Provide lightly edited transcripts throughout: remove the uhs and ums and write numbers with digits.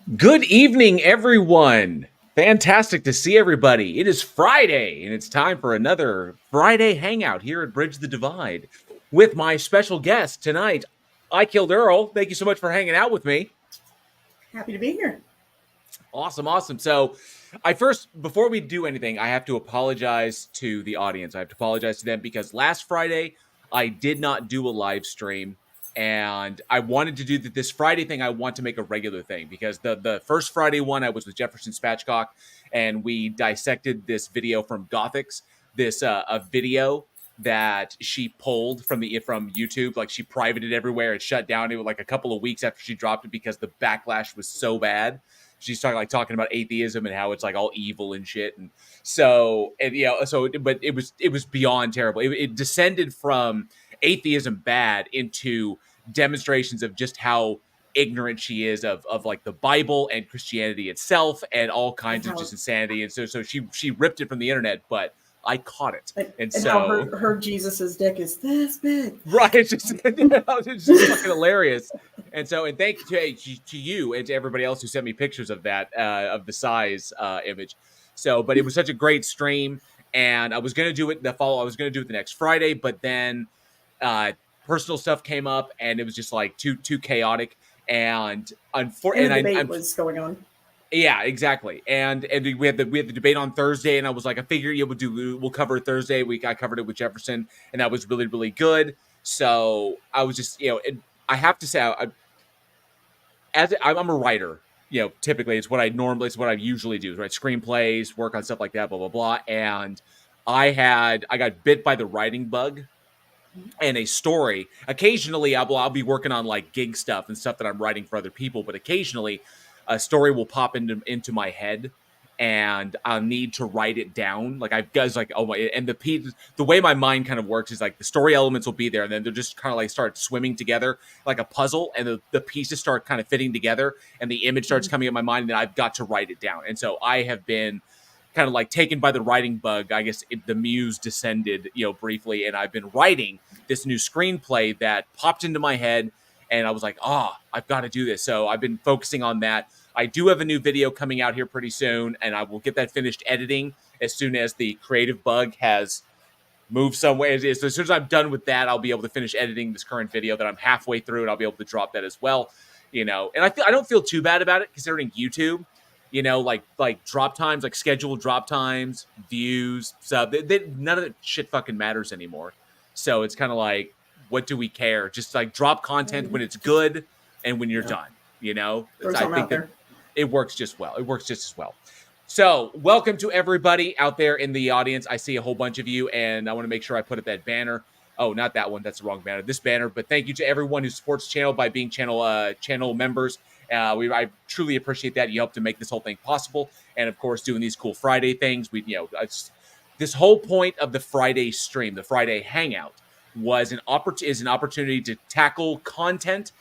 Good evening, everyone. Fantastic to see everybody. It is Friday, and it's time for another Friday hangout here at Bridge the Divide with my special guest tonight. I killed Earl. Thank you so much for hanging out with me. Happy to be here. Awesome. So, before we do anything, I have to apologize to the audience. I have to apologize to them because last Friday I did not do a live stream, and I wanted to do this Friday thing. I want to make a regular thing because the first Friday one I was with Jefferson Spatchcock, and we dissected this video from Gothics. This a video that she pulled from YouTube, like she privated everywhere and shut down. It was like a couple of weeks after she dropped it because the backlash was so bad. She's talking about atheism and how it's like all evil and shit, and but it was beyond terrible. It descended from atheism bad into demonstrations of just how ignorant she is of like the Bible and Christianity itself and all kinds of just insanity. And so she ripped it from the internet, but I caught it, and so how her Jesus's dick is this big, right? It's just fucking hilarious. And thank you to you and to everybody else who sent me pictures of that of the size image. But it was such a great stream, and I was gonna do it I was gonna do it the next Friday, but then personal stuff came up, and it was just like too chaotic. And unfortunately, debate was going on. Yeah, exactly. And we had the debate on Thursday, and I was like, I figure we'll cover it Thursday. I covered it with Jefferson, and that was really, really good. So I was just, I have to say, I'm a writer. Typically it's what I usually do, right? Screenplays, work on stuff like that, blah blah blah. And I got bit by the writing bug. And a story. Occasionally, I'll be working on like gig stuff and stuff that I'm writing for other people, but occasionally, a story will pop into my head, and I'll need to write it down. Like I've guys like and the way my mind kind of works is like the story elements will be there, and then they'll just kind of like start swimming together like a puzzle, and the pieces start kind of fitting together, and the image starts coming in my mind, and I've got to write it down. And so I have been kind of like taken by the writing bug. I guess the muse descended, briefly, and I've been writing this new screenplay that popped into my head, and I was like, I've got to do this. So I've been focusing on that. I do have a new video coming out here pretty soon, and I will get that finished editing as soon as the creative bug has moved somewhere. So as soon as I'm done with that, I'll be able to finish editing this current video that I'm halfway through, and I'll be able to drop that as well. And I don't feel too bad about it considering YouTube. Like drop times, like scheduled drop times, views, sub. None of that shit fucking matters anymore. So it's kind of like, what do we care? Just like drop content when it's good and when you're done. I think that it works just well. It works just as well. So welcome to everybody out there in the audience. I see a whole bunch of you, and I want to make sure I put up that banner. Oh, not that one. That's the wrong banner. This banner. But thank you to everyone who supports the channel by being channel members. I truly appreciate that. You help to make this whole thing possible, and of course, doing these cool Friday things. This whole point of the Friday stream, the Friday hangout, is an opportunity to tackle content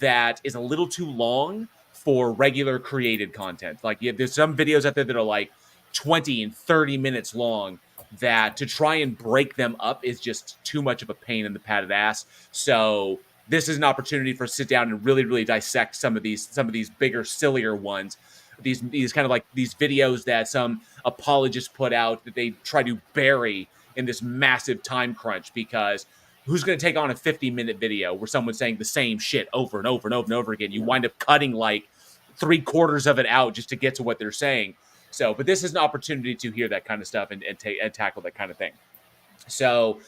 that is a little too long for regular created content. Like there's some videos out there that are like 20 and 30 minutes long, that to try and break them up is just too much of a pain in the padded ass. So this is an opportunity for us to sit down and really, really dissect some of these bigger, sillier ones. These kind of like these videos that some apologists put out that they try to bury in this massive time crunch, because who's going to take on a 50-minute video where someone's saying the same shit over and over and over and over again? You wind up cutting like 3/4 of it out just to get to what they're saying. So, but this is an opportunity to hear that kind of stuff and tackle that kind of thing. So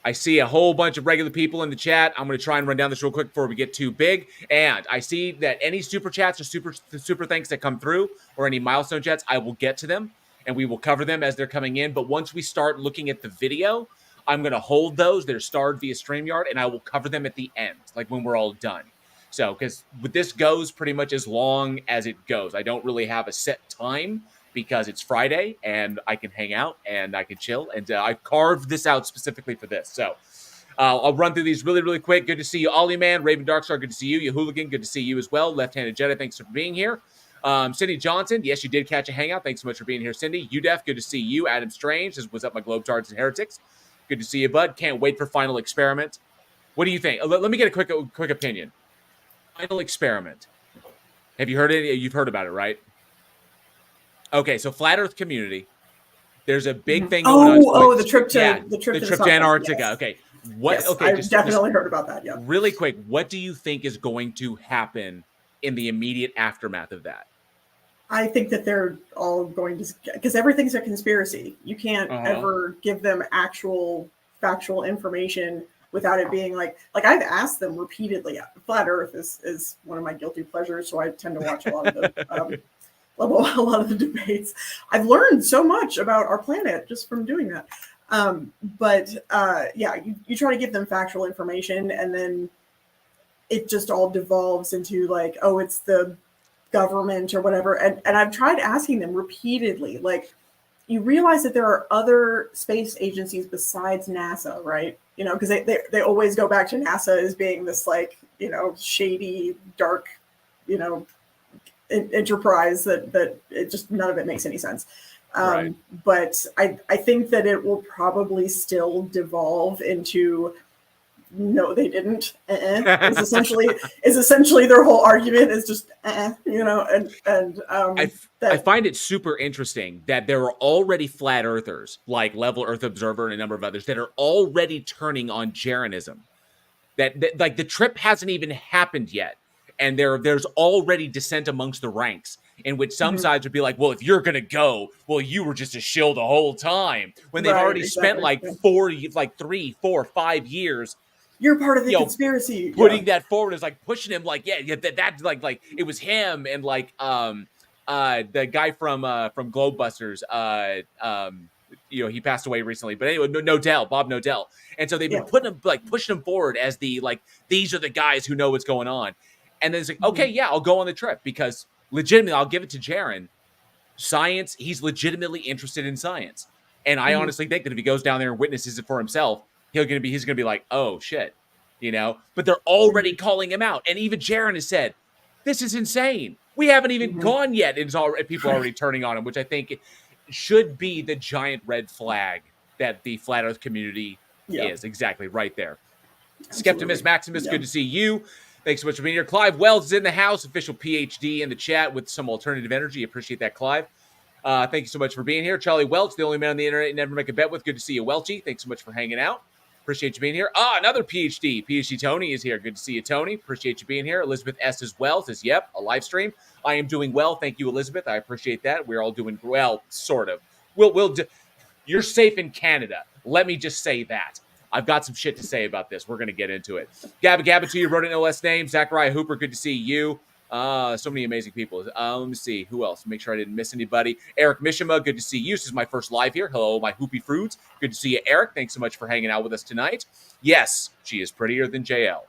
I see a whole bunch of regular people in the chat. I'm going to try and run down this real quick before we get too big. And I see that any super chats or super thanks that come through, or any milestone chats, I will get to them, and we will cover them as they're coming in. But once we start looking at the video, I'm going to hold those. They're starred via StreamYard, and I will cover them at the end, like when we're all done. So, because this goes pretty much as long as it goes. I don't really have a set time, because it's Friday and I can hang out and I can chill. And I've carved this out specifically for this. So I'll run through these really, really quick. Good to see you, Ollie Man. Raven Darkstar, good to see you. You Hooligan, good to see you as well. Left-Handed Jedi, thanks for being here. Cindy Johnson, yes, you did catch a hangout. Thanks so much for being here, Cindy. UDEF, good to see you. Adam Strange, this was up my Globetards and Heretics. Good to see you, bud. Can't wait for Final Experiment. What do you think? Let me get a quick opinion. Final Experiment. Have you heard it? You've heard about it, right? Okay, so flat Earth community. There's a big thing going on. The trip to The the trip to South Pole. Antarctica. Yes. Okay, what? Yes, Okay, I've just definitely heard about that. Yeah. really quick. What do you think is going to happen in the immediate aftermath of that? I think that they're all going to, because everything's a conspiracy. You can't ever give them actual factual information without it being like I've asked them repeatedly. Flat Earth is one of my guilty pleasures, so I tend to watch a lot of the a lot of the debates. I've learned so much about our planet just from doing that. You try to give them factual information, and then it just all devolves into like, oh, it's the government or whatever. And I've tried asking them repeatedly, like, you realize that there are other space agencies besides NASA, right? You know, because they always go back to NASA as being this, like, you know, shady, dark, you know, enterprise that it just, none of it makes any sense. Right. But I think that it will probably still devolve into, no, they didn't. Is essentially their whole argument is just you know, I find it super interesting that there are already flat earthers like Level Earth Observer and a number of others that are already turning on Jeranism. That like the trip hasn't even happened yet, and there's already dissent amongst the ranks, in which some sides would be like, well, if you're gonna go, well, you were just a shill the whole time, when they've already spent like 3, 4, 5 years. You're part of the conspiracy. Putting that forward is like pushing him, like, that like it was him and like the guy from Globebusters, you know, he passed away recently, but anyway, Bob Nodell. And so they've been pushing him forward as the, like, these are the guys who know what's going on. And then it's like, okay, yeah, I'll go on the trip, because legitimately, I'll give it to Jaron. Science, he's legitimately interested in science. And I honestly think that if he goes down there and witnesses it for himself, he's gonna be like, oh shit, you know. But they're already calling him out, and even Jaron has said, "This is insane. We haven't even gone yet." And people are already turning on him, which I think should be the giant red flag that the flat Earth community is. Exactly right there. Skeptimus Maximus, good to see you. Thanks so much for being here. Clive Wells is in the house, official PhD in the chat with some alternative energy. Appreciate that, Clive. Thank you so much for being here. Charlie Welch, the only man on the internet you never make a bet with. Good to see you, Welchie. Thanks so much for hanging out. Appreciate you being here. Another PhD. PhD Tony is here. Good to see you, Tony. Appreciate you being here. Elizabeth S. as well says, yep, a live stream. I am doing well. Thank you, Elizabeth. I appreciate that. We're all doing well, sort of. You're safe in Canada. Let me just say that. I've got some shit to say about this. We're going to get into it. Gabba to you, wrote it no less name. Zachariah Hooper, good to see you. So many amazing people. Let me see. Who else? Make sure I didn't miss anybody. Eric Mishima, good to see you. This is my first live here. Hello, my hoopy fruits. Good to see you, Eric. Thanks so much for hanging out with us tonight. Yes, she is prettier than JL.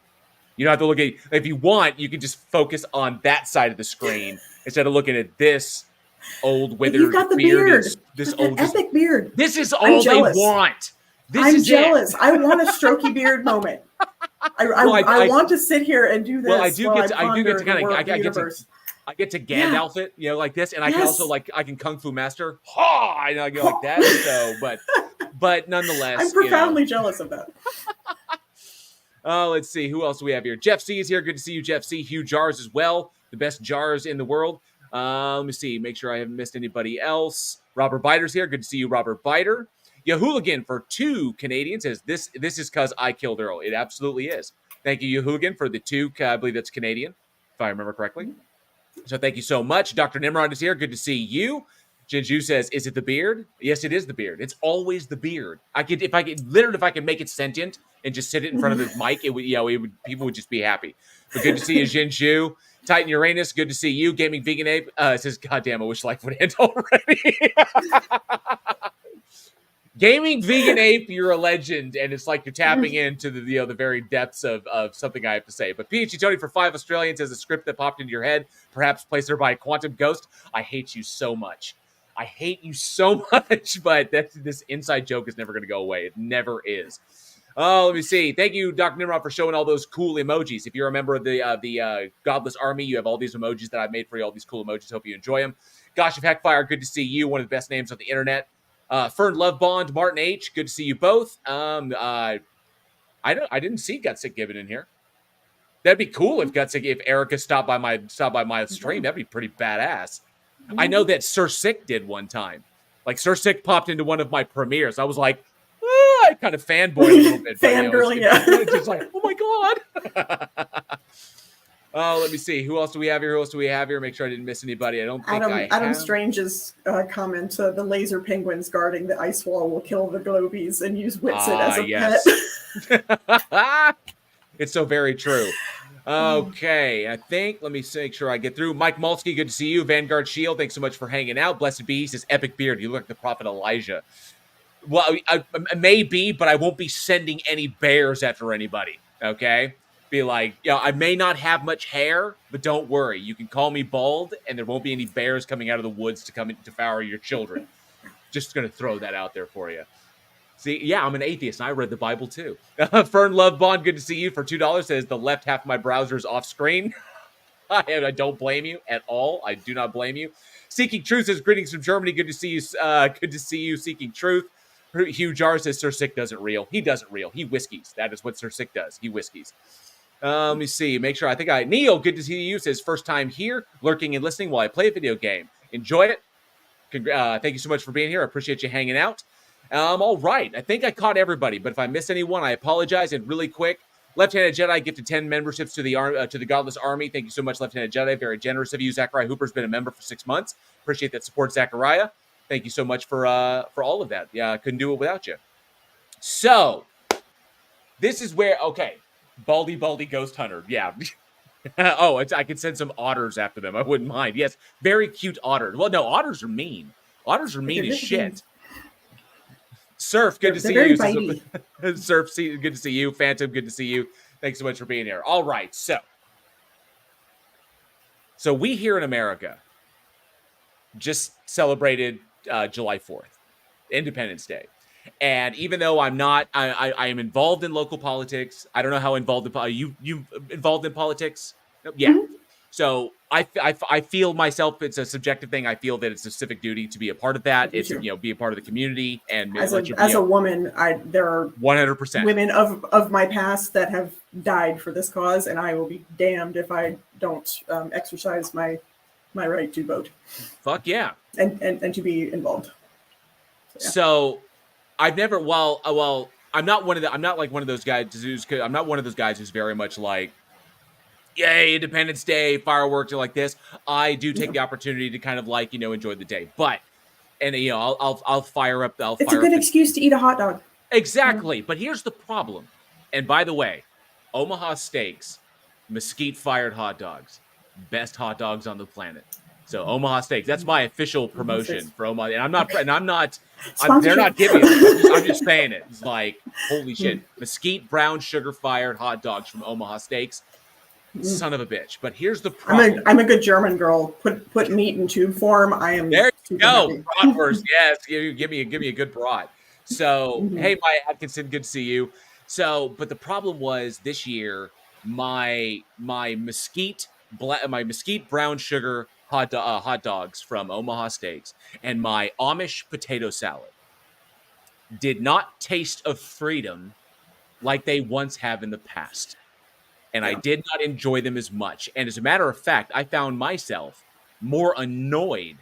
You don't have to look at, if you want, you can just focus on that side of the screen instead of looking at this old withered You've got the beard. This old epic beard. This is all they want. I'm jealous. I want a strokey beard moment. I want to sit here and do this. Well, I do get to kind of I get to Gandalf it, you know, like this, and I can also I can Kung Fu Master, and I go like that. So, but nonetheless, I'm profoundly jealous of that. Let's see who else do we have here. Jeff C is here. Good to see you, Jeff C. Hugh Jars as well, the best jars in the world. Let me see, make sure I haven't missed anybody else. Robert Biter's here. Good to see you, Robert Biter. Yahooligan for 2 Canadians says, this is because I killed Earl. It absolutely is. Thank you, Yahooligan, for the 2. I believe that's Canadian, if I remember correctly. So thank you so much. Dr. Nimrod is here. Good to see you. Jinju says, is it the beard? Yes, it is the beard. It's always the beard. If I could make it sentient and just sit it in front of the mic, it would, people would just be happy. But good to see you, Jinju. Titan Uranus, good to see you. Gaming Vegan Ape says, God damn, I wish life would end already. Gaming Vegan Ape, you're a legend, and it's like you're tapping into the very depths of something I have to say. But PhD Tony for 5 Australians has a script that popped into your head, perhaps placed there by a quantum ghost. I hate you so much. I hate you so much, but this inside joke is never going to go away. It never is. Oh, let me see. Thank you, Dr. Nimrod, for showing all those cool emojis. If you're a member of the Godless Army, you have all these emojis that I've made for you, all these cool emojis. Hope you enjoy them. Gosh of Heckfire, good to see you. One of the best names on the internet. Fern Love Bond, Martin H, good to see you both. I didn't see Gutsick Gibbon in here. That'd be cool if Erica stopped by my stream. That'd be pretty badass. I know that Sir Sick did one time. Like Sir Sick popped into one of my premieres. I was like, I kind of fanboyed a little bit, but Fangirling, it's just like, oh my god. Oh, let me see. Who else do we have here? Make sure I didn't miss anybody. I don't think Adam Strange's comment: the laser penguins guarding the ice wall will kill the globies and use Witsit as a pet. It's so very true. Okay, I think, let me make sure I get through. Mike Malsky, good to see you. Vanguard Shield, thanks so much for hanging out. Blessed Be says, epic beard. You look like the prophet Elijah. Well, I may be, but I won't be sending any bears after anybody, okay? Be like, I may not have much hair, but don't worry. You can call me bald, and there won't be any bears coming out of the woods to come and devour your children. Just going to throw that out there for you. See, yeah, I'm an atheist, and I read the Bible, too. Fern Love Bond, good to see you. For $2, says, the left half of my browser is off screen. I don't blame you at all. I do not blame you. Seeking Truth says, greetings from Germany. Good to see you. Good to see you, Seeking Truth. Hugh Jar says, Sir Sick doesn't reel. He doesn't reel. He whiskeys. That is what Sir Sick does. He whiskeys. Let me see. Make sure. Neil, good to see you. Says, first time here, lurking and listening while I play a video game. Enjoy it. Thank you so much for being here. I appreciate you hanging out. All right. I think I caught everybody, but if I missed anyone, I apologize. And really quick, Left-Handed Jedi gifted 10 memberships to the Godless Army. Thank you so much, Left-Handed Jedi. Very generous of you. Zachariah Hooper's been a member for 6 months. Appreciate that support, Zachariah. Thank you so much for all of that. Yeah, I couldn't do it without you. So, this is where, okay, Baldy Ghost Hunter. Yeah. I could send some otters after them. I wouldn't mind. Yes, very cute otters. Well, no, otters are mean. Otters are mean as shit. Surf, good to see you. Surf, good to see you. Phantom, good to see you. Thanks so much for being here. All right, so we here in America just celebrated July 4th, Independence Day. And even though I am involved in local politics, I don't know how involved you involved in politics? Yeah. Mm-hmm. So I feel myself, it's a subjective thing. I feel that it's a civic duty to be a part of that. It's be a part of the community. And as a woman, there are 100% women of my past that have died for this cause, and I will be damned if I don't exercise my right to vote. Fuck yeah. And to be involved. So I've never. I'm not one of those guys who's very much like, yay, Independence Day, fireworks, or like this. I do take the opportunity to kind of enjoy the day. But, I'll fire up. It's a good excuse to eat a hot dog. Exactly. But here's the problem. And by the way, Omaha Steaks, mesquite-fired hot dogs, best hot dogs on the planet. So Omaha Steaks, that's my official promotion for Omaha. And they're not giving it. I'm just saying it. It's like, holy shit. Mesquite brown sugar-fired hot dogs from Omaha Steaks. Son of a bitch. But here's the problem. I'm a good German girl. Put meat in tube form. I am. There you go. Bratwurst. Yes. Give me a good brat. So, hey, Maya Atkinson, good to see you. So, but the problem was this year, my mesquite brown sugar hot dogs from Omaha Steaks and my Amish potato salad did not taste of freedom like they once have in the past. And I did not enjoy them as much. And as a matter of fact, I found myself more annoyed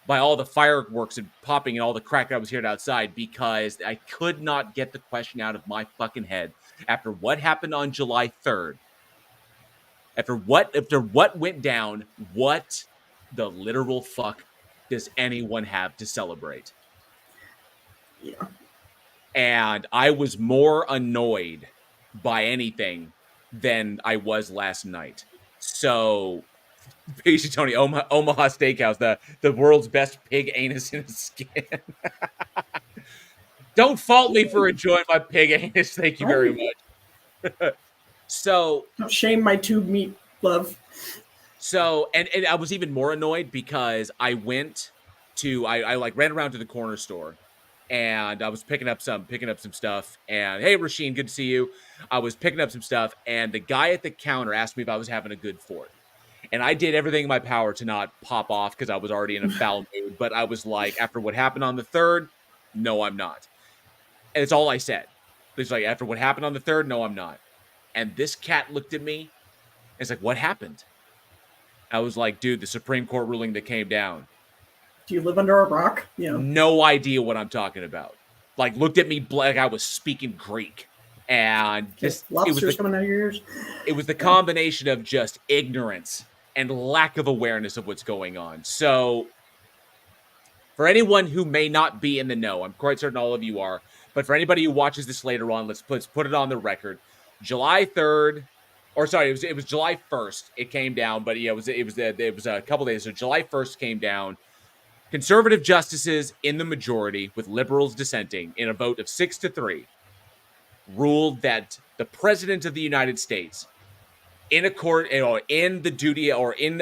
by all the fireworks and popping and all the crack I was hearing outside because I could not get the question out of my fucking head after what happened on July 3rd. After what went down, what the literal fuck does anyone have to celebrate? Yeah. And I was more annoyed by anything than I was last night. So, Tony, Omaha Steakhouse, the world's best pig anus in a skin. Don't fault me for enjoying my pig anus. Thank you very much. So, don't shame my tube meat love. So, and I was even more annoyed because I went to I ran around to the corner store. And I was picking up some stuff. And hey, Rasheen, good to see you. I was picking up some stuff, and the guy at the counter asked me if I was having a good Fourth. And I did everything in my power to not pop off because I was already in a foul mood. But I was like, after what happened on the 3rd, no, I'm not. And it's all I said. It's like, after what happened on the 3rd, no, I'm not. And this cat looked at me It's like, what happened? I was like, dude, the Supreme Court ruling that came down. Do you live under a rock? Yeah. No idea what I'm talking about. Like, looked at me like I was speaking Greek. And Okay. Lobsters coming out of your ears. It was the combination of just ignorance and lack of awareness of what's going on. So, for anyone who may not be in the know, I'm quite certain all of you are, but for anybody who watches this later on, let's put it on the record. July 3rd, or sorry, it was July 1st. It came down, but yeah, it was a couple days. So July 1st came down. Conservative justices in the majority, with liberals dissenting, in a vote of 6-3, ruled that the president of the United States, in accord, or in the duty, or in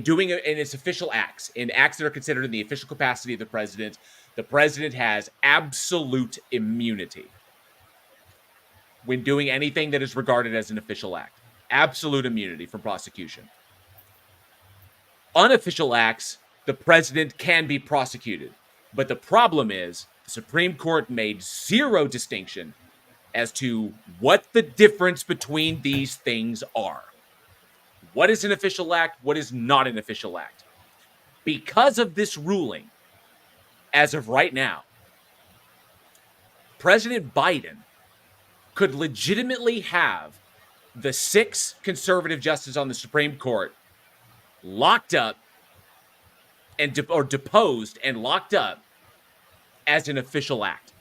doing it in its official acts, in acts that are considered in the official capacity of the president has absolute immunity when doing anything that is regarded as an official act. Absolute immunity from prosecution. Unofficial acts, the president can be prosecuted. But the problem is, the Supreme Court made zero distinction as to what the difference between these things are. What is an official act? What is not an official act? Because of this ruling, as of right now, President Biden could legitimately have the 6 conservative justices on the Supreme Court locked up and deposed and locked up as an official act.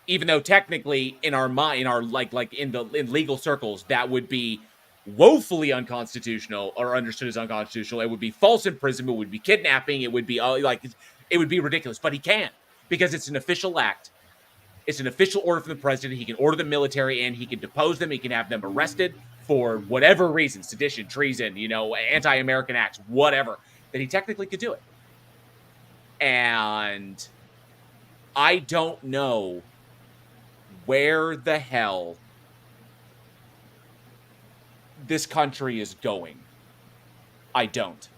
Even though technically in legal circles, that would be woefully unconstitutional, or understood as unconstitutional. It would be false imprisonment, it would be kidnapping, it would be it would be ridiculous. But he can, because it's an official act. It's an official order from the president. He can order the military in, he can depose them, he can have them arrested for whatever reason, sedition, treason, anti-American acts, whatever, that he technically could do it. And I don't know where the hell this country is going. I don't.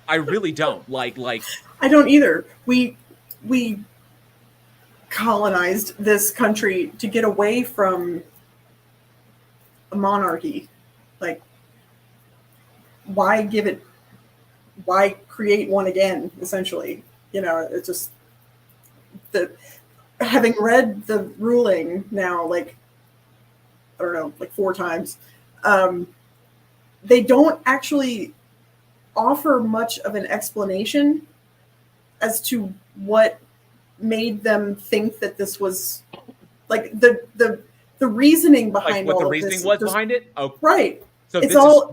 I really don't. Like I don't either. We colonized this country to get away from a monarchy. Like, why create one again, essentially? It's just having read the ruling now, like, I don't know, like 4 times, they don't actually offer much of an explanation as to what made them think that this was, like, the reasoning behind what all the of reasoning this. was behind it. Oh, right. So it's all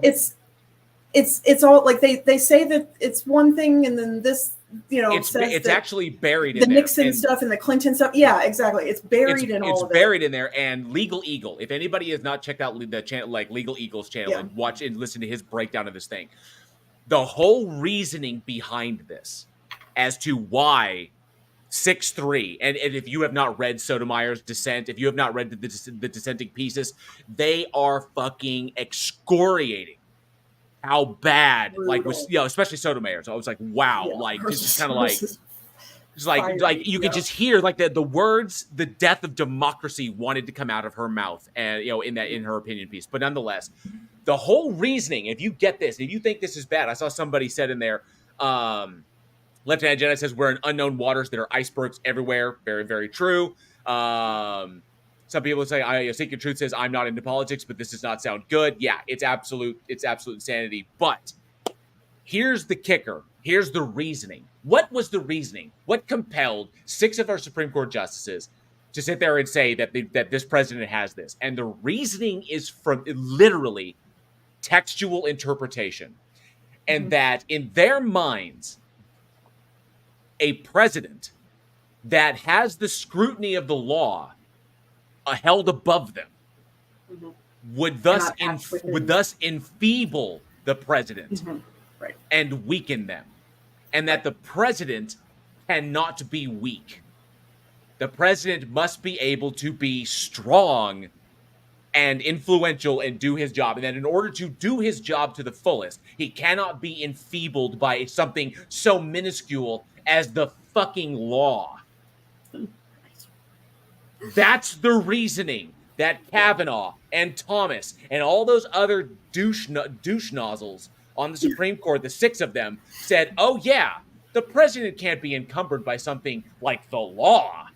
it's all like they say that it's one thing, and then this, it's actually buried in the there. Nixon stuff and the Clinton stuff. Yeah, exactly. It's buried in all of it. It's buried in there. And Legal Eagle, if anybody has not checked out the channel, like Legal Eagle's channel, and watch and listen to his breakdown of this thing, the whole reasoning behind this as to why 6-3, and if you have not read Sotomayor's dissent, if you have not read the dissenting pieces, they are fucking excoriating how bad, Brutal. especially Sotomayor. So I was like, wow, just kind of like, you could just hear the words, the death of democracy wanted to come out of her mouth, and in her opinion piece. But nonetheless, the whole reasoning, if you get this, if you think this is bad, I saw somebody said in there, Left-Hand Jedi says we're in unknown waters. There are icebergs everywhere. Very, very true. Some people say, Seeking Truth says, I'm not into politics, but this does not sound good. Yeah, it's absolute insanity. But here's the kicker. Here's the reasoning. What was the reasoning? What compelled 6 of our Supreme Court justices to sit there and say that this president has this? And the reasoning is from literally textual interpretation. And that in their minds, a president that has the scrutiny of the law held above them would thus enfeeble the president and weaken them, and that the president cannot be weak. The president must be able to be strong and influential and do his job, and that in order to do his job to the fullest, he cannot be enfeebled by something so minuscule as the fucking law. That's the reasoning that Kavanaugh and Thomas and all those other douche nozzles on the Supreme Court, the 6 of them, said, oh, yeah, the president can't be encumbered by something like the law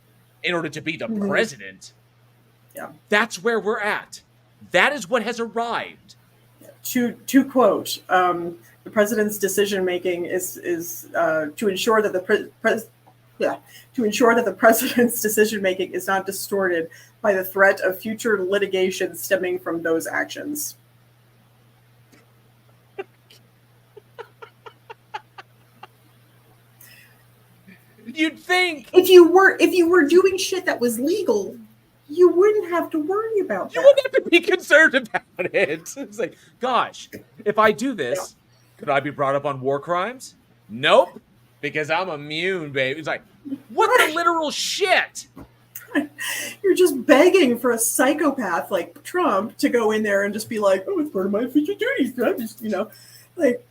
in order to be the president. Yeah. That's where we're at. That is what has arrived. To quote, the president's decision making is to ensure that to ensure that the president's decision making is not distorted by the threat of future litigation stemming from those actions. You'd think if you were doing shit that was legal, you wouldn't have to worry about that. You wouldn't have to be concerned about it. It's like, gosh, if I do this, could I be brought up on war crimes? Nope, because I'm immune, baby. It's like, what the literal shit? You're just begging for a psychopath like Trump to go in there and just be like, oh, it's part of my official duties. I'm just, like,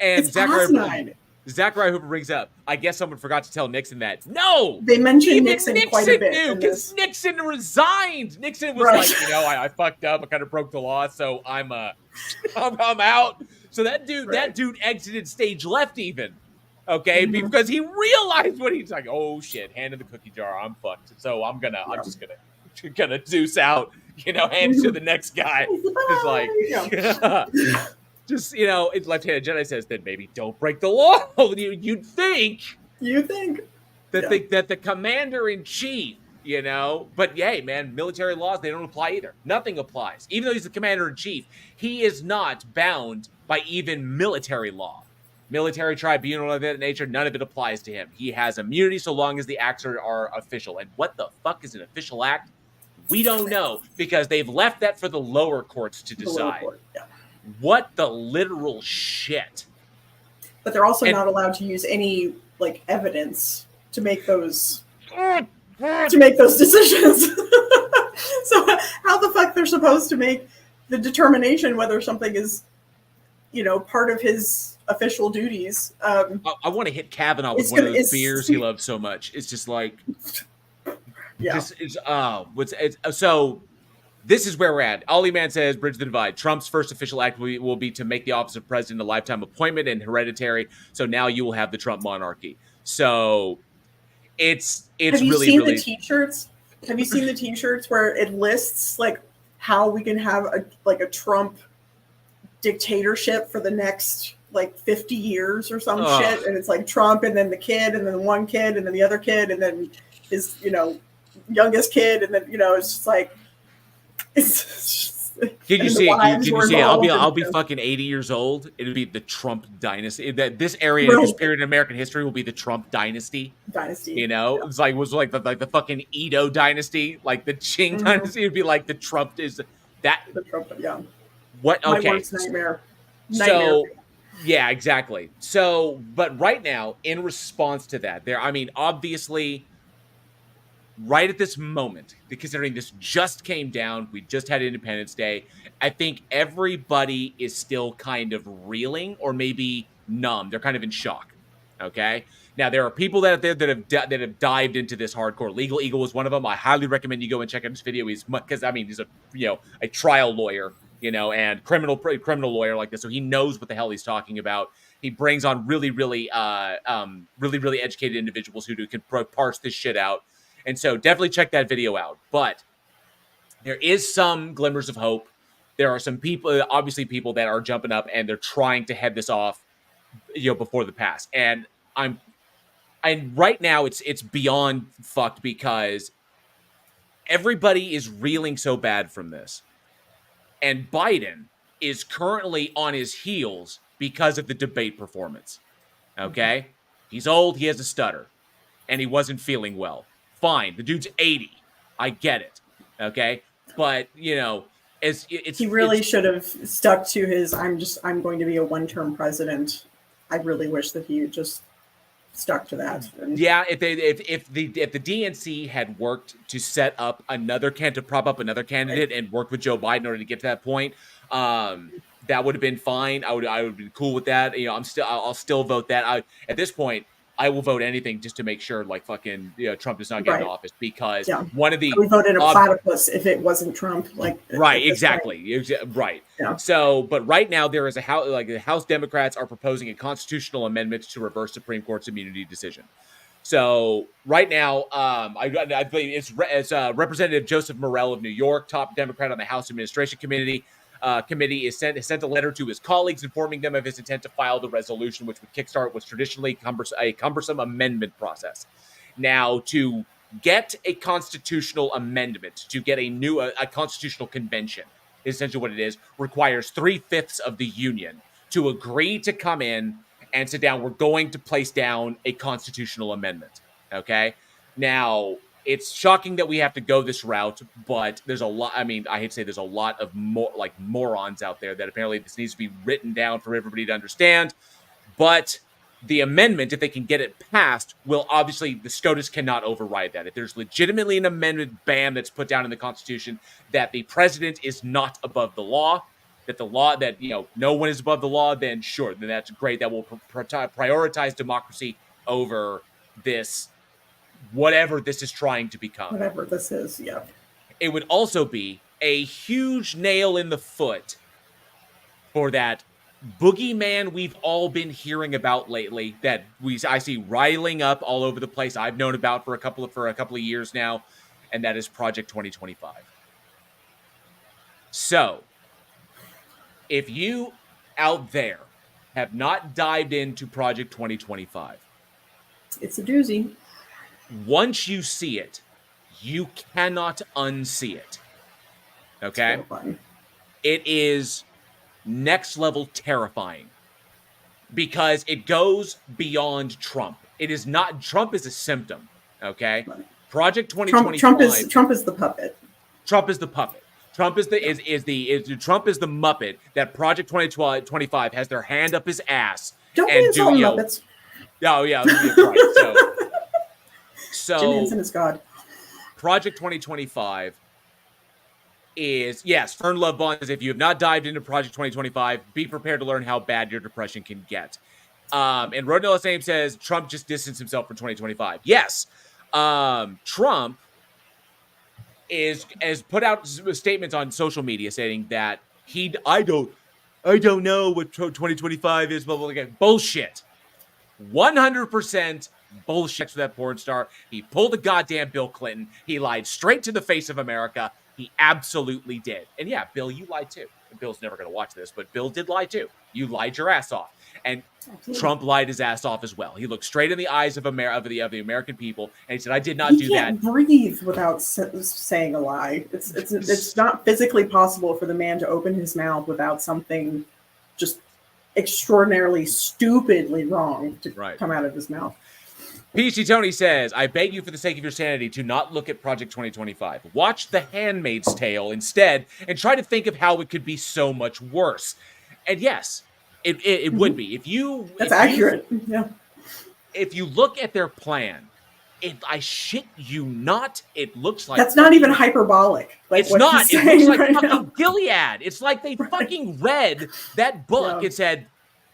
and it's asinine. Zachariah Hooper brings up, I guess someone forgot to tell Nixon that. No! They mentioned Nixon quite a bit. Because Nixon resigned. Nixon was like, I fucked up. I kind of broke the law, so I'm out. So that dude exited stage left even. Okay? Because he realized what he's like, oh shit, hand in the cookie jar, I'm fucked. So I'm just gonna deuce out, hand it to the next guy. It's like just, left-handed Jedi says that maybe don't break the law. You'd think that the commander-in-chief, but yay, man, military laws, they don't apply either. Nothing applies. Even though he's the commander-in-chief, he is not bound by even military law. Military tribunal of that nature, none of it applies to him. He has immunity so long as the acts are official. And what the fuck is an official act? We don't know, because they've left that for the lower courts to decide. What the literal shit? But they're also not allowed to use any evidence to make those decisions. So how the fuck they're supposed to make the determination whether something is, part of his official duties? I want to hit Kavanaugh with one of those beers he loves so much. It's just like, so. This is where we're at. Ollie Man says, bridge the divide. Trump's first official act will be to make the office of president a lifetime appointment and hereditary. So now you will have the Trump monarchy. So it's Have you seen the T-shirts? Have you seen the T-shirts where it lists how we can have a Trump dictatorship for the next 50 years or some shit, and it's Trump and then the kid and then one kid and then the other kid and then his youngest kid and then it's just Can you see it? Can you see it? I'll be fucking 80 years old. It'll be the Trump dynasty. This area, this period in American history will be the Trump dynasty. It's the fucking Edo dynasty, like the Qing dynasty. It'd be like the Trump is that. The Trump, What? Okay. My worst nightmare. So, yeah, exactly. So, but right now, in response to that, obviously. Right at this moment, considering this just came down, we just had Independence Day, I think everybody is still kind of reeling or maybe numb. They're kind of in shock. Okay? Now, there are people that have dived into this hardcore. Legal Eagle was one of them. I highly recommend you go and check out this video. He's a trial lawyer, and criminal lawyer like this, so he knows what the hell he's talking about. He brings on really educated individuals who can parse this shit out. And so definitely check that video out. But there is some glimmers of hope. There are some people, obviously people that are jumping up and they're trying to head this off, before the pass. And right now it's beyond fucked because everybody is reeling so bad from this. And Biden is currently on his heels because of the debate performance. Okay? He's old, he has a stutter, and he wasn't feeling well. Fine, the dude's 80. I get it. Okay? But, he really should have stuck to his I'm going to be a one-term president. I really wish that he had just stuck to that. Yeah, if the DNC had worked to set up to prop up another candidate and worked with Joe Biden in order to get to that point, that would have been fine. I would be cool with that. I'll still vote that. At this point, I will vote anything just to make sure, like, fucking, Trump does not get in office, because one of the we voted a platypus if it wasn't Trump. Like, right, exactly, right. Yeah. So, but right now there is a house, like the House Democrats are proposing a constitutional amendment to reverse Supreme Court's immunity decision. So right now, I believe it's Representative Joseph Morell of New York, top Democrat on the House Administration Committee. Has sent a letter to his colleagues informing them of his intent to file the resolution, which would kickstart what's traditionally a cumbersome amendment process. Now, to get a constitutional amendment, to get a constitutional convention, is essentially what it is, requires 3/5 of the union to agree to come in and sit down. We're going to place down a constitutional amendment. Okay. Now, it's shocking that we have to go this route, but there's a lot. I mean, I hate to say there's a lot of morons out there that apparently this needs to be written down for everybody to understand. But the amendment, if they can get it passed, will obviously, the SCOTUS cannot override that. If there's legitimately an amendment, bam, that's put down in the Constitution that the president is not above the law, that the law, that, no one is above the law, then sure, then that's great. That will prioritize democracy over this, whatever this is trying to become. Whatever this is, yeah. It would also be a huge nail in the foot for that boogeyman we've all been hearing about lately, that I see riling up all over the place. I've known about for a couple of years now, and that is Project 2025. So, if you out there have not dived into Project 2025, it's a doozy. Once you see it, you cannot unsee it. Okay? It is next level terrifying because it goes beyond Trump. It is not, Trump is a symptom. Okay? Project 2025. Trump is the puppet. Trump is the puppet. Trump is Trump is the Muppet that Project 2025 has their hand up his ass. Don't be insulting Muppets. Oh yeah, right. So Jim Henson is God. Project 2025 is, yes, Fern Love Bond says, if you have not dived into Project 2025, be prepared to learn how bad your depression can get. And Rodnell Same says Trump just distanced himself from 2025. Yes. Trump has put out statements on social media saying that I don't know what 2025 is, blah, blah, blah. Bullshit. 100% bullshit for that porn star. He pulled a goddamn Bill Clinton. He lied straight to the face of America. He absolutely did. And yeah, Bill, you lied too. Bill's never going to watch this, but Bill did lie too. You lied your ass off. And Trump lied his ass off as well. He looked straight in the eyes of the American people, and he said, "I did not do that." He can't breathe without saying a lie. It's not physically possible for the man to open his mouth without something just extraordinarily, stupidly wrong to come out of his mouth. PG Tony says, "I beg you, for the sake of your sanity, to not look at Project 2025. Watch The Handmaid's Tale instead, and try to think of how it could be so much worse." And yes, it would be. That's accurate. Yeah. If you look at their plan, I shit you not, it looks like that's not even hyperbolic. Like, it's not. It looks like fucking Gilead. It's like they fucking read that book and said,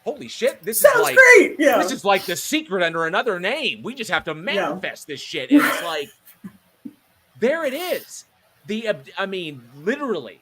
"Holy shit, this sounds is like great. Yeah. This is like The Secret under another name. We just have to manifest this shit." And it's like, there it is. Literally,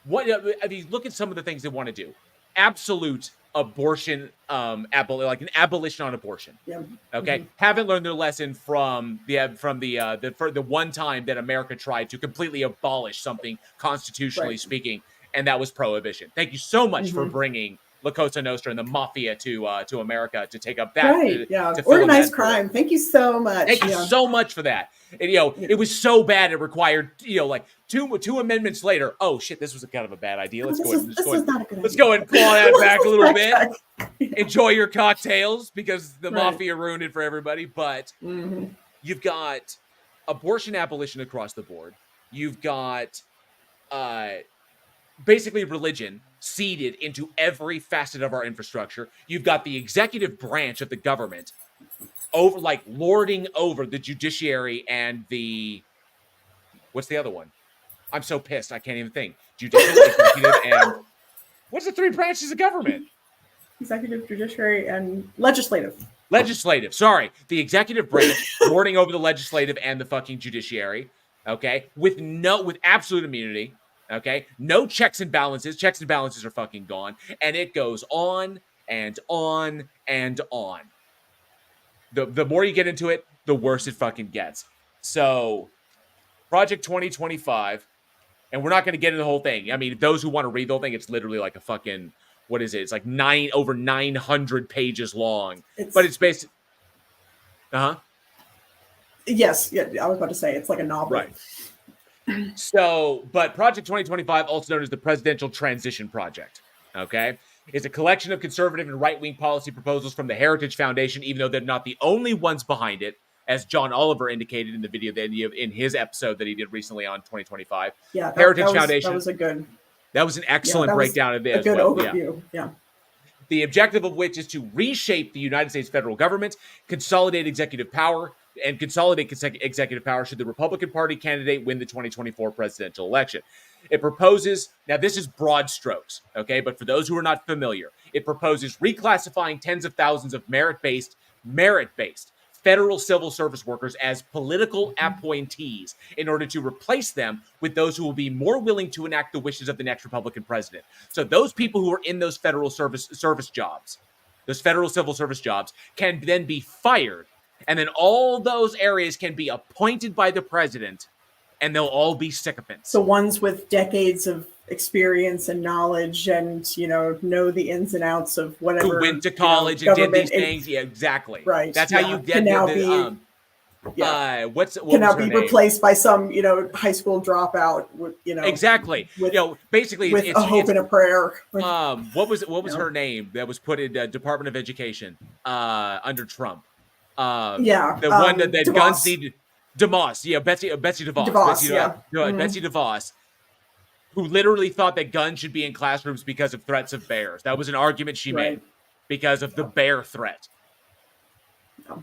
look at some of the things they want to do. Absolute abortion, like an abolition on abortion. Yeah. Okay, haven't learned their lesson from the one time that America tried to completely abolish something constitutionally speaking, and that was prohibition. Thank you so much for bringing La Cosa Nostra and the mafia to America to take up that. Organized crime. Thank you so much. Thank you so much for that. And, it was so bad it required like two amendments later. Oh shit, this was a kind of a bad idea. Let's go ahead and claw that back a little bit. Enjoy your cocktails because the mafia ruined it for everybody. But you've got abortion abolition across the board. You've got basically religion seeded into every facet of our infrastructure. You've got the executive branch of the government lording over the judiciary and what's the other one? I'm so pissed I can't even think. Judicial, executive, and what's the three branches of government? Executive, judiciary, and legislative. Legislative, sorry. The executive branch lording over the legislative and the fucking judiciary, okay? With absolute immunity, okay? No checks and balances. Checks and balances are fucking gone. And it goes on and on and on. The more you get into it, the worse it fucking gets. So, Project 2025, and we're not going to get into the whole thing. I mean, those who want to read the whole thing, it's literally like a fucking, what is it? It's like over 900 pages long. But it's based. Yes, yeah, I was about to say it's like a novel. Right. So, but Project 2025, also known as the Presidential Transition Project, okay, is a collection of conservative and right-wing policy proposals from the Heritage Foundation, even though they're not the only ones behind it, as John Oliver indicated in the video that in his episode that he did recently on 2025. Yeah, Heritage Foundation. That was an excellent breakdown of this. A good overview. Yeah. The objective of which is to reshape the United States federal government, consolidate executive power, and consolidate executive power should the Republican Party candidate win the 2024 presidential election. It proposes, now this is broad strokes, okay, but for those who are not familiar, it proposes reclassifying tens of thousands of merit-based federal civil service workers as political appointees in order to replace them with those who will be more willing to enact the wishes of the next Republican president. So those people who are in those federal service jobs, those federal civil service jobs, can then be fired, and then all those areas can be appointed by the president, and they'll all be sycophants. So ones with decades of experience and knowledge and, know the ins and outs of whatever. Who went to college and did these things. Yeah, exactly. Right. That's how you get cannot be replaced by some, high school dropout, Exactly. Basically with a hope and a prayer. What was her name that was put in Department of Education under Trump? The one that DeVos. guns needed. DeVos, Betsy DeVos. Betsy DeVos, who literally thought that guns should be in classrooms because of threats of bears. That was an argument she made because of the bear threat. Yeah.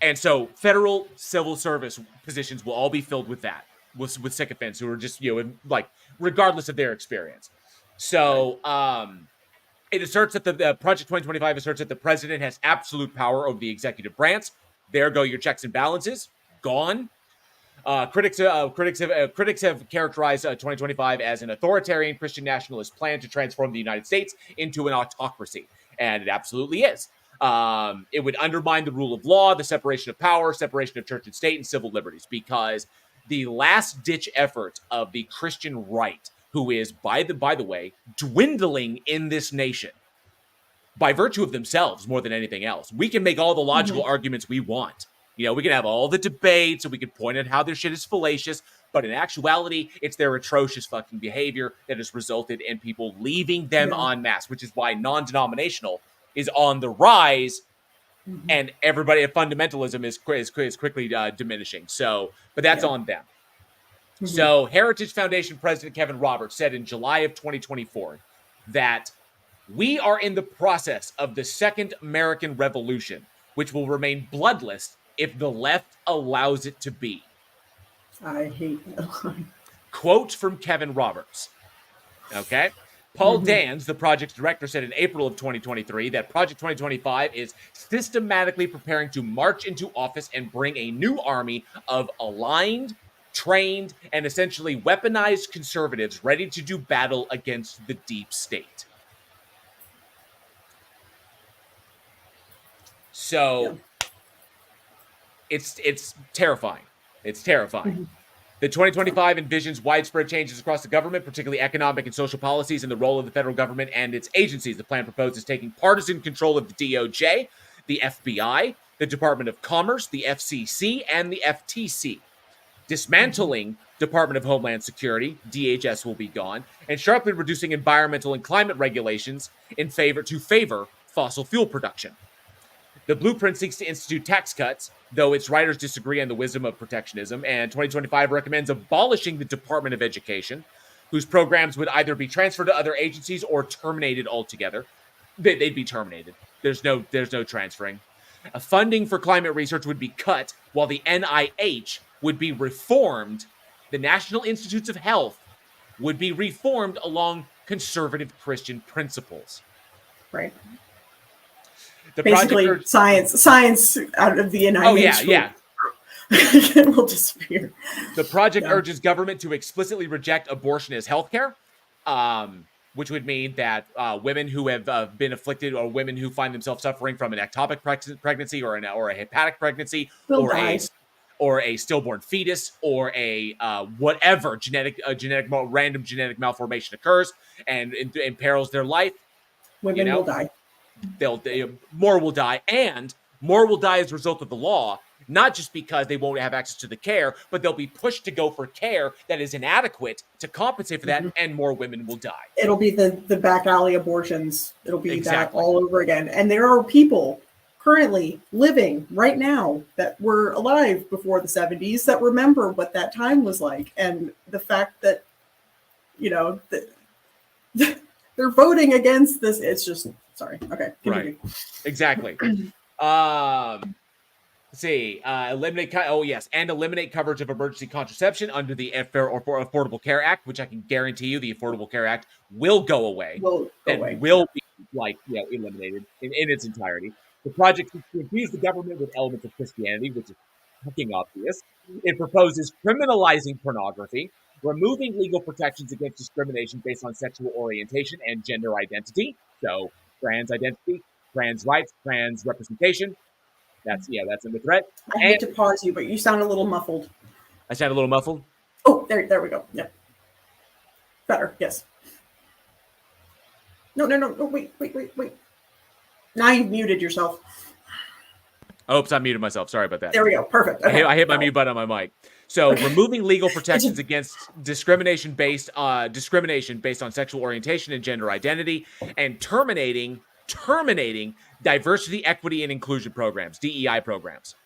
And so federal civil service positions will all be filled with that, with sycophants who are just, regardless of their experience. So it asserts that the Project 2025 asserts that the president has absolute power over the executive branch. There go your checks and balances. Gone. Critics have characterized 2025 as an authoritarian Christian nationalist plan to transform the United States into an autocracy, and it absolutely is. It would undermine the rule of law, the separation of power, separation of church and state, and civil liberties, because the last-ditch effort of the Christian right, who is, by the way, dwindling in this nation, by virtue of themselves more than anything else. We can make all the logical arguments we want. We can have all the debates and we can point at how their shit is fallacious, but in actuality, it's their atrocious fucking behavior that has resulted in people leaving them en masse, which is why non-denominational is on the rise, and fundamentalism is quickly diminishing. So, but that's on them. So, Heritage Foundation President Kevin Roberts said in July of 2024 that we are in the process of the Second American Revolution, which will remain bloodless if the left allows it to be. I hate that line. Quote from Kevin Roberts. Okay. Paul Dans, the project's director, said in April of 2023 that Project 2025 is systematically preparing to march into office and bring a new army of aligned, trained, and essentially weaponized conservatives ready to do battle against the deep state. So it's terrifying. It's terrifying. The 2025 envisions widespread changes across the government, particularly economic and social policies, and the role of the federal government and its agencies. The plan proposes taking partisan control of the DOJ, the FBI, the Department of Commerce, the FCC, and the FTC. Dismantling Department of Homeland Security, DHS will be gone, and sharply reducing environmental and climate regulations to favor fossil fuel production. The blueprint seeks to institute tax cuts, though its writers disagree on the wisdom of protectionism, and 2025 recommends abolishing the Department of Education, whose programs would either be transferred to other agencies or terminated altogether. They'd be terminated. There's no transferring. Funding for climate research would be cut, while the NIH would be reformed. The National Institutes of Health would be reformed along conservative Christian principles. Right. The basically project science out of the United States will disappear. The project urges government to explicitly reject abortion as healthcare, which would mean that women who have been afflicted, or women who find themselves suffering from an ectopic pregnancy or a hepatic pregnancy, or a stillborn fetus, or a whatever random genetic malformation occurs and imperils their life, women will die. More will die, and more will die as a result of the law. Not just because they won't have access to the care, but they'll be pushed to go for care that is inadequate to compensate for that, and more women will die. It'll be the back alley abortions. It'll be that all over again. And there are people currently living right now that were alive before the 70s that remember what that time was like. And the fact that, they're voting against this, it's just, sorry. Okay. Right. Exactly. Let's see. Eliminate coverage of emergency contraception under the Affordable Care Act, which I can guarantee you the Affordable Care Act will go away. Will be eliminated in its entirety. The project confused the government with elements of Christianity, which is fucking obvious. It proposes criminalizing pornography, removing legal protections against discrimination based on sexual orientation and gender identity. So trans identity, trans rights, trans representation. That's in the threat. I hate to pause you, but you sound a little muffled. I sound a little muffled? Oh, there we go. Yep. Better, yes. No, wait. Now you've muted yourself. Oops, I muted myself. Sorry about that. There we go. Perfect. Okay. I hit my mute button on my mic. So removing legal protections against discrimination based on sexual orientation and gender identity, and terminating diversity, equity, and inclusion programs, DEI programs,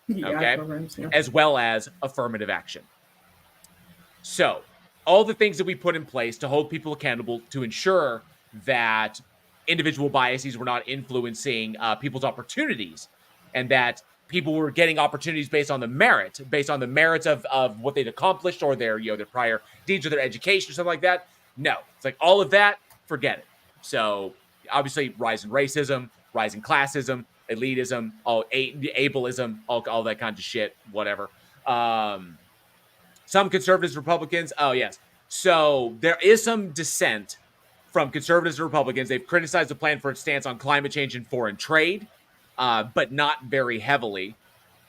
as well as affirmative action. So all the things that we put in place to hold people accountable to ensure that individual biases were not influencing people's opportunities, and that people were getting opportunities based on the merits of what they'd accomplished, or their prior deeds, or their education, or something like that. No, it's like all of that, forget it. So obviously, rise in racism, rise in classism, elitism, ableism, all that kind of shit, whatever. Some conservatives, Republicans, so there is some dissent from conservatives and Republicans. They've criticized the plan for its stance on climate change and foreign trade, but not very heavily.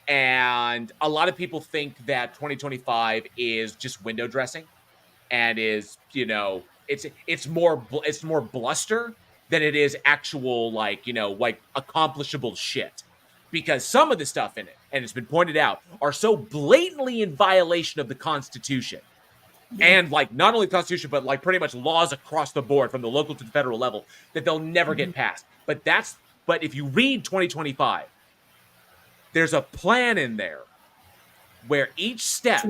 And a lot of people think that 2025 is just window dressing, and is, it's more bluster than it is actual, accomplishable shit. Because some of the stuff in it, and it's been pointed out, are so blatantly in violation of the Constitution. And not only the Constitution, but pretty much laws across the board from the local to the federal level, that they'll never get passed. But if you read 2025, there's a plan in there where each step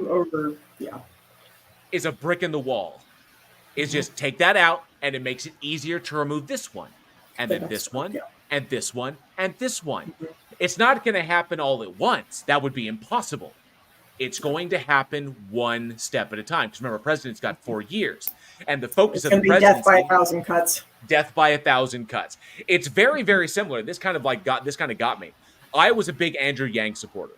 is a brick in the wall. It's just take that out, and it makes it easier to remove this one, and then this one, and this one, and this one. It's not going to happen all at once. That would be impossible. It's going to happen one step at a time. Because remember, a president's got 4 years. And the focus of the presidency... death by 1,000 cuts. Death by 1,000 cuts. It's very, very similar. This kind of got me. I was a big Andrew Yang supporter.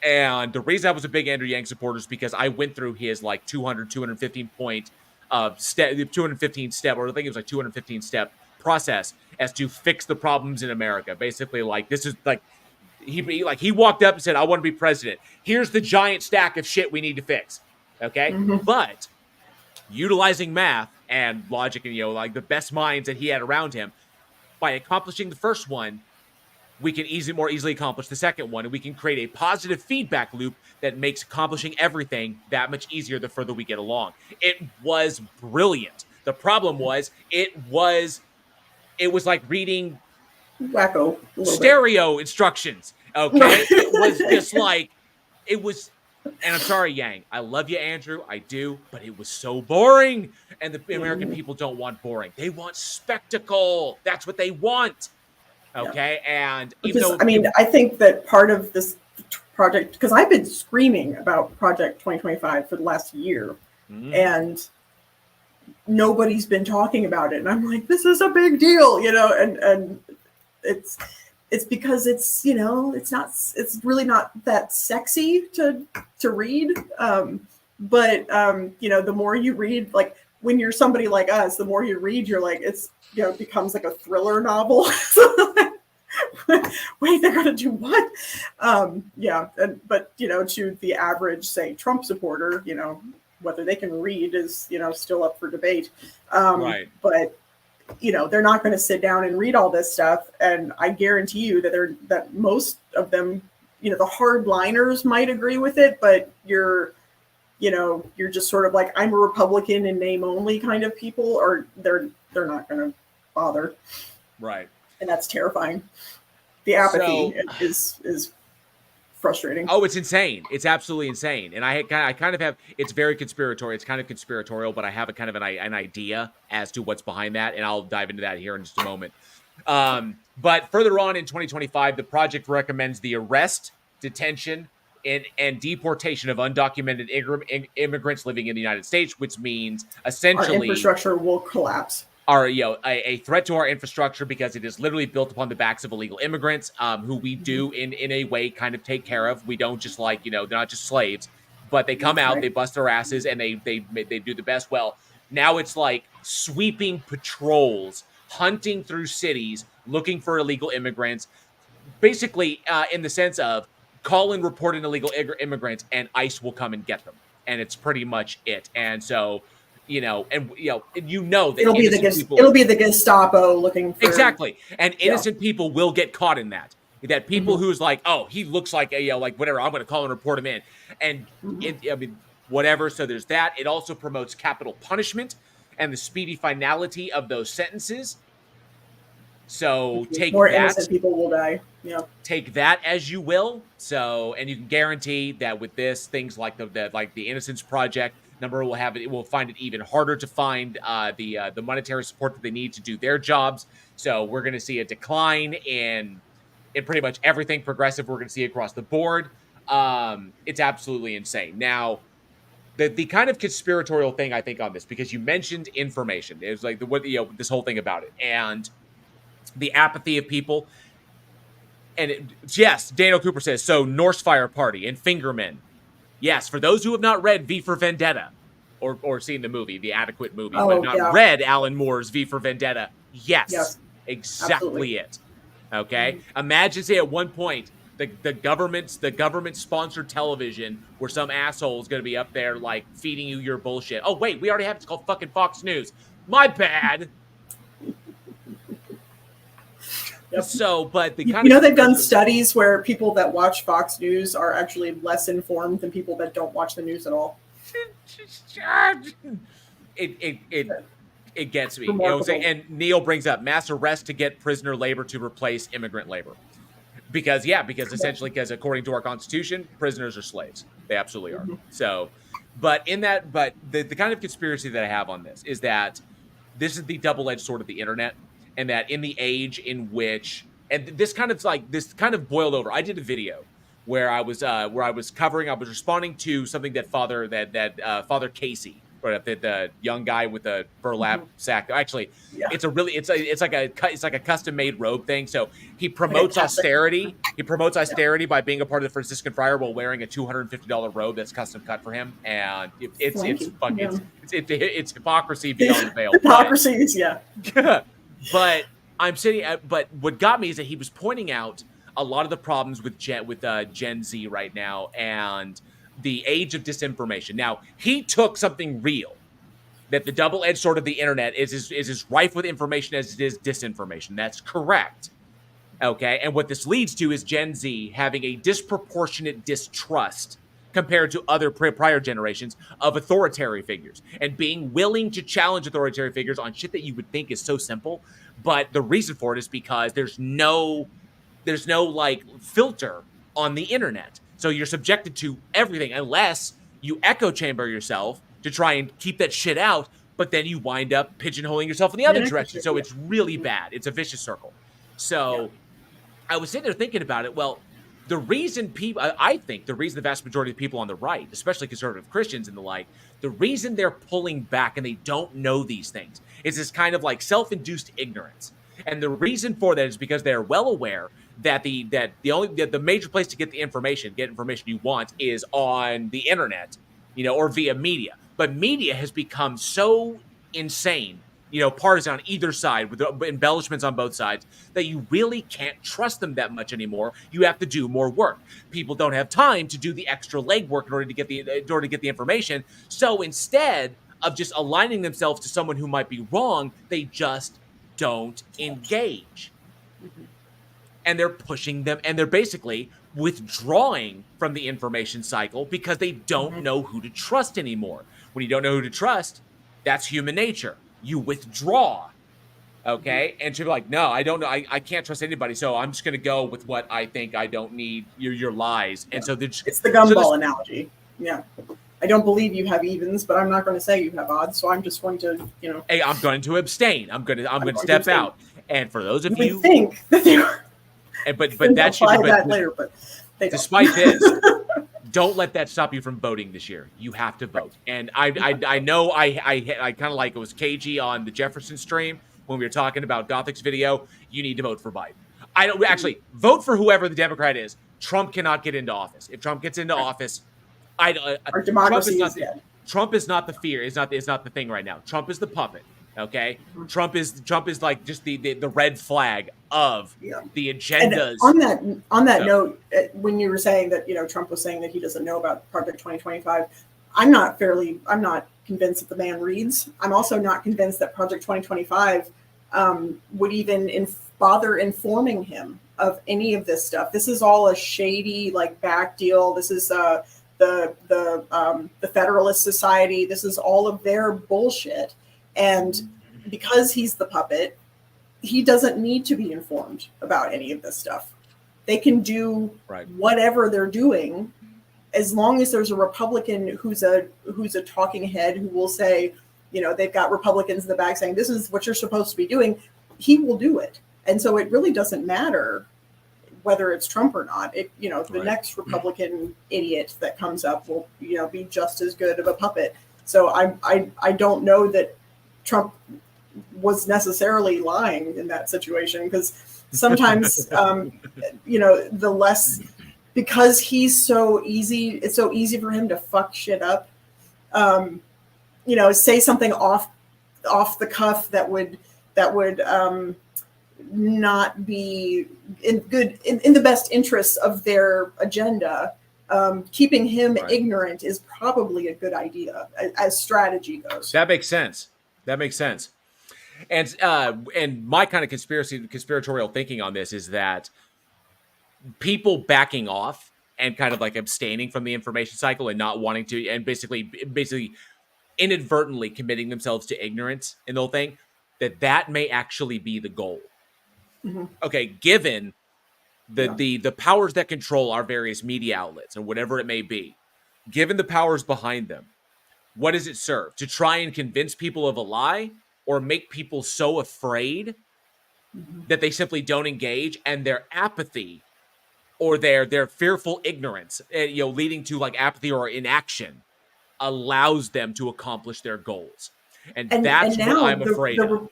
And the reason I was a big Andrew Yang supporter is because I went through his 215 point step, 215 step, or I think it was 215 step process as to fix the problems in America. Basically, this is he walked up and said, "I want to be president. Here's the giant stack of shit we need to fix." Okay, but utilizing math and logic and the best minds that he had around him, by accomplishing the first one, we can more easily accomplish the second one, and we can create a positive feedback loop that makes accomplishing everything that much easier the further we get along. It was brilliant. The problem was it was like reading wacko stereo instructions. Okay, it was just it was. And I'm sorry, Yang. I love you, Andrew. I do, but it was so boring. And the American people don't want boring. They want spectacle. That's what they want. Okay, and even though I think that part of this project, because I've been screaming about Project 2025 for the last year, and nobody's been talking about it, and I'm like, this is a big deal, and it's it's because it's, it's really not that sexy to read. But the more you read, like when you're somebody like us, the more you read, you're like, it's, it becomes like a thriller novel. Wait, they're gonna do what? But to the average, say, Trump supporter, whether they can read is, still up for debate. Right. But they're not going to sit down and read all this stuff, and I guarantee you that most of them, the hardliners might agree with it, but you're just sort of like, I'm a Republican in name only kind of people, or they're not going to bother. Right. And that's terrifying. The apathy is frustrating. Oh, it's insane. It's absolutely insane. And I kind of have, it's very conspiratorial. It's kind of conspiratorial, but I have a kind of an idea as to what's behind that. And I'll dive into that here in just a moment. But further on in 2025, the project recommends the arrest, detention, and deportation of undocumented immigrants living in the United States, which means essentially our infrastructure will collapse. A threat to our infrastructure, because it is literally built upon the backs of illegal immigrants, who we do in a way kind of take care of. We don't just they're not just slaves, but they come out, they bust our asses, and they do the best. Well, now it's like sweeping patrols, hunting through cities, looking for illegal immigrants, basically in the sense of call and report an illegal immigrants, and ICE will come and get them, and it's pretty much it. And so. That it'll be the Gestapo looking for exactly, and innocent people will get caught in that. That people who's like, oh, he looks like like whatever, I'm going to call and report him in, and whatever. So there's that. It also promotes capital punishment and the speedy finality of those sentences. So take more that. Innocent people will die. Yeah. Take that as you will. So, and you can guarantee that with this, things like the Innocence Project. Number it will find it even harder to find the monetary support that they need to do their jobs. So we're going to see a decline in pretty much everything progressive we're going to see across the board. It's absolutely insane. Now, the kind of conspiratorial thing I think on this, because you mentioned information, it was like this whole thing about it and the apathy of people. And yes, Daniel Cooper says so. Norse Fire Party and Fingermen. Yes, for those who have not read V for Vendetta or seen the movie, the adequate movie, but have not read Alan Moore's V for Vendetta, yes, exactly absolutely. It. Okay? Mm-hmm. Imagine, say, at one point, the government-sponsored television where some asshole is going to be up there, like, feeding you your bullshit. Oh, wait, we already have it's called fucking Fox News. My bad. Yep. So, but they've done studies where people that watch Fox News are actually less informed than people that don't watch the news at all. It gets me. And Neil brings up mass arrest to get prisoner labor to replace immigrant labor. Because essentially, according to our Constitution, prisoners are slaves. They absolutely are. Mm-hmm. So, but the kind of conspiracy that I have on this is that this is the double-edged sword of the internet. And that in the age in which, and this kind of boiled over. I did a video where I was responding to something that Father Casey, or the young guy with the burlap sack. Actually, it's like a custom made robe thing. So he promotes austerity. He promotes austerity by being a part of the Franciscan friar while wearing a $250 robe that's custom cut for him. And it's hypocrisy beyond the veil. Hypocrisy, yeah. But but what got me is that he was pointing out a lot of the problems with Gen Z right now and the age of disinformation. Now, he took something real, that the double-edged sword of the internet is as rife with information as it is disinformation. That's correct. Okay, and what this leads to is Gen Z having a disproportionate distrust compared to other prior generations of authoritarian figures, and being willing to challenge authoritarian figures on shit that you would think is so simple. But the reason for it is because there's no like filter on the internet. So you're subjected to everything unless you echo chamber yourself to try and keep that shit out, but then you wind up pigeonholing yourself in the other direction. So it's really bad. It's a vicious circle. So I was sitting there thinking about it. Well, I think the reason the vast majority of people on the right, especially conservative Christians and the like, the reason they're pulling back and they don't know these things is this kind of like self-induced ignorance. And the reason for that is because they're well aware that the major place to get information you want is on the internet, or via media. But media has become so insane, partisan on either side with embellishments on both sides, that you really can't trust them that much anymore. You have to do more work. People don't have time to do the extra legwork in order to get the information. So instead of just aligning themselves to someone who might be wrong, they just don't engage. And they're pushing them, and they're basically withdrawing from the information cycle because they don't know who to trust anymore. When you don't know who to trust, that's human nature. You withdraw. Okay. And she'll be like, no, I don't know. I can't trust anybody. So I'm just going to go with what I think. I don't need your lies. And so it's the gumball analogy. Yeah. I don't believe you have evens, but I'm not going to say you have odds. So I'm just going to, Hey, I'm going to abstain. I'm going to step out. And for those of you who think that they were, but that should be that later. But despite this, don't let that stop you from voting this year. You have to vote. And I know I kind of like it was cagey on the Jefferson stream when we were talking about Gothic's video. You need to vote for Biden. I don't actually vote for whoever the Democrat is. Trump cannot get into office. If Trump gets into office, our democracy is dead. Trump is not the fear. Is not the thing right now. Trump is the puppet. Okay, Trump is like just the red flag of the agendas. And on that note, when you were saying that Trump was saying that he doesn't know about Project 2025, I'm not convinced that the man reads. I'm also not convinced that Project 2025 would even bother informing him of any of this stuff. This is all a shady back deal. This is the Federalist Society. This is all of their bullshit. And because he's the puppet, he doesn't need to be informed about any of this stuff. They can do whatever they're doing, as long as there's a Republican who's a talking head who will say, they've got Republicans in the back saying, this is what you're supposed to be doing. He will do it. And so it really doesn't matter whether it's Trump or not. The next Republican idiot that comes up will, be just as good of a puppet. So I don't know that Trump was necessarily lying in that situation, because sometimes, the less, because he's so easy, it's so easy for him to fuck shit up. Say something off the cuff that would not be in the best interests of their agenda. Keeping him ignorant is probably a good idea as strategy goes. That makes sense. And my kind of conspiratorial thinking on this is that people backing off and kind of abstaining from the information cycle and not wanting to, and basically inadvertently committing themselves to ignorance in the whole thing, that may actually be the goal. Mm-hmm. Okay, given the powers that control our various media outlets or whatever it may be, given the powers behind them, what does it serve? To try and convince people of a lie, or make people so afraid that they simply don't engage, and their apathy or their fearful ignorance, leading to apathy or inaction, allows them to accomplish their goals. And that's what I'm afraid of.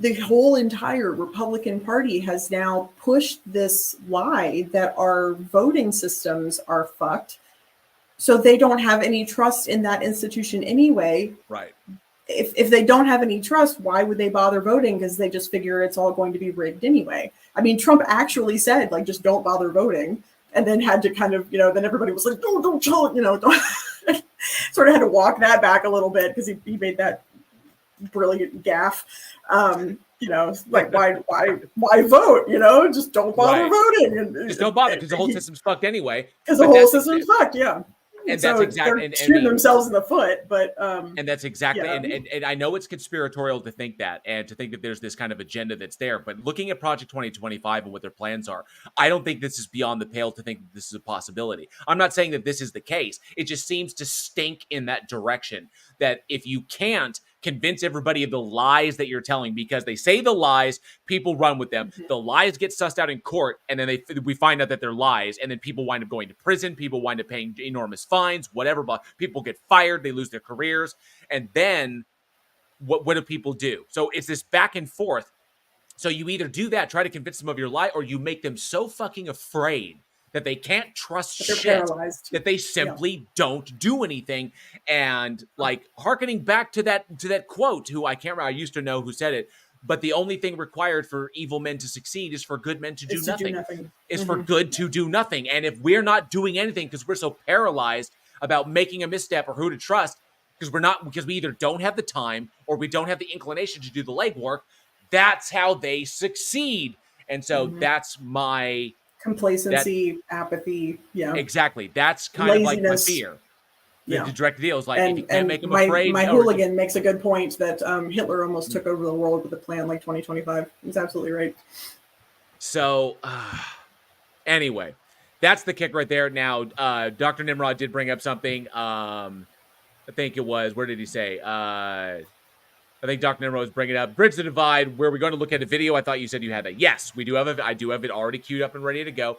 The whole entire Republican Party has now pushed this lie that our voting systems are fucked. So they don't have any trust in that institution anyway. Right. If they don't have any trust, why would they bother voting? Because they just figure it's all going to be rigged anyway. I mean, Trump actually said, just don't bother voting. And then had to kind of, then everybody was like, don't tell it, don't. Sort of had to walk that back a little bit because he made that brilliant gaffe. Why vote? Just don't bother voting. And just don't bother, because the whole system's fucked anyway. Because the whole system's fucked, yeah. And so that's exactly, they're shooting themselves in the foot, but and that's exactly, and I know it's conspiratorial to think that, and to think that there's this kind of agenda that's there. But looking at Project 2025 and what their plans are, I don't think this is beyond the pale to think that this is a possibility. I'm not saying that this is the case. It just seems to stink in that direction. That if you can't convince everybody of the lies that you're telling, because they say the lies, people run with them. Mm-hmm. The lies get sussed out in court, and then we find out that they're lies, and then people wind up going to prison, people wind up paying enormous fines, whatever, but people get fired, they lose their careers, and then what do people do? So it's this back and forth So you either do that, try to convince them of your lie, or you make them so fucking afraid that they can't trust But they're shit paralyzed. that they simply don't do anything. And like hearkening back to that quote, who I can't remember, I used to know who said it, but the only thing required for evil men to succeed is for good men to do nothing. Is for good to do nothing. And if we're not doing anything because we're so paralyzed about making a misstep or who to trust, because we either don't have the time or we don't have the inclination to do the legwork, that's how they succeed. And so that's my complacency, apathy, exactly. That's kind laziness. of like my fear. The direct deal is like, and, if you can't make them my, afraid. My hooligan makes a good point that Hitler almost took over the world with a plan like 2025. He's absolutely right. So anyway, that's the kick right there. Now, Dr. Nimrod did bring up something. I think it was, where did he say? I think Dr. Nimrod was bringing up Bridge the Divide, where we're going to look at a video. I thought you said you had that. Yes, we do have it. I do have it already queued up and ready to go.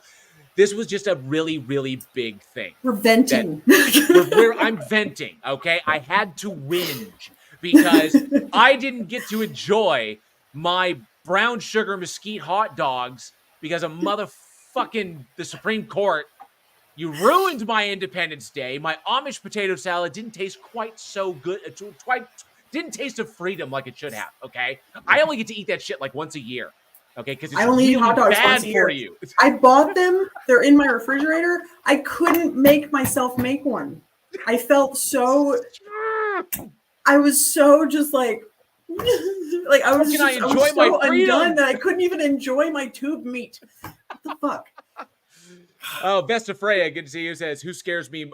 This was just a really, really big thing. We're venting. I'm venting, okay? I had to whinge because I didn't get to enjoy my brown sugar mesquite hot dogs because of motherfucking the Supreme Court. You ruined my Independence Day. My Amish potato salad didn't taste quite so good. Didn't taste of freedom like it should have, okay? I only get to eat that shit like once a year, okay? Because it's really hot dogs bad for you. I bought them. They're in my refrigerator. I couldn't make myself make one. I felt so... I was so just like I was so undone that I couldn't even enjoy my tube meat. What the fuck? Oh, Vesta Freya, good to see you. Says, who scares me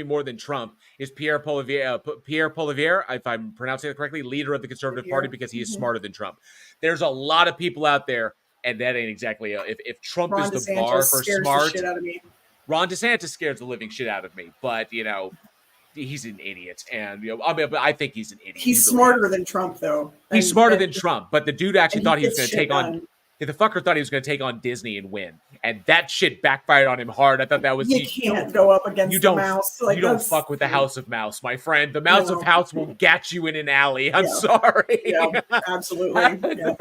more than Trump is Pierre Poilievre, if I'm pronouncing it correctly, leader of the Conservative Party, because he is smarter than Trump. There's a lot of people out there, and that ain't exactly if Trump Ron is the DeSantis bar for scares smart. The shit out of me. Ron DeSantis scares the living shit out of me, but he's an idiot, and I think he's an idiot. He's smarter than Trump, though. He's smarter than Trump, but the dude actually thought he was going to take on. The fucker thought he was going to take on Disney and win, and that shit backfired on him hard. I thought that was you can't go up against the mouse. You don't fuck with the House of Mouse, my friend. The Mouse of House will get you in an alley. I'm sorry. Yeah, absolutely. Yeah.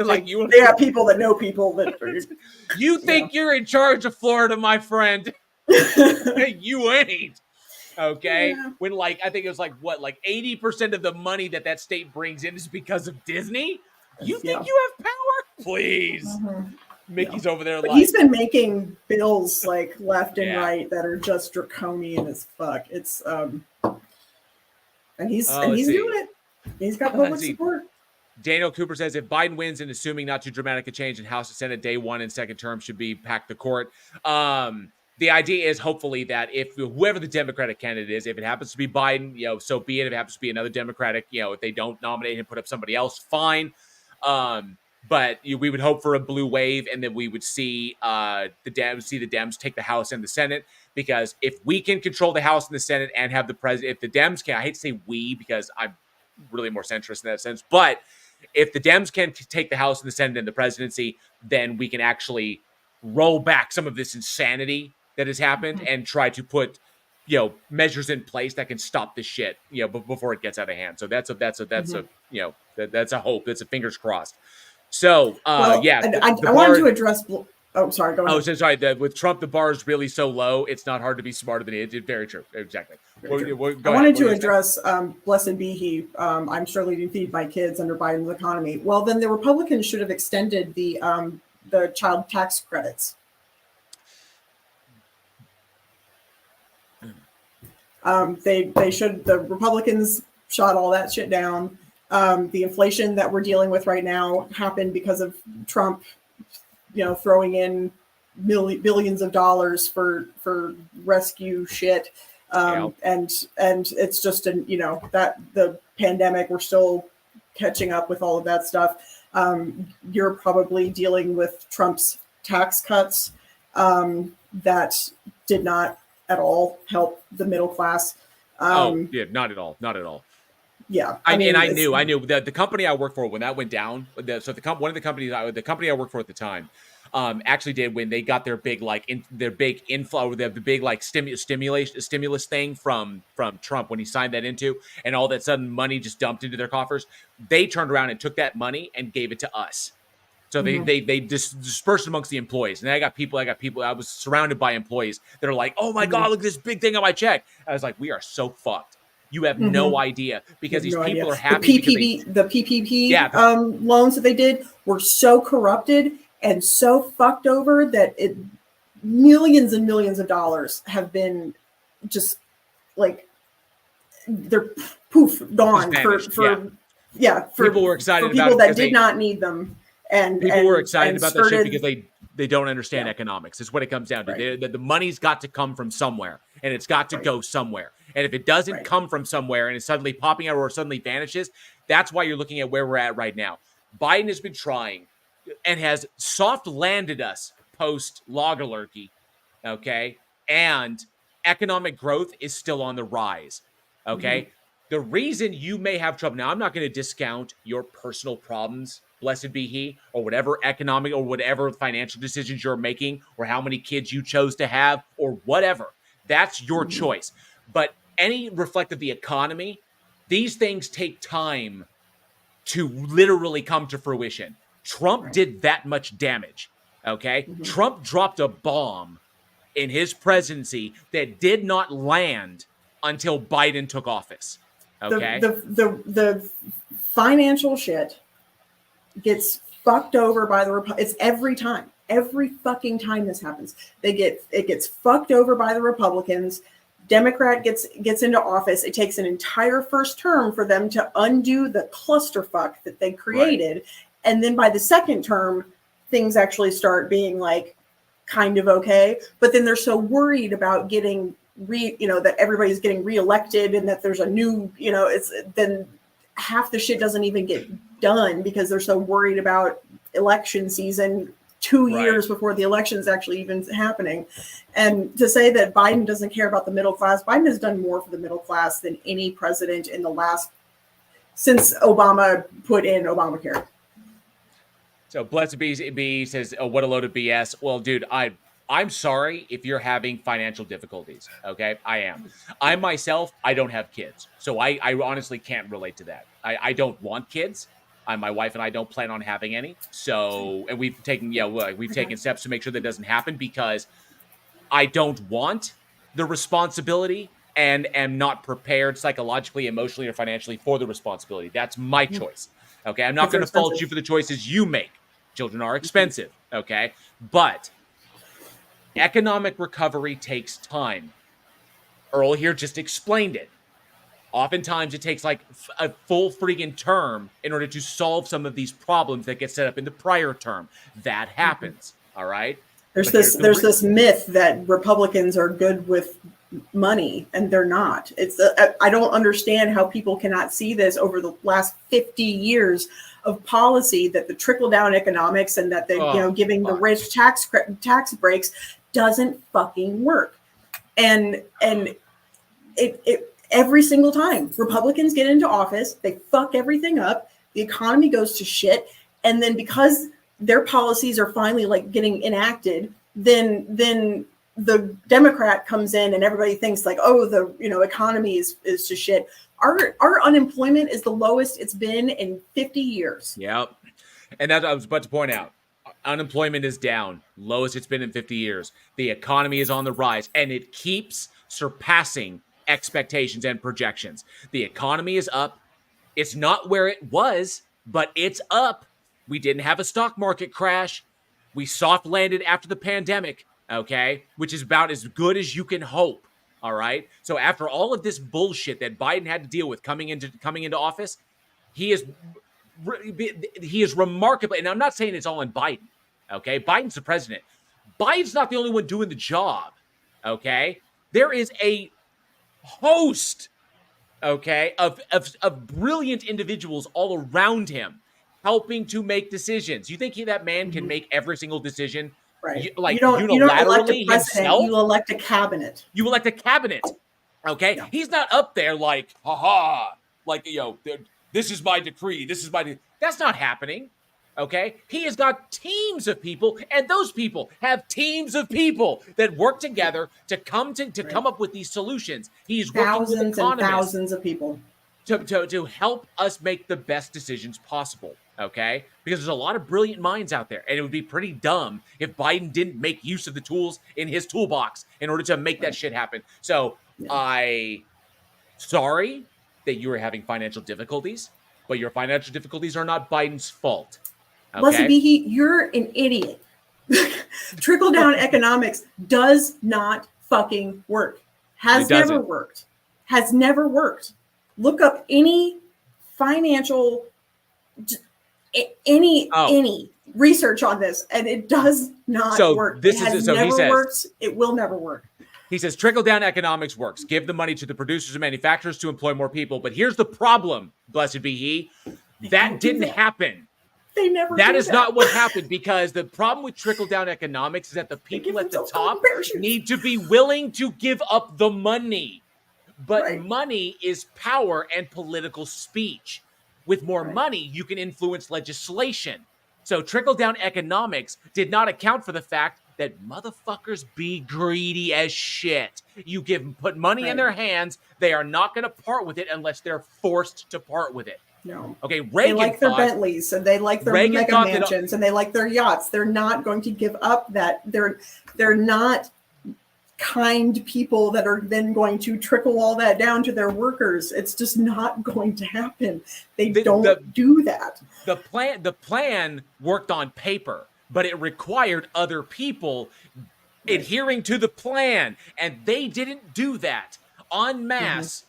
They have people that know people that. You think you're in charge of Florida, my friend? You ain't. Okay, when I think it was 80% of the money that state brings in is because of Disney. You think you have power? Please. Mickey's over there. But he's been making bills left and right that are just draconian as fuck. It's and he's doing it. He's got public support. Daniel Cooper says, if Biden wins and assuming not too dramatic a change in House and Senate, day one and second term should be pack the court. The idea is hopefully that if whoever the Democratic candidate is, if it happens to be Biden, so be it. If it happens to be another Democratic, if they don't nominate him, put up somebody else, fine. But we would hope for a blue wave, and then we would see the Dems take the House and the Senate. Because if we can control the House and the Senate and have the president, if the Dems can, I hate to say we because I'm really more centrist in that sense, but if the Dems can take the House and the Senate and the presidency, then we can actually roll back some of this insanity that has happened and try to put, measures in place that can stop this shit, before it gets out of hand. So that's a hope. That's a fingers crossed. So, I wanted to address. Oh, sorry. Go ahead. Oh, so sorry. With Trump, the bar is really so low. It's not hard to be smarter than he is. Very true. Exactly. I wanted to address Blessed be he. I'm struggling to feed my kids under Biden's economy. Well, then the Republicans should have extended the child tax credits. They should. The Republicans shot all that shit down. The inflation that we're dealing with right now happened because of Trump, throwing in billions of dollars for rescue shit. And it's just that the pandemic, we're still catching up with all of that stuff. You're probably dealing with Trump's tax cuts that did not at all help the middle class. Not at all. Yeah, I knew that the company I worked for when that went down. The company I worked for at the time, actually did when they got their big inflow, the big stimulus thing from Trump when he signed that into, and all that sudden money just dumped into their coffers. They turned around and took that money and gave it to us. So they dispersed amongst the employees. And I got people, I was surrounded by employees that are like, oh my God, look at this big thing on my check. I was like, we are so fucked. You have no idea, because these people are happy because the PPP yeah, loans that they did were so corrupted and so fucked over that millions and millions of dollars have been just like, they're poof gone for people were excited for people that did not need them. And people were excited about that shit because they don't understand economics. It's what it comes down to. Right. The money's got to come from somewhere, and it's got to go somewhere. And if it doesn't come from somewhere and it's suddenly popping out or suddenly vanishes, that's why you're looking at where we're at right now. Biden has been trying and has soft landed us post logalarchy, okay? And economic growth is still on the rise, okay? The reason you may have trouble, now I'm not going to discount your personal problems, blessed be he, or whatever economic or whatever financial decisions you're making, or how many kids you chose to have, or whatever. That's your choice. But any reflect of the economy, these things take time to literally come to fruition. Trump did that much damage, okay? Trump dropped a bomb in his presidency that did not land until Biden took office. Okay. The financial shit gets fucked over by the it's every fucking time this happens. It gets fucked over by the Republicans. Democrat gets into office. It takes an entire first term for them to undo the clusterfuck that they created. Right. And then by the second term, things actually start being like kind of okay. But then they're so worried about getting that everybody's getting reelected and that there's a new, then half the shit doesn't even get done because they're so worried about election season 2 years before the election is actually even happening. And to say that Biden doesn't care about the middle class, Biden has done more for the middle class than any president in since Obama put in Obamacare. So Blessed B says, oh, what a load of BS. Well, dude, I'm sorry if you're having financial difficulties, okay? I am. I myself, I don't have kids. So I honestly can't relate to that. I don't want kids. My wife and I don't plan on having any. So, and we've taken steps to make sure that doesn't happen because I don't want the responsibility and am not prepared psychologically, emotionally, or financially for the responsibility. That's my choice, okay? I'm not going to fault you for the choices you make. Children are expensive, okay? But economic recovery takes time. Earl here just explained it. Oftentimes, it takes like a full freaking term in order to solve some of these problems that get set up in the prior term. That happens, all right? There's this myth that Republicans are good with money, and they're not. I don't understand how people cannot see this over the last 50 years of policy, that the trickle-down economics and that giving the rich tax breaks doesn't fucking work. And it every single time Republicans get into office, they fuck everything up. The economy goes to shit. And then because their policies are finally like getting enacted, then the Democrat comes in and everybody thinks like, oh, the economy is to shit. Our unemployment is the lowest it's been in 50 years. Yep. And that I was about to point out. Unemployment is down, lowest it's been in 50 years. The economy is on the rise, and it keeps surpassing expectations and projections. The economy is up. It's not where it was, but it's up. We didn't have a stock market crash. We soft landed after the pandemic, okay? Which is about as good as you can hope, all right? So after all of this bullshit that Biden had to deal with coming into office, he is remarkably, and I'm not saying it's all on Biden, okay? Biden's the president. Biden's not the only one doing the job, okay? There is a host, okay, of brilliant individuals all around him helping to make decisions. You think that man can make every single decision, right? You don't elect a president, himself? You elect a cabinet. You elect a cabinet, okay? Yeah. He's not up there like, like, this is my decree. That's not happening. Okay. He has got teams of people, and those people have teams of people that work together to come up with these solutions. He's thousands working with economists and thousands of people to help us make the best decisions possible. Okay, because there's a lot of brilliant minds out there, and it would be pretty dumb if Biden didn't make use of the tools in his toolbox in order to make that shit happen. So sorry that you are having financial difficulties, but your financial difficulties are not Biden's fault. Blessed Okay? be he, you're an idiot. Trickle down economics does not fucking work. Has never worked. Has never worked. Look up any financial, any research on this, and it does not work. It has never worked. It will never work. He says trickle-down economics works. Give the money to the producers and manufacturers to employ more people. But here's the problem, blessed be he. That didn't happen. They never That is not what happened, because the problem with trickle-down economics is that the people at the top need to be willing to give up the money. But money is power and political speech. With more money, you can influence legislation. So trickle-down economics did not account for the fact that motherfuckers be greedy as shit. You put money in their hands, they are not going to part with it unless they're forced to part with it. No. Okay, Reagan they like their Bentleys, and they like their mega mansions, and they like their yachts. They're not going to give up that. They're not kind people that are then going to trickle all that down to their workers. It's just not going to happen. They don't do that. The plan worked on paper, but it required other people adhering to the plan, and they didn't do that en masse.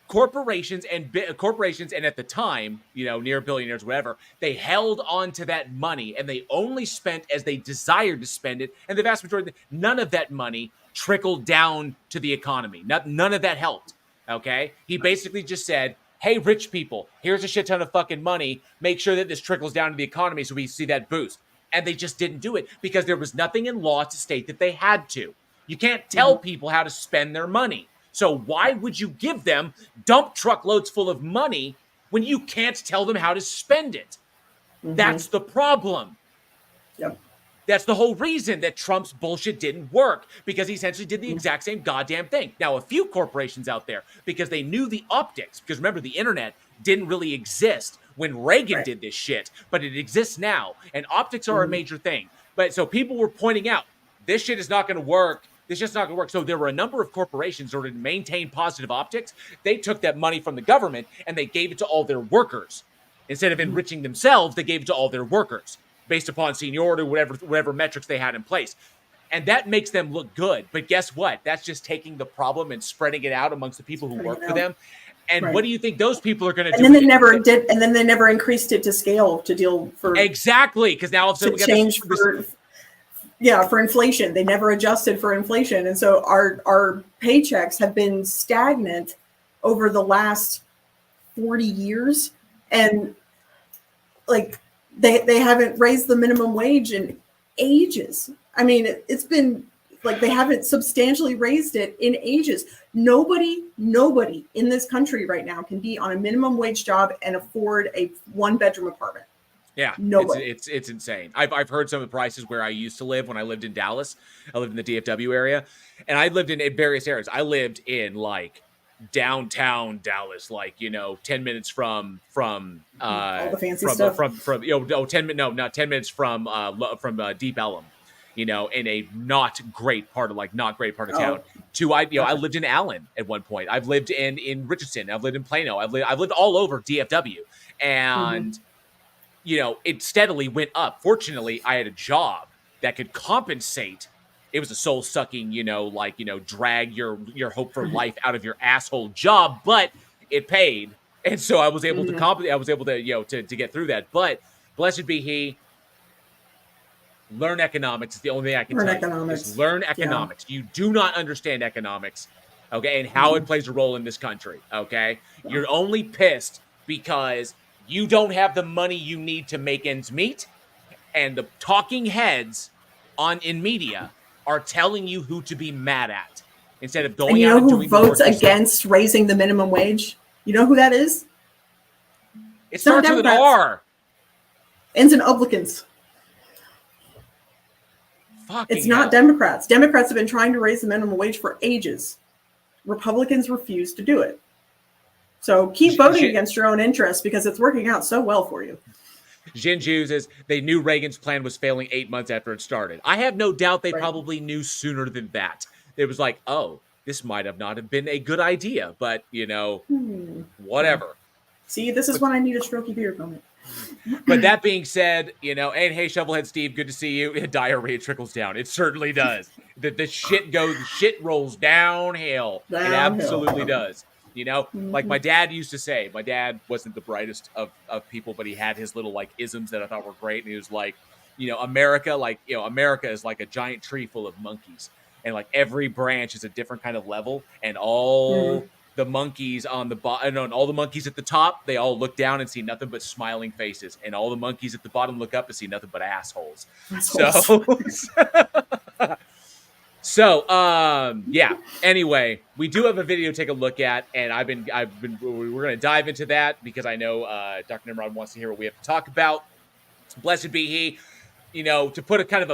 Corporations and at the time, near billionaires, whatever, they held on to that money, and they only spent as they desired to spend it. And the vast majority, none of that money trickled down to the economy. None of that helped. Okay, he basically just said, "Hey, rich people, here's a shit ton of fucking money. Make sure that this trickles down to the economy so we see that boost." And they just didn't do it because there was nothing in law to state that they had to. You can't tell people how to spend their money. So why would you give them dump truckloads full of money when you can't tell them how to spend it? That's the problem. Yep. That's the whole reason that Trump's bullshit didn't work, because he essentially did the exact same goddamn thing. Now, a few corporations out there, because they knew the optics, because remember, the internet didn't really exist when Reagan did this shit, but it exists now, and optics are a major thing. But so people were pointing out, this shit is not going to work. This just not going to work. So there were a number of corporations, in order to maintain positive optics, they took that money from the government and they gave it to all their workers. Instead of enriching themselves, they gave it to all their workers based upon seniority, whatever metrics they had in place. And that makes them look good. But guess what? That's just taking the problem and spreading it out amongst the people who work for them. And what do you think those people are going to do? And then they never did. And then they never increased it to scale to deal for exactly, because now all of a sudden we got change for inflation. They never adjusted for inflation, and so our paychecks have been stagnant over the last 40 years, and like they haven't raised the minimum wage in ages. I mean, it's been like they haven't substantially raised it in ages. Nobody in this country right now can be on a minimum wage job and afford a 1-bedroom apartment. Yeah, it's insane. I've heard some of the prices where I used to live when I lived in Dallas. I lived in the DFW area, and I lived in various areas. I lived in like downtown Dallas, like 10 minutes from all the fancy stuff. From 10 minutes, not 10 minutes from Deep Ellum, in a not great part of town. I lived in Allen at one point. I've lived in Richardson. I've lived in Plano. I've lived all over DFW, and it steadily went up. Fortunately, I had a job that could compensate. It was a soul-sucking, drag your hope for life out of your asshole job, but it paid, and so I was able to compensate. I was able to, to get through that. But blessed be he. Learn economics is the only thing I can tell you. Just learn economics. Yeah. You do not understand economics, okay, and how it plays a role in this country, okay? Yeah. You're only pissed because you don't have the money you need to make ends meet, and the talking heads in media are telling you who to be mad at instead of going out and doing the work. Who votes against raising the minimum wage? You know who that is? It starts with an R. Ends in obligans. It's not Democrats. Democrats have been trying to raise the minimum wage for ages. Republicans refuse to do it. So keep voting against your own interests because it's working out so well for you. Jinju says they knew Reagan's plan was failing 8 months after it started. I have no doubt they Right. probably knew sooner than that. It was like, oh, this might have not have been a good idea, but whatever. See, this is when I need a strokey beard moment. But that being said, and hey, Shovelhead Steve, good to see you. Diarrhea trickles down. It certainly does. The shit rolls downhill. It absolutely does. Like my dad used to say, my dad wasn't the brightest of people, but he had his little like isms that I thought were great. And he was like, America is like a giant tree full of monkeys. And like every branch is a different kind of level. And all the monkeys on the bottom, and all the monkeys at the top, they all look down and see nothing but smiling faces. And all the monkeys at the bottom look up and see nothing but assholes. So, yeah. Anyway, we do have a video to take a look at, and we're going to dive into that because I know Dr. Nimrod wants to hear what we have to talk about. Blessed be he. To put a kind of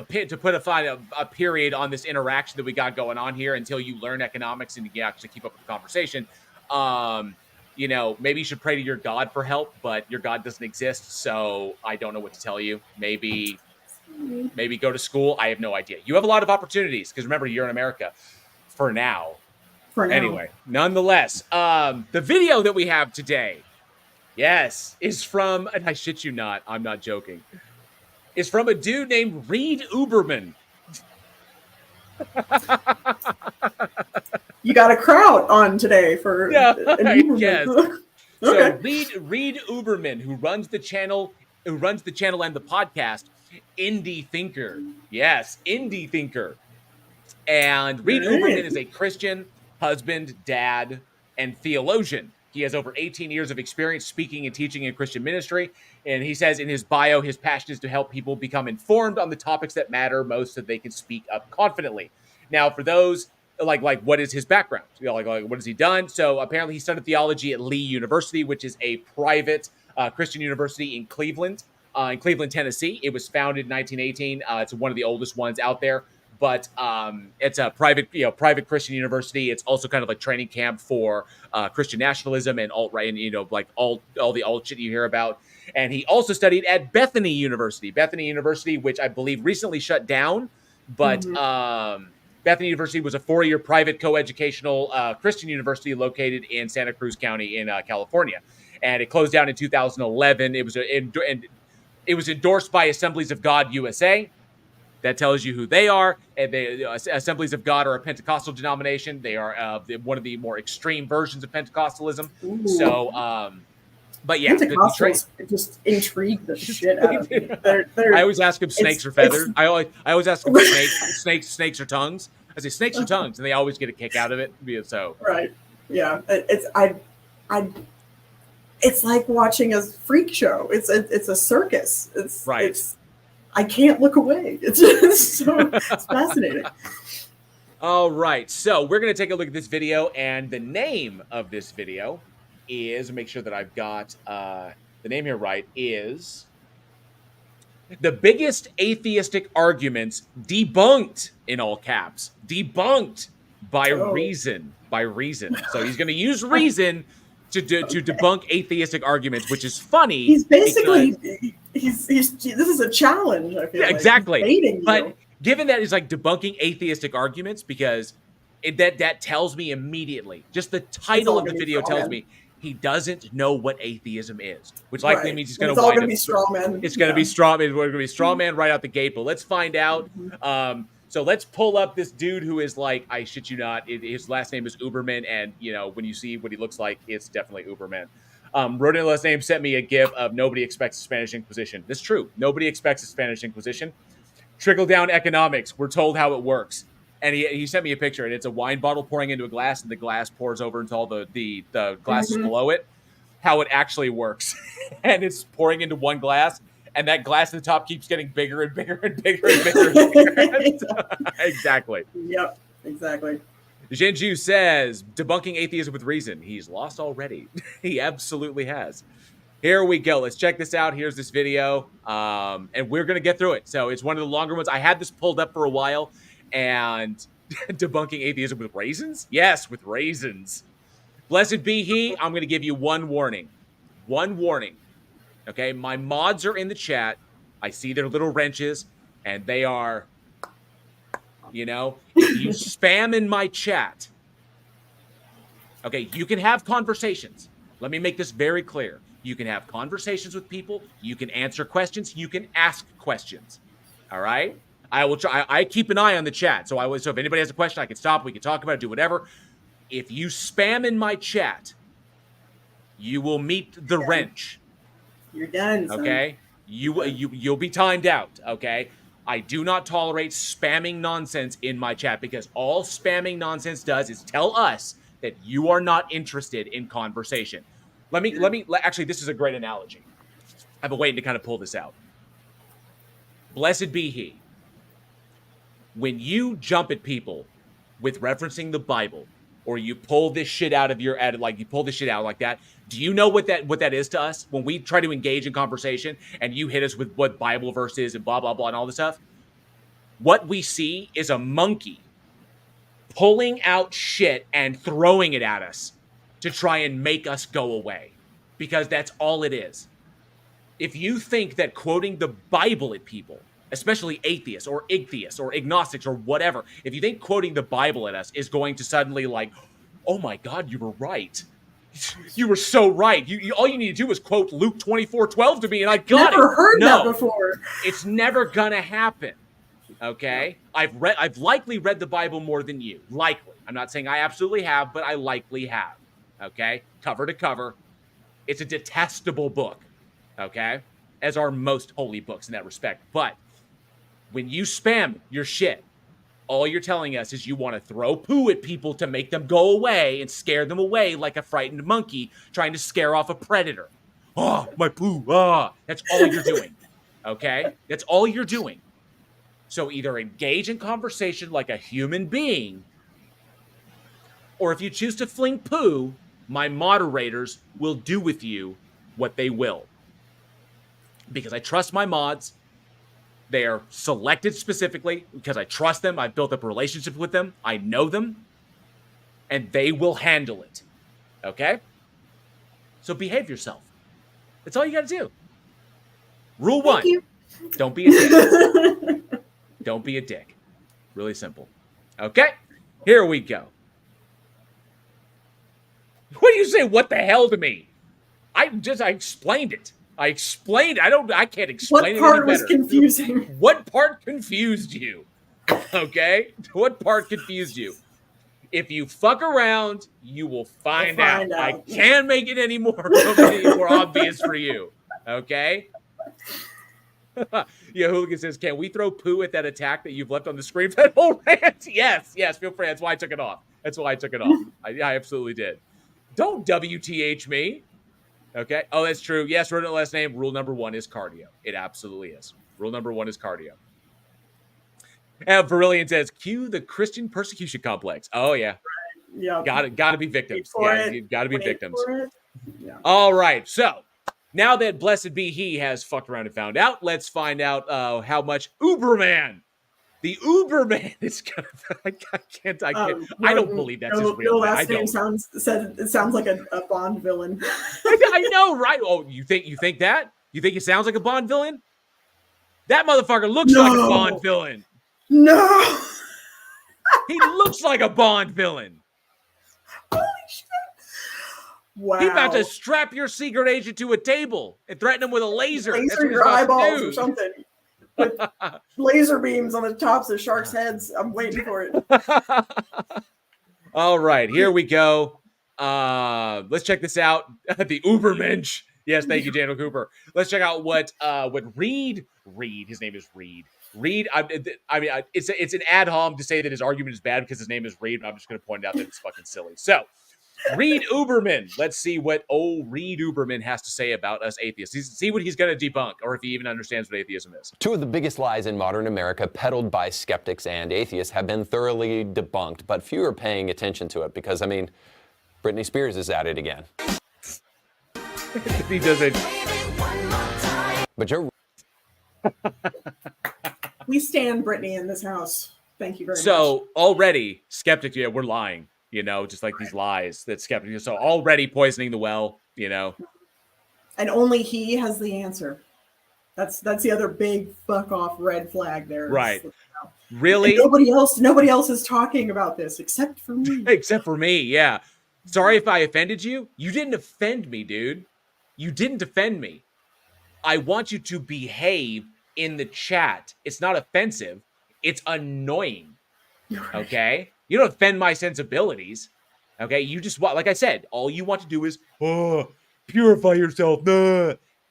a period on this interaction that we got going on here until you learn economics and you can actually keep up with the conversation. Maybe you should pray to your God for help, but your God doesn't exist, so I don't know what to tell you. Maybe go to school. I have no idea. You have a lot of opportunities because remember, you're in America for now. Anyway, nonetheless, the video that we have today, yes, is from, and I shit you not, I'm not joking, is from a dude named Reed Uberman. You got a crowd on today for yes. Okay. So Reed Uberman, who runs the channel and the podcast, Indie Thinker. Yes, Indie Thinker. And Reed Uberman is a Christian husband, dad, and theologian. He has over 18 years of experience speaking and teaching in Christian ministry. And he says in his bio, his passion is to help people become informed on the topics that matter most so they can speak up confidently. Now, for those, like what is his background? Like what has he done? So apparently he studied theology at Lee University, which is a private Christian university in Cleveland, Tennessee. It was founded in 1918. It's one of the oldest ones out there. But it's a private Christian university. It's also kind of like training camp for Christian nationalism and alt-right, and like all the alt shit you hear about. And he also studied at Bethany University, which I believe recently shut down. But Bethany University was a 4-year private coeducational Christian university located in Santa Cruz County in California, and it closed down in 2011. It was endorsed by Assemblies of God USA. That tells you who they are. And Assemblies of God are a Pentecostal denomination. They are one of the more extreme versions of Pentecostalism. Ooh. So, but yeah, Pentecostals just intrigue the shit out of me. I always ask them snakes or feathers. I always ask them snakes or tongues. I say snakes or tongues, and they always get a kick out of it. So right, yeah, it's like watching a freak show. It's a circus. It's right. I can't look away. It's fascinating. All right. So we're going to take a look at this video. And the name of this video is, make sure that I've got the name here right, is The Biggest Atheistic Arguments Debunked, in all caps. Debunked by Reason. So he's going to use Reason to debunk atheistic arguments, which is funny. He's basically he's this is a challenge. I feel like. Exactly. But given that he's like debunking atheistic arguments, because that tells me immediately, just the title of the video tells me he doesn't know what atheism is, which likely means he's going to wind up. Be straw man. It's going to be straw man. We're going to be straw man right out the gate. But let's find out. So let's pull up this dude who is like, I shit you not, his last name is Uberman, and when you see what he looks like, it's definitely Uberman. Wrote in last name, sent me a gif of nobody expects a Spanish Inquisition. That's true. Nobody expects a Spanish Inquisition. Trickle down economics. We're told how it works. And he sent me a picture, and it's a wine bottle pouring into a glass, and the glass pours over into all the glasses below it. How it actually works. And it's pouring into one glass. And that glass at the top keeps getting bigger and bigger and bigger and bigger and bigger. Exactly. Yep, exactly. Jinju says, debunking atheism with reason. He's lost already. He absolutely has. Here we go. Let's check this out. Here's this video. And we're going to get through it. So it's one of the longer ones. I had this pulled up for a while. And debunking atheism with raisins? Yes, with raisins. Blessed be he. I'm going to give you one warning. One warning. Okay, my mods are in the chat. I see their little wrenches, and they are, if you spam in my chat, okay, you can have conversations. Let me make this very clear. You can have conversations with people. You can answer questions. You can ask questions. All right. I will try. I keep an eye on the chat. So if anybody has a question, I can stop. We can talk about it, do whatever. If you spam in my chat, you will meet the wrench. You're done. Okay. You'll be timed out. Okay. I do not tolerate spamming nonsense in my chat, because all spamming nonsense does is tell us that you are not interested in conversation. Actually, this is a great analogy. I've been waiting to kind of pull this out. Blessed be he. When you jump at people with referencing the Bible, or you pull this shit out of you pull this shit out like that, do you know what that is to us? When we try to engage in conversation and you hit us with what Bible verse is and blah, blah, blah, and all this stuff, what we see is a monkey pulling out shit and throwing it at us to try and make us go away, because that's all it is. If you think that quoting the Bible at people, especially atheists or igtheists or agnostics or whatever, if you think quoting the Bible at us is going to suddenly oh my God, you were right. You were so right. All you need to do is quote Luke 24:12 to me, and I got it. Never heard that before. It's never gonna happen. Okay? I've likely read the Bible more than you. Likely. I'm not saying I absolutely have, but I likely have. Okay? Cover to cover. It's a detestable book. Okay? As are most holy books in that respect. But when you spam your shit, all you're telling us is you want to throw poo at people to make them go away and scare them away like a frightened monkey trying to scare off a predator. Oh, my poo. That's all you're doing. Okay? That's all you're doing. So either engage in conversation like a human being, or if you choose to fling poo, my moderators will do with you what they will. Because I trust my mods. They are selected specifically because I trust them. I've built up a relationship with them. I know them. And they will handle it. Okay? So behave yourself. That's all you got to do. Rule 1. Don't be a dick. Don't be a dick. Really simple. Okay? Here we go. What do you say, what the hell, to me? I explained it. I can't explain it. What part was confusing? What part confused you? Okay? What part confused you? If you fuck around, you will find out. I can't make it any more obvious for you. Okay? Yeah, Hooligan says, can we throw poo at that attack that you've left on the screen? That whole rant? Yes, feel free. That's why I took it off. I absolutely did. Don't WTH me. Okay. Oh, that's true. Yes, wrote it last name. Rule number 1 is cardio. It absolutely is. Rule number 1 is cardio. And Virillion says, cue the Christian persecution complex. Oh, yeah. Yeah. Got to be victims. You got to be victims. Yeah. All right. So now that Blessed Be He has fucked around and found out, let's find out how much Uberman. The Uberman is gonna. I can't. I don't believe that's his real name. Last name sounds like a Bond villain. I know, right? Oh, you think that? You think it sounds like a Bond villain? That motherfucker looks like a Bond villain. No. He looks like a Bond villain. Holy shit! Wow. He's about to strap your secret agent to a table and threaten him with a laser. Laser your eyeballs or something. With laser beams on the tops of sharks' heads. I'm waiting for it. All right, here we go. Let's check this out. The Ubermensch. Yes, thank you, Daniel Cooper. Let's check out what Reed. His name is Reed. Reed. It's an ad hom to say that his argument is bad because his name is Reed, but I'm just going to point out that it's fucking silly. So, Reed Uberman. Let's see what old Reed Uberman has to say about us atheists. See what he's going to debunk, or if he even understands what atheism is. 2 of the biggest lies in modern America, peddled by skeptics and atheists, have been thoroughly debunked, but few are paying attention to it because, Britney Spears is at it again. He doesn't. But you're. We stand Britney in this house. Thank you very much. So already skeptics, we're lying. Just like these lies that skeptics. So already poisoning the well. And only he has the answer. That's the other big fuck off red flag there. Right. And Really? nobody else is talking about this except for me. Except for me, yeah. Sorry if I offended you. You didn't offend me, dude. You didn't offend me. I want you to behave in the chat. It's not offensive. It's annoying. Okay? You don't offend my sensibilities. Okay? You just want, like I said, all you want to do is, purify yourself.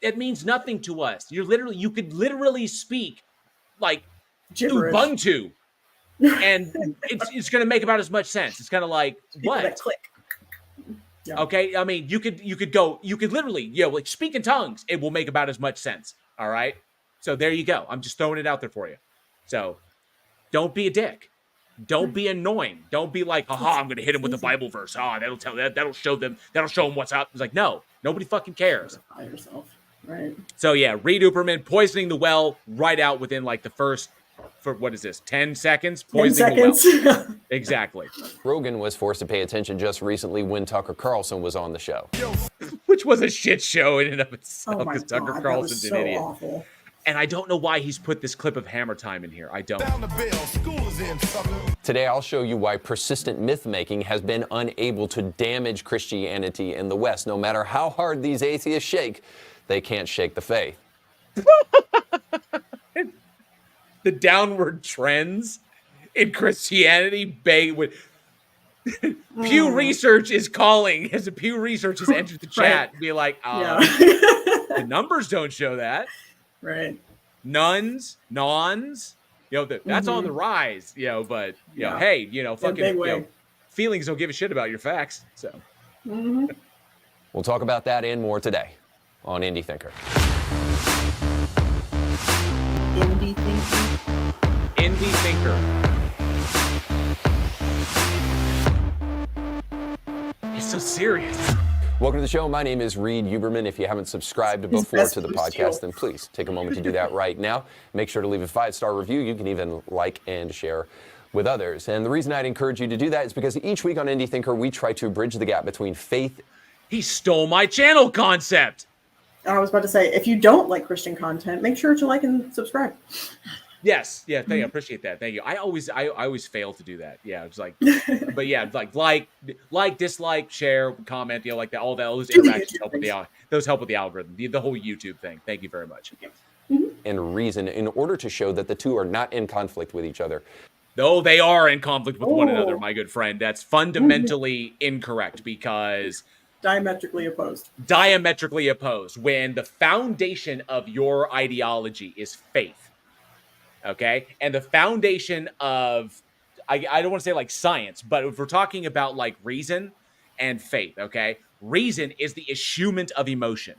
It means nothing to us. You could literally speak like Gibberish. Ubuntu, and it's going to make about as much sense. It's kind of like, what? Click. Yeah. Okay, I mean, you could literally, like speak in tongues. It will make about as much sense. All right, so there you go. I'm just throwing it out there for you. So don't be a dick. Don't be annoying. Don't be like, aha, I'm gonna hit him with a Bible verse. That'll show them what's up. It's like, no, nobody fucking cares. Purify yourself, right? So yeah, Reed Uberman poisoning the well right out within like the first, for what is this, 10 seconds? Poisoning 10 seconds. The well. Exactly. Rogan was forced to pay attention just recently when Tucker Carlson was on the show. Which was a shit show in and of itself, because God, Tucker Carlson's an idiot. Awful. And I don't know why he's put this clip of Hammer Time in here. I don't. Today I'll show you why persistent myth-making has been unable to damage Christianity in the West. No matter how hard these atheists shake, they can't shake the faith. The downward trends in Christianity beg with Pew Research is calling, as the Pew Research has entered the chat, right. Be like, the numbers don't show that. Right. Nons, that's on the rise, but hey, fucking feelings don't give a shit about your facts. So we'll talk about that and more today on Indie Thinker. Indie Thinker. It's so serious. Welcome to the show. My name is Reed Uberman. If you haven't subscribed before to the podcast, then please take a moment to do that right now. Make sure to leave a 5-star review. You can even like and share with others. And the reason I'd encourage you to do that is because each week on Indie Thinker, we try to bridge the gap between faith. He stole my channel concept. I was about to say, if you don't like Christian content, make sure to like and subscribe. Yes, yeah, thank you. I appreciate that. Thank you. I always fail to do that. Yeah, it's like, but yeah, like, dislike, share, comment, like that. All those interactions help with the algorithm, the whole YouTube thing. Thank you very much. And reason in order to show that the two are not in conflict with each other. No, they are in conflict with one another, my good friend. That's fundamentally incorrect because diametrically opposed. When the foundation of your ideology is faith. Okay, and the foundation of, I don't want to say like science, but if we're talking about like reason and faith, okay, reason is the eschewment of emotion.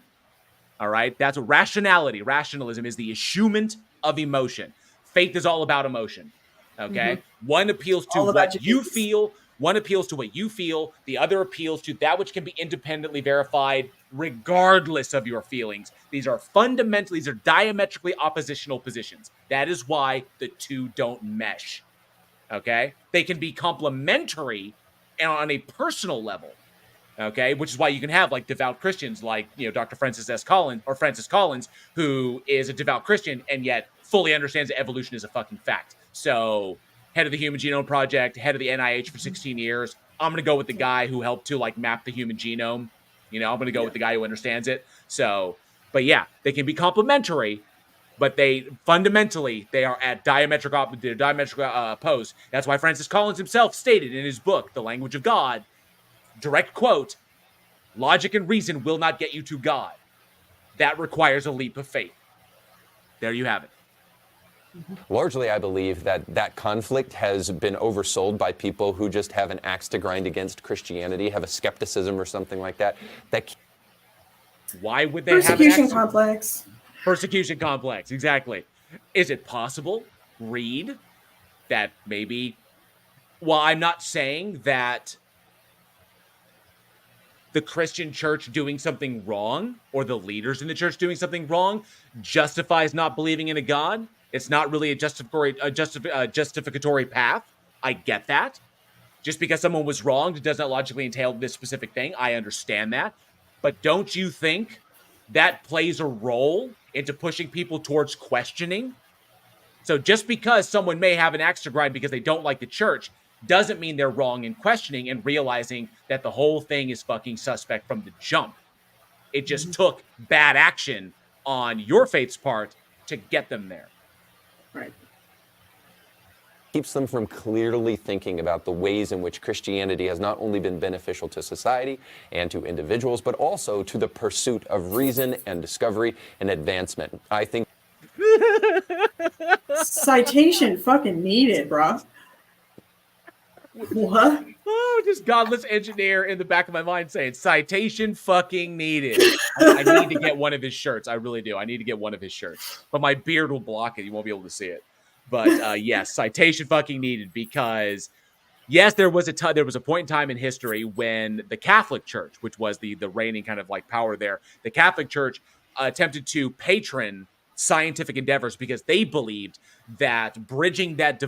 All right, that's what rationalism is, the eschewment of emotion. Faith is all about emotion. Okay, one appeals to what you feel. One appeals to what you feel. The other appeals to that which can be independently verified, regardless of your feelings. These are diametrically oppositional positions. That is why the two don't mesh. Okay? They can be complementary on a personal level. Okay? Which is why you can have like devout Christians like, Dr. Francis Collins, who is a devout Christian and yet fully understands that evolution is a fucking fact. So, head of the Human Genome Project, head of the NIH for 16 years. I'm going to go with the guy who helped to like map the human genome. I'm going to go with the guy who understands it. So, but yeah, they can be complementary, but they are at diametrically opposed. That's why Francis Collins himself stated in his book, The Language of God, direct quote, "Logic and reason will not get you to God. That requires a leap of faith." There you have it. Largely, I believe that conflict has been oversold by people who just have an axe to grind against Christianity, have a skepticism or something like that. Why would they persecution complex? Persecution complex, exactly. Is it possible, Reed, that maybe? Well, I'm not saying that the Christian church doing something wrong or the leaders in the church doing something wrong justifies not believing in a God. It's not really a justificatory path. I get that. Just because someone was wronged does not logically entail this specific thing. I understand that. But don't you think that plays a role into pushing people towards questioning. So just because someone may have an axe to grind because they don't like the church doesn't mean they're wrong in questioning and realizing that the whole thing is fucking suspect from the jump. It just took bad action on your faith's part to get them there. Right. Keeps them from clearly thinking about the ways in which Christianity has not only been beneficial to society and to individuals, but also to the pursuit of reason and discovery and advancement. I think Citation fucking needed, bro. What? Oh, just godless engineer in the back of my mind saying citation fucking needed. I need to get one of his shirts. I really do. I need to get one of his shirts. But my beard will block it. You won't be able to see it. But yes, citation fucking needed, because yes, there was a point in time in history when the Catholic Church, which was the reigning kind of like power there, the Catholic Church attempted to patron scientific endeavors because they believed that bridging that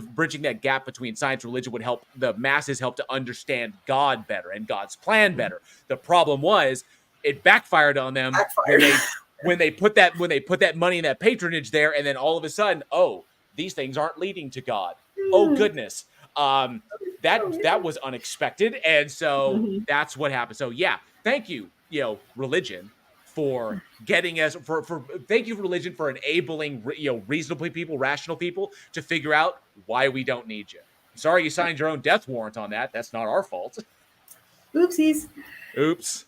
gap between science and religion would help the masses help to understand God better and God's plan better. The problem was it backfired on them when they put that money and that patronage there, and then all of a sudden, oh, these things aren't leading to God. Oh goodness. That was unexpected, and so that's what happened. So yeah, thank you, religion, for getting us thank you, religion, for enabling reasonable people, rational people to figure out why we don't need you. Sorry you signed your own death warrant on that. That's not our fault. Oopsies. Oops.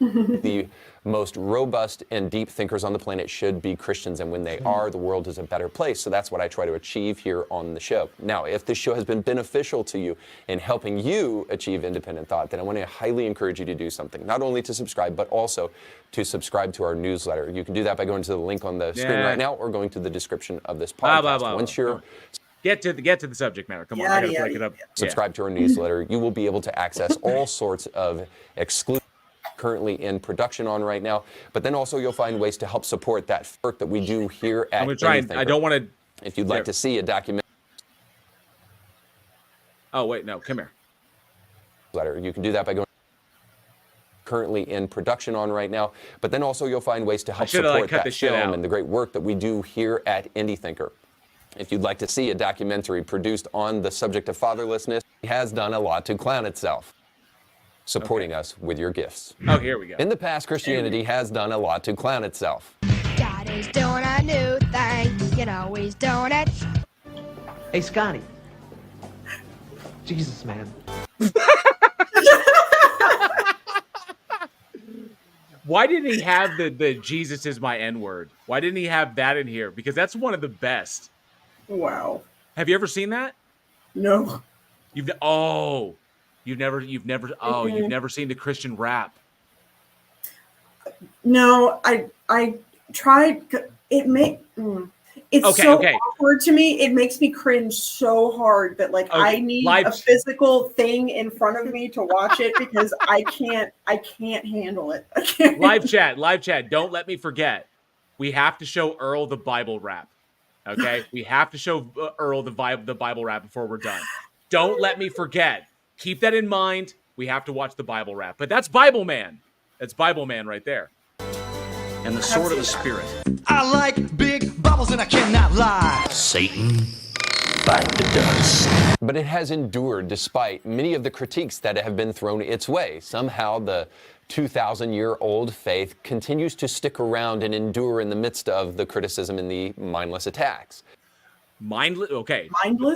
The most robust and deep thinkers on the planet should be Christians, and when they are, the world is a better place. So that's what I try to achieve here on the show. Now, if this show has been beneficial to you in helping you achieve independent thought, then I want to highly encourage you to do something. Not only to subscribe, but also to subscribe to our newsletter. You can do that by going to the link on the screen right now, or going to the description of this podcast. Once you're Get to the subject matter. Come on, I gotta break it up. Subscribe to our newsletter. You will be able to access all sorts of exclusive, currently in production on right now, but then also you'll find ways to help support that work that we do here at I'm gonna try and I don't want to. If you'd like to see a document. Oh wait, no, come here. You can do that by going. Currently in production on right now, but then also you'll find ways to help support that film and the great work that we do here at Indie Thinker. If you'd like to see a documentary produced on the subject of fatherlessness, it has done a lot to clown itself, supporting us with your gifts. Oh, here we go. In the past, Christianity has done a lot to clown itself. God is doing a new thing, he's doing it. Hey, Scotty. Jesus, man. Why didn't he have the Jesus is my N-word? Why didn't he have that in here? Because that's one of the best. Wow. Have you ever seen that? No. You've never seen the Christian rap. No, I tried. It's awkward to me. It makes me cringe so hard that I need a physical thing in front of me to watch it, because I can't handle it. Live chat. Don't let me forget. We have to show Earl the Bible rap. Okay, we have to show Earl the Bible rap before we're done. Don't let me forget. Keep that in mind. We have to watch the Bible rap. But that's Bible Man. That's Bible Man right there. And the sword of the Spirit. I like big bubbles and I cannot lie. Satan, bite the dust. But it has endured despite many of the critiques that have been thrown its way. Somehow the 2,000-year-old faith continues to stick around and endure in the midst of the criticism and the mindless attacks. Mindless.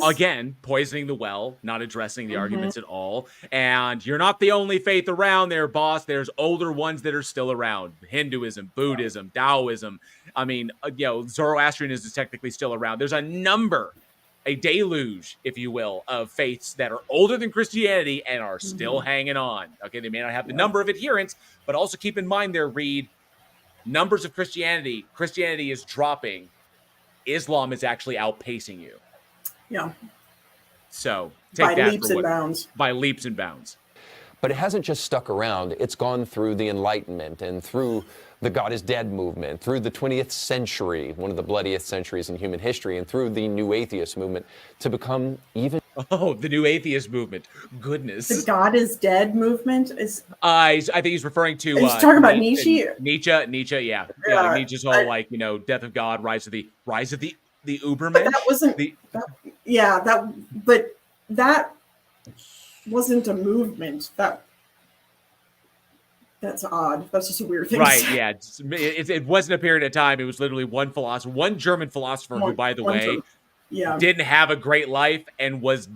Again, poisoning the well, not addressing the arguments at all. And you're not the only faith around there, boss. There's older ones that are still around. Hinduism, Buddhism, Taoism. I mean, Zoroastrianism is technically still around. There's a deluge, if you will, of faiths that are older than Christianity and are still hanging on. Okay, they may not have the number of adherents, but also keep in mind there, Reed, numbers of Christianity is dropping. Islam is actually outpacing you. Yeah. So take that leaps and bounds. By leaps and bounds. But it hasn't just stuck around. It's gone through the Enlightenment and through the God is Dead movement, through the 20th century, one of the bloodiest centuries in human history, and through the New Atheist movement to become even Oh, the new atheist movement. The Goodness. God is dead movement is. I think he's referring to. He's talking about Nietzsche. Nietzsche, yeah, like Nietzsche's whole like death of God, rise of the Uberman. But that wasn't. But that wasn't a movement. That's odd. That's just a weird thing. Right? Yeah, it wasn't a period of time. It was literally one philosopher, one German philosopher who, by the way, didn't have a great life and was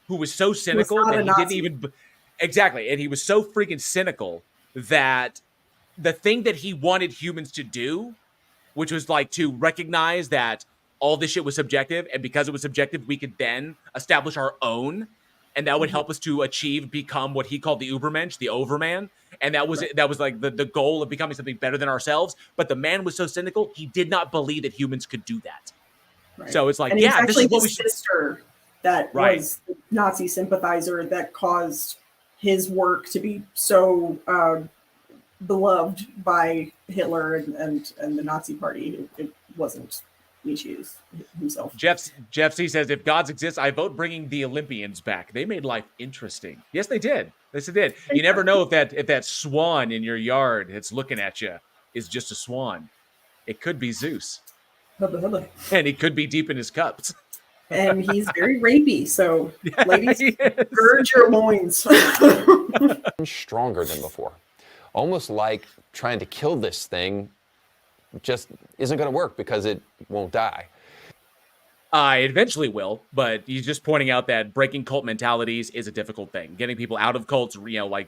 who was so cynical that he didn't even exactly, and he was so freaking cynical that the thing that he wanted humans to do, which was like to recognize that all this shit was subjective, and because it was subjective, we could then establish our own, and that would help us to become what he called the Ubermensch, the overman, and that was like the goal of becoming something better than ourselves. But the man was so cynical, he did not believe that humans could do that. Right. So it's like, yeah, this is what we should. Sister that was the Nazi sympathizer that caused his work to be so beloved by Hitler and the Nazi Party. It wasn't Nietzsche himself. Jeff C says, if gods exist, I vote bringing the Olympians back. They made life interesting. Yes, they did. Yes, they did. You never know if that swan in your yard that's looking at you is just a swan. It could be Zeus. And he could be deep in his cups. And he's very rapey, so ladies, gird your loins. Stronger than before. Almost like trying to kill this thing just isn't going to work because it won't die. It eventually will, but he's just pointing out that breaking cult mentalities is a difficult thing. Getting people out of cults, like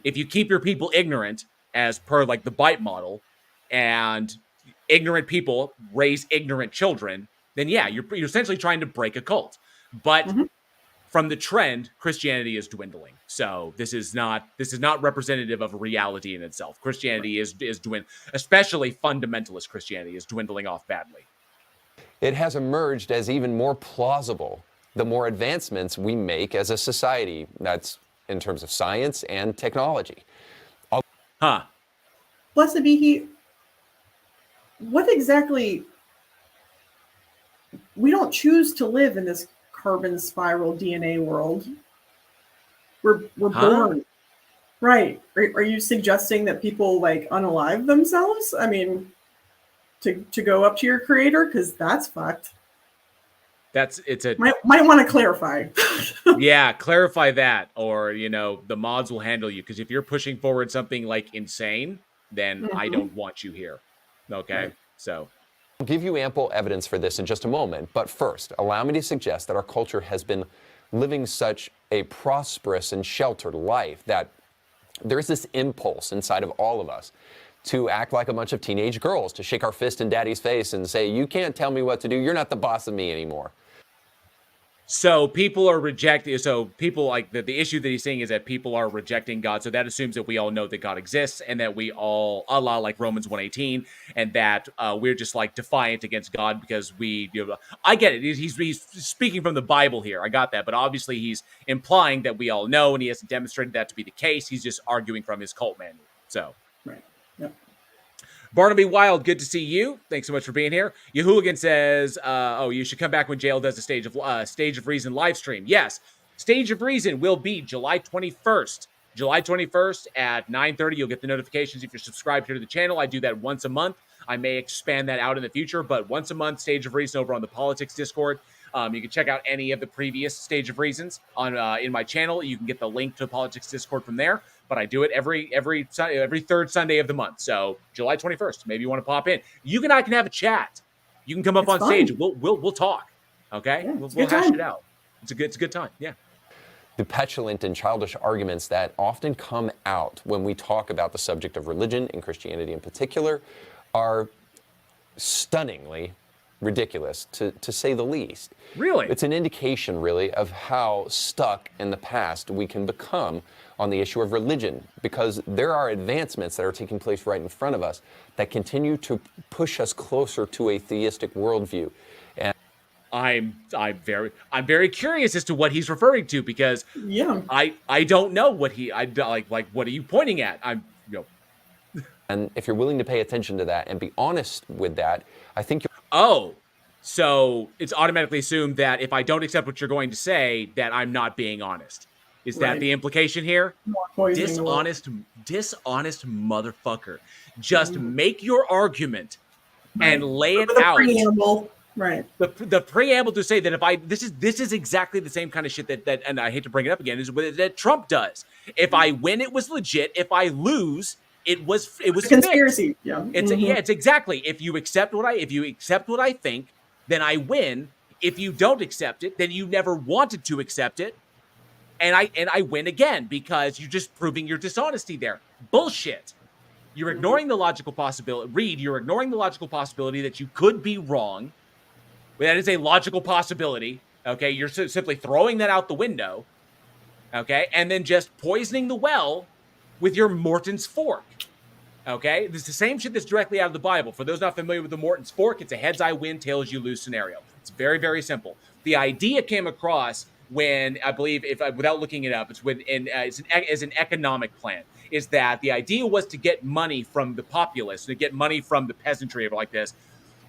if you keep your people ignorant, as per like the Bite model, and ignorant people raise ignorant children, then yeah, you're essentially trying to break a cult. But from the trend, Christianity is dwindling. So this is not representative of reality in itself. Christianity is dwindling, especially fundamentalist Christianity is dwindling off badly. It has emerged as even more plausible the more advancements we make as a society. That's in terms of science and technology. Blessed be he. What exactly? We don't choose to live in this carbon spiral DNA world. We're born. Right. Are you suggesting that people like unalive themselves? I mean, to go up to your creator? Because that's fucked. Might want to clarify. Yeah, clarify that, or the mods will handle you. Because if you're pushing forward something like insane, then I don't want you here. Okay, right. So I'll give you ample evidence for this in just a moment. But first, allow me to suggest that our culture has been living such a prosperous and sheltered life that there is this impulse inside of all of us to act like a bunch of teenage girls, to shake our fist in daddy's face and say, you can't tell me what to do. You're not the boss of me anymore. So people are rejecting. So people like the issue that he's saying is that people are rejecting God. So that assumes that we all know that God exists and that we all Allah like Romans 1:18, and that we're just like defiant against God because we. I get it. He's speaking from the Bible here. I got that, but obviously he's implying that we all know, and he hasn't demonstrated that to be the case. He's just arguing from his cult manual. So right. Yep. Barnaby Wild, good to see you. Thanks so much for being here. Yehooligan says, you should come back when Jail does a Stage of Reason live stream. Yes, Stage of Reason will be July 21st. July 21st at 9:30. You'll get the notifications if you're subscribed here to the channel. I do that once a month. I may expand that out in the future, but once a month, Stage of Reason over on the Politics Discord. You can check out any of the previous Stage of Reasons on in my channel. You can get the link to the Politics Discord from there. But I do it every third Sunday of the month. So July 21st, maybe you want to pop in. You and I can have a chat. You can come up on stage. We'll talk. Okay, yeah, we'll hash it out. It's a good time. Yeah. The petulant and childish arguments that often come out when we talk about the subject of religion and Christianity in particular are stunningly ridiculous, to say the least. Really? It's an indication, really, of how stuck in the past we can become on the issue of religion, because there are advancements that are taking place right in front of us that continue to push us closer to a theistic worldview. And I'm very curious as to what he's referring to, because I don't know what what are you pointing at? And if you're willing to pay attention to that and be honest with that, I think you're... Oh, So it's automatically assumed that if I don't accept what you're going to say, that I'm not being honest. Is that the implication here? Dishonest motherfucker. Just make your argument and lay it out. Preamble. Right. The preamble to say that if I this is exactly the same kind of shit that and I hate to bring it up again, is that Trump does. If I win, it was legit. If I lose, it was a conspiracy. Fixed. Yeah. It's exactly. If you accept what I think, then I win. If you don't accept it, then you never wanted to accept it. And I win again because you're just proving your dishonesty there. Bullshit. You're ignoring the logical possibility. Reed, you're ignoring the logical possibility that you could be wrong. That is a logical possibility. Okay, you're simply throwing that out the window. Okay, and then just poisoning the well with your Morton's fork. Okay, this is the same shit that's directly out of the Bible. For those not familiar with the Morton's fork, it's a heads I win, tails you lose scenario. It's very, very simple. The idea came across when, I believe, without looking it up, it's an economic plan. Is that the idea was to get money from the populace, to get money from the peasantry, or like this,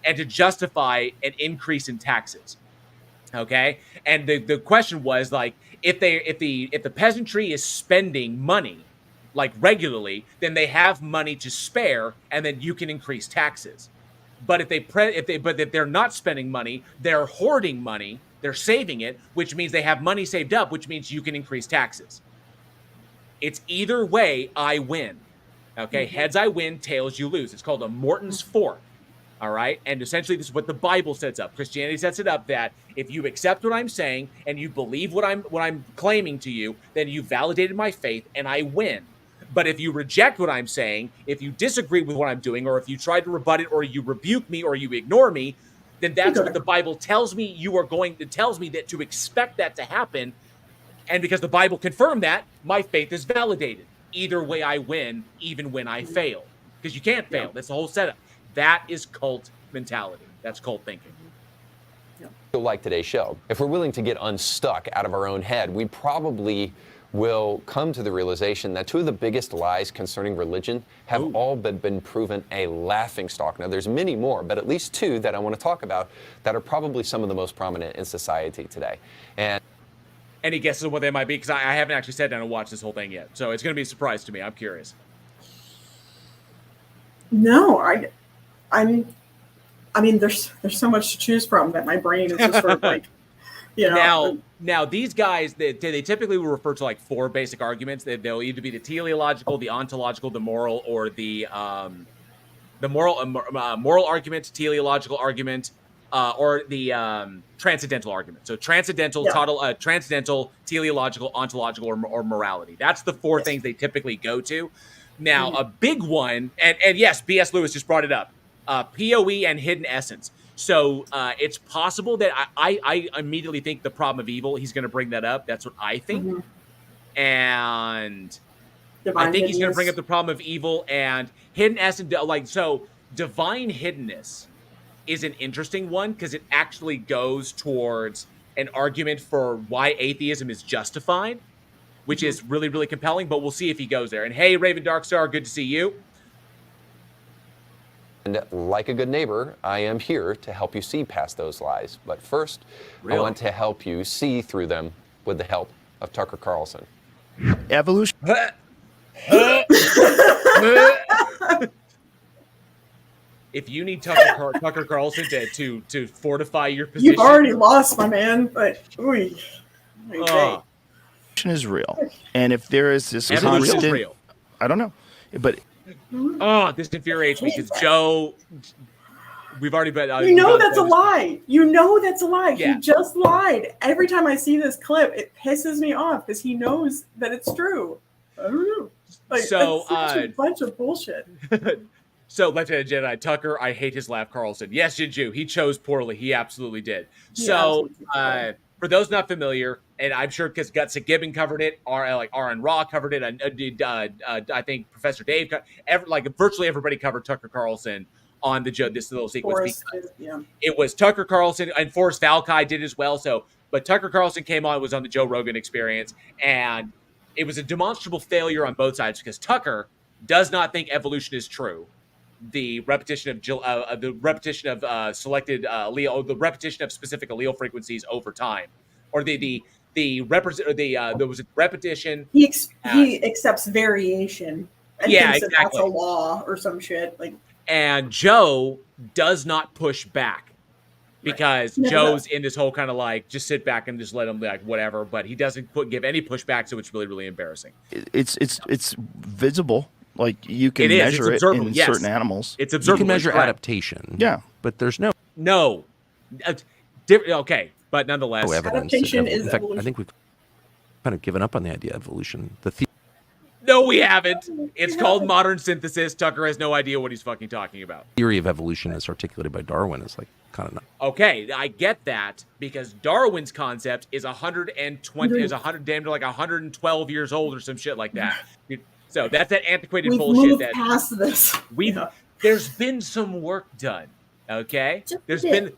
and to justify an increase in taxes. Okay, and the question was like, if the peasantry is spending money like regularly, then they have money to spare, and then you can increase taxes. But if they're not spending money, they're hoarding money, they're saving it, which means they have money saved up, which means you can increase taxes. It's either way, I win. Okay, heads I win, tails you lose. It's called a Morton's fork. All right, and essentially this is what the Bible sets up. Christianity sets it up that if you accept what I'm saying and you believe what I'm claiming to you, then you validated my faith and I win. But if you reject what I'm saying, if you disagree with what I'm doing, or if you try to rebut it, or you rebuke me, or you ignore me, then that's what the Bible tells me tells me that to expect that to happen. And because the Bible confirmed that, my faith is validated. Either way I win, even when I fail. Because you can't fail. That's the whole setup. That is cult mentality. That's cult thinking. You'll like today's show. If we're willing to get unstuck out of our own head, we probably will come to the realization that two of the biggest lies concerning religion have all but been proven a laughingstock. Now, there's many more, but at least two that I want to talk about that are probably some of the most prominent in society today. And any guesses on what they might be? Because I haven't actually sat down and watched this whole thing yet. So it's going to be a surprise to me. I'm curious. No, I mean, there's so much to choose from that my brain is just sort of like, you know. Now these guys, they typically will refer to like four basic arguments. They'll either be the teleological, the ontological, the moral, or the moral argument, teleological argument, or the transcendental argument. So transcendental, transcendental, teleological, ontological, or morality. That's the four things they typically go to. Now, a big one, and yes, B.S. Lewis just brought it up. POE and hidden essence. So it's possible that I immediately think the problem of evil, he's going to bring that up. That's what I think. And I think he's going to bring up the problem of evil and hidden essence. So divine hiddenness is an interesting one because it actually goes towards an argument for why atheism is justified, which is really, really compelling. But we'll see if he goes there. And hey, Raven Darkstar, good to see you. And like a good neighbor, I am here to help you see past those lies. But first, I want to help you see through them with the help of Tucker Carlson. Evolution. If you need Tucker Carlson to fortify your position, you've already lost, my man. But is real, and if there is this constant, real. I don't know, but. This infuriates me because Joe, we've already been. That's a lie. You know that's a lie. Yeah. He just lied. Every time I see this clip, it pisses me off because he knows that it's true. I don't know. Like, so that's such a bunch of bullshit. So, Lieutenant Jedi Tucker, I hate his laugh. Carlson, yes, did you? He chose poorly. He absolutely did. For those not familiar, and I'm sure because Guts and Gibbon covered it, Aaron Raw covered it, I think Professor Dave, virtually everybody covered Tucker Carlson on the this little sequence. It was Tucker Carlson, and Forrest Valkai did as well. But Tucker Carlson came on, was on the Joe Rogan Experience, and it was a demonstrable failure on both sides because Tucker does not think evolution is true. the repetition of selected allele, the repetition of specific allele frequencies over time, or there was a repetition. He accepts variation and Yeah, thinks that that's a exactly. law or some shit. Like, And Joe does not push back because No, Joe's in this whole kind of like just sit back and just let him like whatever, but he doesn't give any pushback, so it's really, really embarrassing. It's visible. Like you can It is. measure It's it observable. in Yes. certain animals. It's You observable. can measure Correct. adaptation. Yeah. But there's no No. Okay, but nonetheless, evidence. Adaptation is In fact, evolution. I think we've kind of given up on the idea of evolution. no, we haven't. It's called modern synthesis. Tucker has no idea what he's fucking talking about. theory of evolution as articulated by Darwin is like kind of not. Okay, I get that because Darwin's concept is 112 years old or some shit like that. So that's that antiquated we've bullshit moved that past this. there's been some work done. Okay, there's been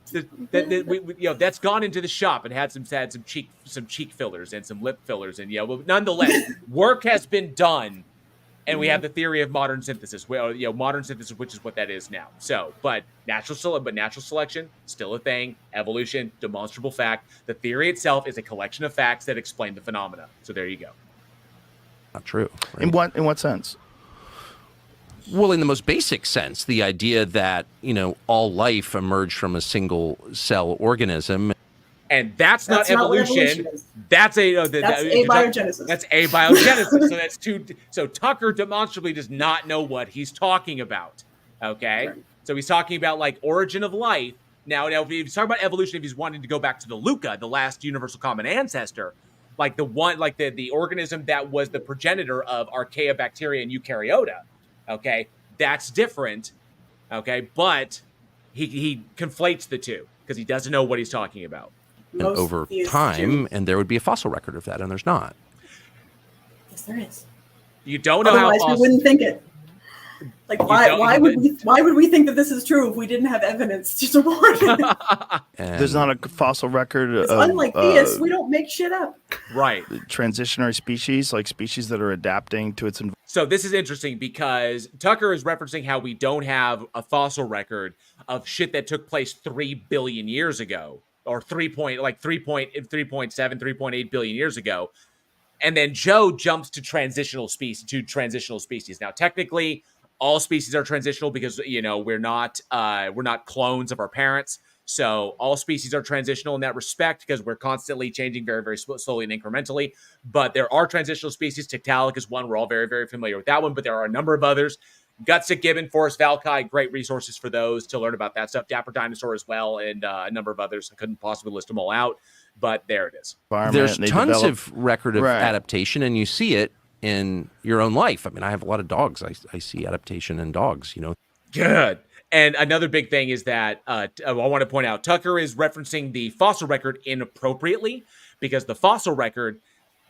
that's gone into the shop and had some cheek fillers and some lip fillers, and but nonetheless, work has been done, and we have the theory of modern synthesis. Well, modern synthesis, which is what that is now. So, but natural selection still a thing. Evolution, demonstrable fact. The theory itself is a collection of facts that explain the phenomena. So there you go. Not true. Right? In what sense? Well, in the most basic sense, the idea that, all life emerged from a single cell organism. And that's not evolution. That's abiogenesis. That's abiogenesis. So Tucker demonstrably does not know what he's talking about. Okay? Right. So he's talking about like origin of life. Now if he's talking about evolution, if he's wanting to go back to the Luca, the last universal common ancestor, like the one, like the organism that was the progenitor of archaea, bacteria, and eukaryota. Okay, that's different. Okay, but he conflates the two because he doesn't know what he's talking about. And over time, and there would be a fossil record of that, and there's not. Yes, there is. You don't know Otherwise, how. We wouldn't think it. Like, why would we think that this is true if we didn't have evidence to support it? There's not a fossil record of, unlike theists, we don't make shit up. Right. Transitionary species, like species that are adapting to its environment. So this is interesting because Tucker is referencing how we don't have a fossil record of shit that took place 3 billion years ago, or 3.8 billion years ago. And then Joe jumps to transitional species. Now, technically, all species are transitional because we're not clones of our parents. So all species are transitional in that respect because we're constantly changing very, very slowly and incrementally. But there are transitional species. Tiktaalik is one. We're all very, very familiar with that one. But there are a number of others. Gutsick Gibbon, Forrest Valkai, great resources for those to learn about that stuff. Dapper Dinosaur as well, and a number of others. I couldn't possibly list them all out, but there it is. There's tons of record of adaptation, and you see it in your own life. I mean, I have a lot of dogs. I see adaptation in dogs, Good. And another big thing is that I want to point out, Tucker is referencing the fossil record inappropriately because the fossil record,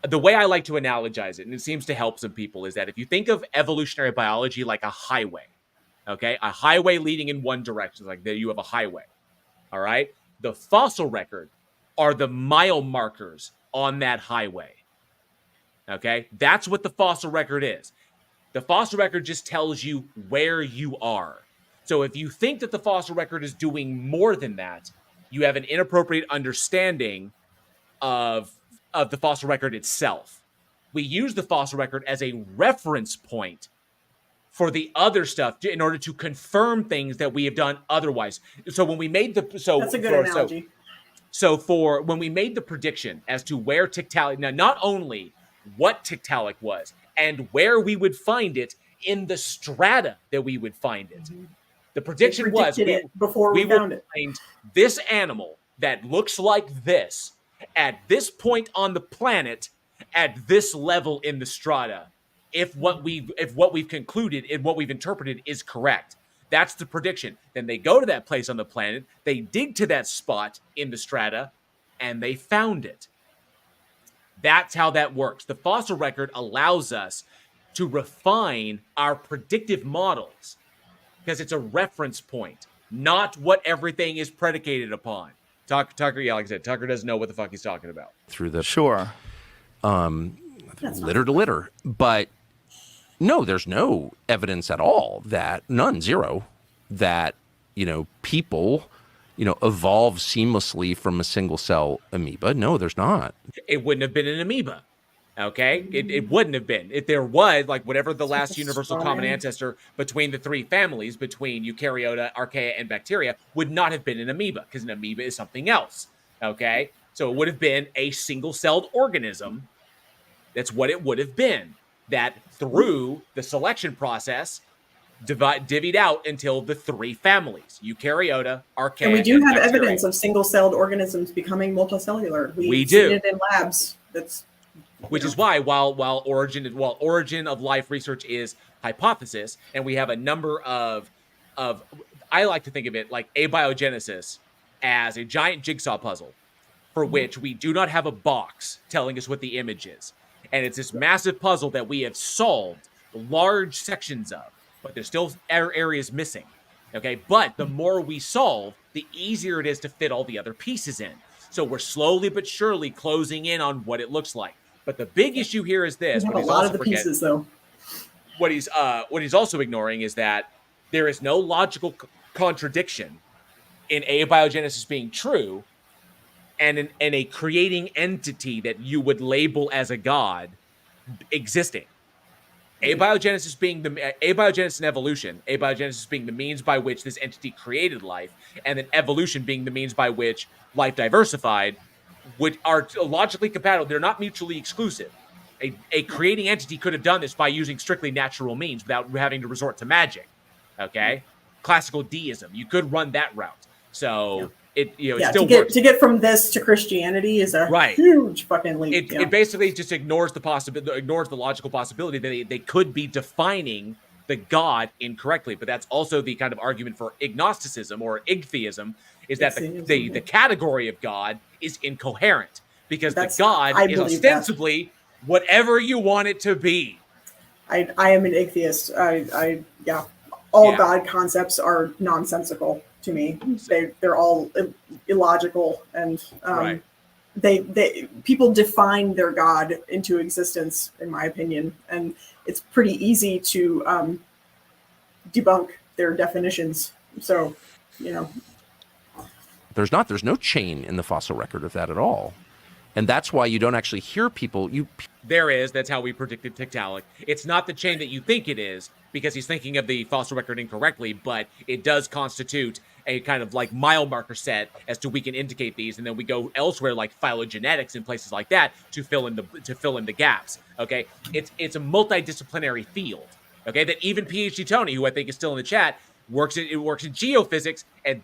the way I like to analogize it, and it seems to help some people, is that if you think of evolutionary biology like a highway, okay, a highway leading in one direction, like there you have a highway, all right? The fossil record are the mile markers on that highway. Okay, that's what the fossil record is. The fossil record just tells you where you are. So if you think that the fossil record is doing more than that, you have an inappropriate understanding of the fossil record itself. We use the fossil record as a reference point for the other stuff in order to confirm things that we have done otherwise. So when we made the that's a good analogy. So for when we made the prediction as to where Tiktaalik, now not only what Tiktaalik was and where we would find it in the strata that we would find it. Mm-hmm. The prediction was before we found it. Find this animal that looks like this at this point on the planet at this level in the strata. If what we've concluded and what we've interpreted is correct. That's the prediction. Then they go to that place on the planet, they dig to that spot in the strata, and they found it. That's how that works. The fossil record allows us to refine our predictive models because it's a reference point, not what everything is predicated upon. Tucker, yeah, like I said, Tucker doesn't know what the fuck he's talking about. Through the litter to litter, but No, there's no evidence at all that zero, that, people, evolve seamlessly from a single cell amoeba. No, there's not. It wouldn't have been an amoeba. Okay, it wouldn't have been. If there was, like, whatever the last universal common ancestor between the three families, between eukaryota, archaea, and bacteria, would not have been an amoeba, because an amoeba is something else. Okay, so it would have been a single-celled organism. That's what it would have been. That through the selection process, divvied out until the three families: eukaryota, archaea, and we do have bacteria. evidence of single-celled organisms becoming multicellular. We do. Seen it in labs. Which is why, while origin of life research is hypothesis, and we have a number of I like to think of it like abiogenesis as a giant jigsaw puzzle for which we do not have a box telling us what the image is. And it's this massive puzzle that we have solved large sections of, but there's still areas missing. Okay, but the more we solve, the easier it is to fit all the other pieces in. So we're slowly but surely closing in on what it looks like. But the big issue here is this: we have a lot of the pieces, though. What he's also ignoring is that there is no logical contradiction in abiogenesis being true and in a creating entity that you would label as a god existing. Abiogenesis and evolution, abiogenesis being the means by which this entity created life, and then evolution being the means by which life diversified, which are logically compatible. They're not mutually exclusive. A creating entity could have done this by using strictly natural means without having to resort to magic. Okay? Classical deism. You could run that route. So it still works. To get from this to Christianity is a huge fucking leap. It basically just ignores the logical possibility that they could be defining the God incorrectly. But that's also the kind of argument for agnosticism or igtheism, is that the category of God is incoherent, because the God is ostensibly whatever you want it to be. I am an atheist. All God concepts are nonsensical to me. They're all illogical, and they people define their God into existence, in my opinion, and it's pretty easy to debunk their definitions. So, there's no chain in the fossil record of that at all. And that's why you don't actually hear people. There is. That's how we predicted Tiktaalik. It's not the chain that you think it is, because he's thinking of the fossil record incorrectly, but it does constitute a kind of like mile marker set as to we can indicate these, and then we go elsewhere like phylogenetics and places like that to fill in the gaps. Okay, it's a multidisciplinary field. Okay, that even PhD Tony, who I think is still in the chat, works in geophysics, and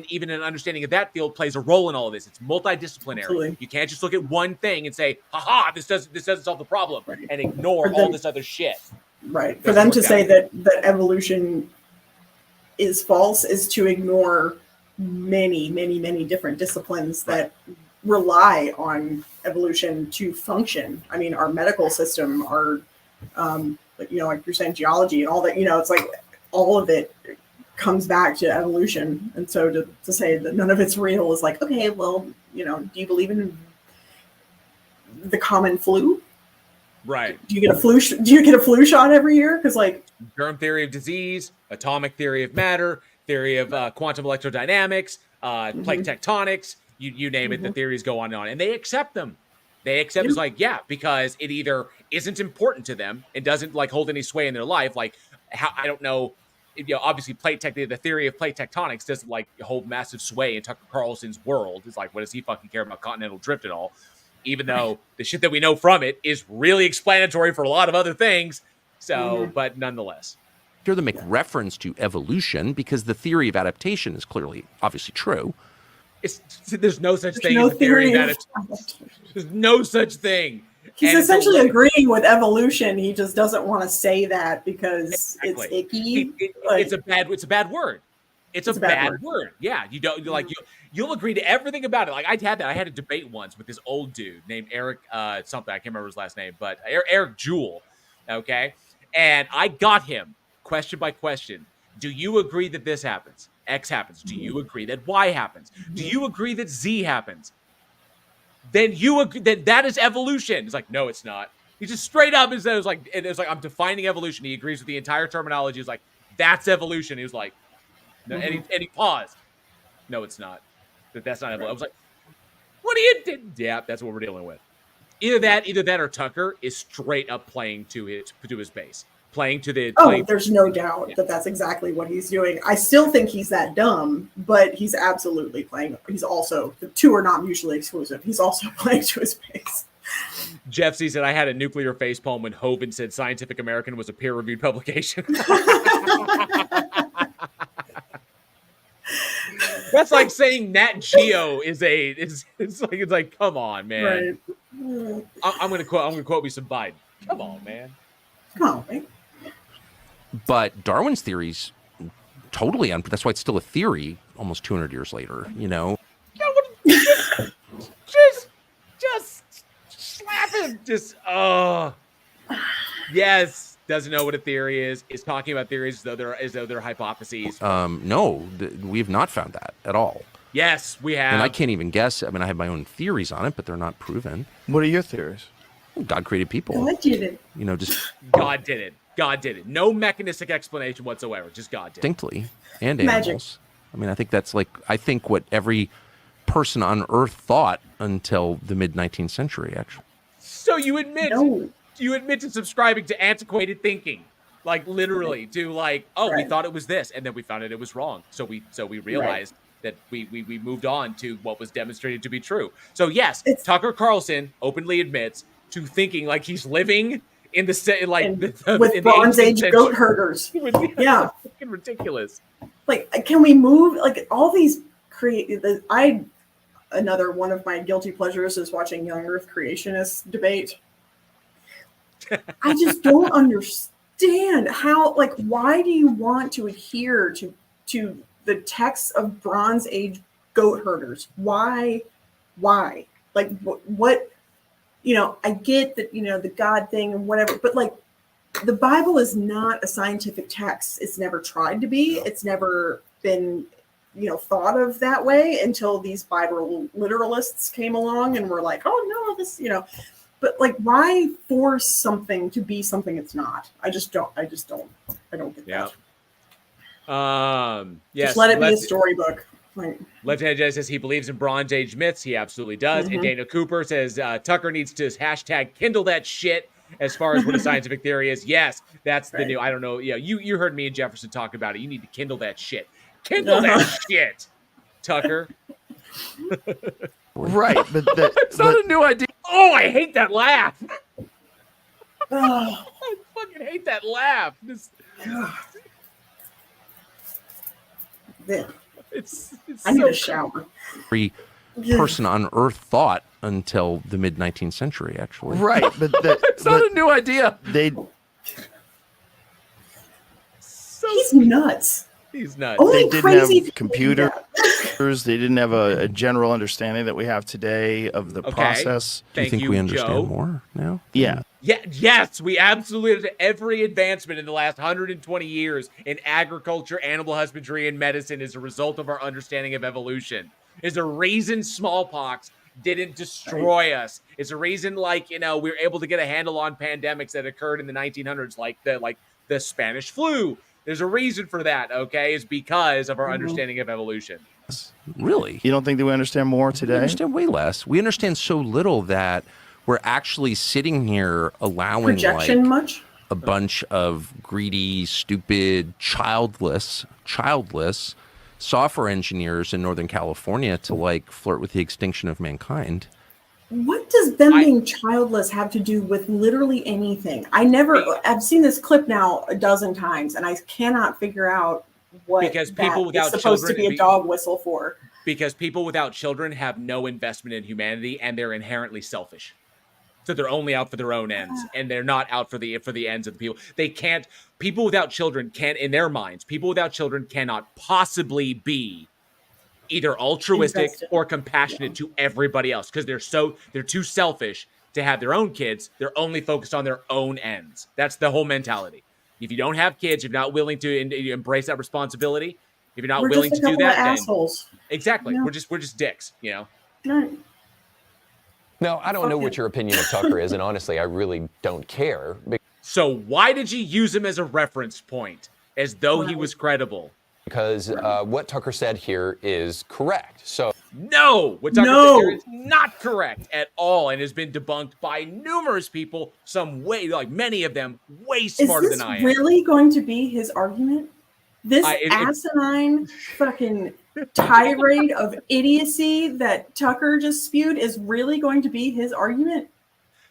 even an understanding of that field plays a role in all of this. It's multidisciplinary. Absolutely. You can't just look at one thing and say, "Ha this doesn't solve the problem," and ignore all this other shit. Right. For them to say that evolution is false is to ignore many, many, many different disciplines that rely on evolution to function. I mean, our medical system, our like you're saying, geology and all that. It's like all of it comes back to evolution. And so to say that none of it's real is like, okay, well, do you believe in the common flu? Right. Do you get a flu shot every year? Because germ theory of disease, atomic theory of matter, theory of quantum electrodynamics, plate tectonics, you name it, the theories go on and on. And they accept them. They accept it's like, because it either isn't important to them and doesn't hold any sway in their life. Like, how, I don't know, obviously the theory of plate tectonics doesn't hold massive sway in Tucker Carlson's world. It's like, what does he fucking care about continental drift at all? Even though the shit that we know from it is really explanatory for a lot of other things. So, but nonetheless. Hear them make reference to evolution because the theory of adaptation is obviously true. There's no such thing as a theory of adaptation. There's no such thing. He's essentially agreeing with evolution. He just doesn't want to say that because it's icky. It's a bad word. It's a bad word. Yeah, you don't you'll agree to everything about it. Like I had a debate once with this old dude named Eric something. I can't remember his last name, but Eric Jewell. Okay, and I got him question by question. Do you agree that this happens? X happens. Do you agree that Y happens? Do you agree that Z happens? Then you agree that is evolution. It's like, no, it's not. He just straight up and said, it was like, I'm defining evolution. He agrees with the entire terminology. He's like, that's evolution. He was like, no, and he paused. No, it's not. That's not evolution. I was like, what do you did? Yeah, that's what we're dealing with. Either that or Tucker is straight up playing to his base. Playing to the there's no doubt that that's exactly what he's doing. I still think he's that dumb, but he's absolutely playing. He's also, the two are not mutually exclusive. He's also playing to his base. Jeff C said, I had a nuclear facepalm when Hovind said Scientific American was a peer-reviewed publication. That's like saying Nat Geo is it's like come on, man. Right. I'm gonna quote me some Biden. Come on, man. Come on, man. But Darwin's theory's totally that's why it's still a theory almost 200 years later, you know. Just slap him. Yes, doesn't know what a theory is talking about theories as though they're hypotheses. No, we've not found that at all. Yes, we have. And I can't even guess. I mean, I have my own theories on it, but they're not proven. What are your theories? God created people. God did it. You know, just God did it. God did it. No mechanistic explanation whatsoever. Just God did it. Distinctly. And animals. Magic. I mean, I think what every person on Earth thought until the mid-19th century, actually. So you admit to subscribing to antiquated thinking, like literally to like, we thought it was this, and then we found out it was wrong. So we realized that we moved on to what was demonstrated to be true. So yes, Tucker Carlson openly admits to thinking like he's living in the with Bronze Age goat herders. Yeah, fucking ridiculous. Like, can we move like all these another one of my guilty pleasures is watching Young Earth creationist debate. I just don't understand how, like, why do you want to adhere to the texts of Bronze Age goat herders? Why? Like, what? You know, I get that, you know, the God thing and whatever, but like, the Bible is not a scientific text. It's never tried to be. It's never been, you know, thought of that way until these Bible literalists came along and were like, oh no, this, you know, but like, why force something to be something it's not? I don't get that. Yes. Just let it be a storybook. Left-handed Jedi says he believes in Bronze Age myths. He absolutely does. And Dana Cooper says Tucker needs to hashtag Kindle that shit as far as what a scientific theory is. Yes, that's the new. I don't know. Yeah, you heard me and Jefferson talk about it. You need to Kindle that shit. Kindle that shit, Tucker. Right, but it's not a new idea. Oh, I hate that laugh. I fucking hate that laugh. I need a shower. Every person on Earth thought until the mid-19th century, actually. Right, but it's not a new idea. He's nuts. He's nuts. Only they didn't have computers. They didn't have a general understanding that we have today of the process. Do you think we understand more now? Yeah. Yes, we absolutely. Every advancement in the last 120 years in agriculture, animal husbandry, and medicine is a result of our understanding of evolution. Is a reason smallpox didn't destroy us. It's a reason, like, you know, we were able to get a handle on pandemics that occurred in the 1900s, like the Spanish flu. There's a reason for that, okay? It's because of our understanding of evolution. Really? You don't think that we understand more today? We understand way less. We understand so little that we're actually sitting here allowing a bunch of greedy, stupid, childless software engineers in Northern California to like flirt with the extinction of mankind. What does them being childless have to do with literally anything? I've seen this clip now a dozen times, and I cannot figure out what because people without is supposed to be a dog whistle for. Because people without children have no investment in humanity, and they're inherently selfish. So they're only out for their own ends, and they're not out for the ends of the people. They can't. People without children can't, in their minds, people without children cannot possibly be either altruistic or compassionate to everybody else because they're too selfish to have their own kids. They're only focused on their own ends. That's the whole mentality. If you don't have kids, if you're not willing to embrace that responsibility, if you're not willing to do that, then assholes. Exactly. Yeah. We're just dicks, you know. Right. No, I don't know what your opinion of Tucker is, and honestly, I really don't care. So why did you use him as a reference point, as though he was credible? Because what Tucker said here is correct. So no, what Tucker said here is not correct at all, and has been debunked by numerous people. Some way, like many of them, way smarter than I am. Is this really going to be his argument? This asinine fucking tirade of idiocy that Tucker just spewed is really going to be his argument?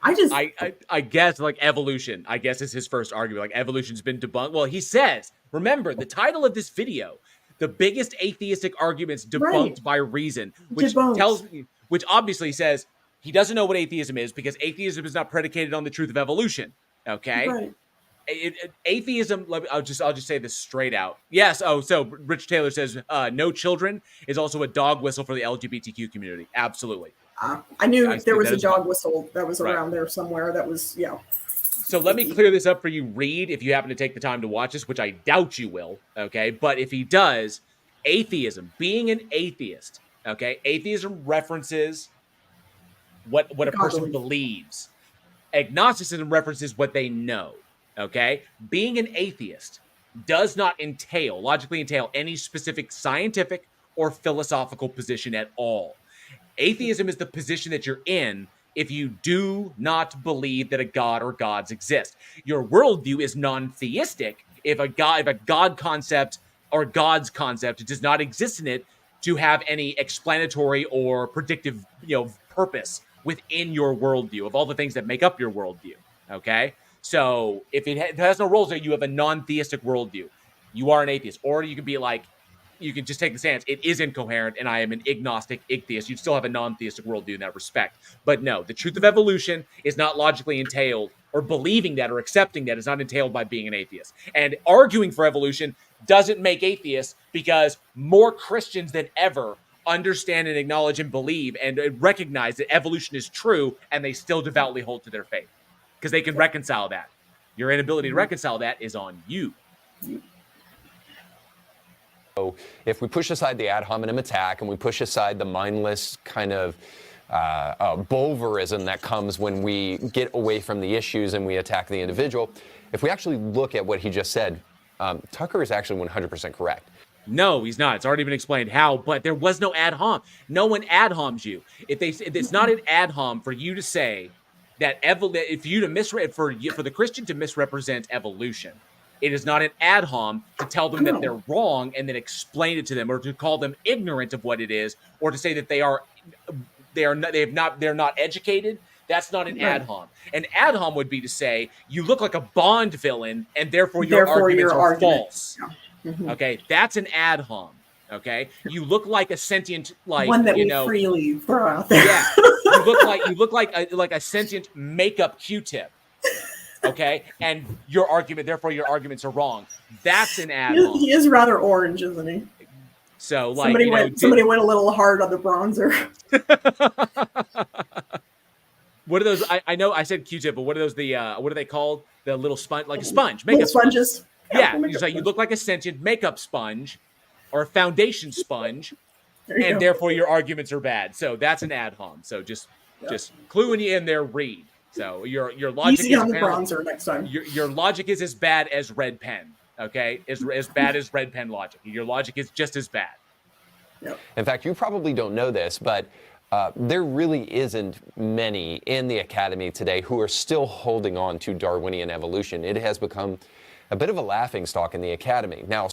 I guess like evolution, I guess is his first argument. Like evolution's been debunked. Well, he says, remember the title of this video, the biggest atheistic arguments debunked by reason, which tells me, which obviously says he doesn't know what atheism is because atheism is not predicated on the truth of evolution. Okay. Right. Atheism, I'll just say this straight out. Yes. Oh, so Rich Taylor says no children is also a dog whistle for the LGBTQ community. Absolutely. I knew there was a dog whistle that was around there somewhere. That was, So let me clear this up for you, Reed, if you happen to take the time to watch this, which I doubt you will, okay? But if he does, atheism, being an atheist, okay? Atheism references what a person believes. Agnosticism references what they know, okay? Being an atheist does not logically entail any specific scientific or philosophical position at all. Atheism is the position that you're in if you do not believe that a god or gods exist. Your worldview is non-theistic if a god concept or god's concept does not exist in it to have any explanatory or predictive, purpose within your worldview of all the things that make up your worldview. Okay, so if it has no roles there, you have a non-theistic worldview. You are an atheist, or you can be like. You can just take the stance, it is incoherent, and I am an agnostic atheist. You'd still have a non-theistic worldview in that respect. But no, the truth of evolution is not logically entailed, or believing that or accepting that is not entailed by being an atheist. And arguing for evolution doesn't make atheists because more Christians than ever understand and acknowledge and believe and recognize that evolution is true, and they still devoutly hold to their faith. Because they can reconcile that. Your inability to reconcile that is on you. So if we push aside the ad hominem attack and we push aside the mindless kind of bulverism that comes when we get away from the issues and we attack the individual, if we actually look at what he just said, Tucker is actually 100% correct. No, he's not. It's already been explained how, but there was no ad hom. No one ad homs you. If it's not an ad hom for you to say that for the Christian to misrepresent evolution. It is not an ad hom to tell them that they're wrong and then explain it to them, or to call them ignorant of what it is, or to say that they're not educated. That's not an ad hom. An ad hom would be to say you look like a Bond villain and therefore your arguments are false. Yeah. Mm-hmm. Okay, that's an ad hom. Okay, you look like a sentient, like one that we freely throw out there. Yeah, you look like a sentient makeup Q-tip. Okay, and your arguments are wrong. That's an ad hom. He is rather orange, isn't he? So, like, somebody went a little hard on the bronzer. What are those? I know I said Q-tip, but what are those? What are they called? The little sponge, like a sponge, makeup sponges. Yeah, so you look like a sentient makeup sponge or a foundation sponge, and therefore your arguments are bad. So that's an ad hom. So just cluing you in there, Reed. So your logic easy is on the bronzer next time. Your logic is as bad as red pen. Okay, as bad as red pen logic. Your logic is just as bad. Yep. In fact, you probably don't know this, but there really isn't many in the academy today who are still holding on to Darwinian evolution. It has become a bit of a laughingstock in the academy. Now,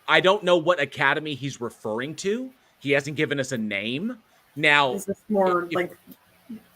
I don't know what academy he's referring to. He hasn't given us a name. Now, is this more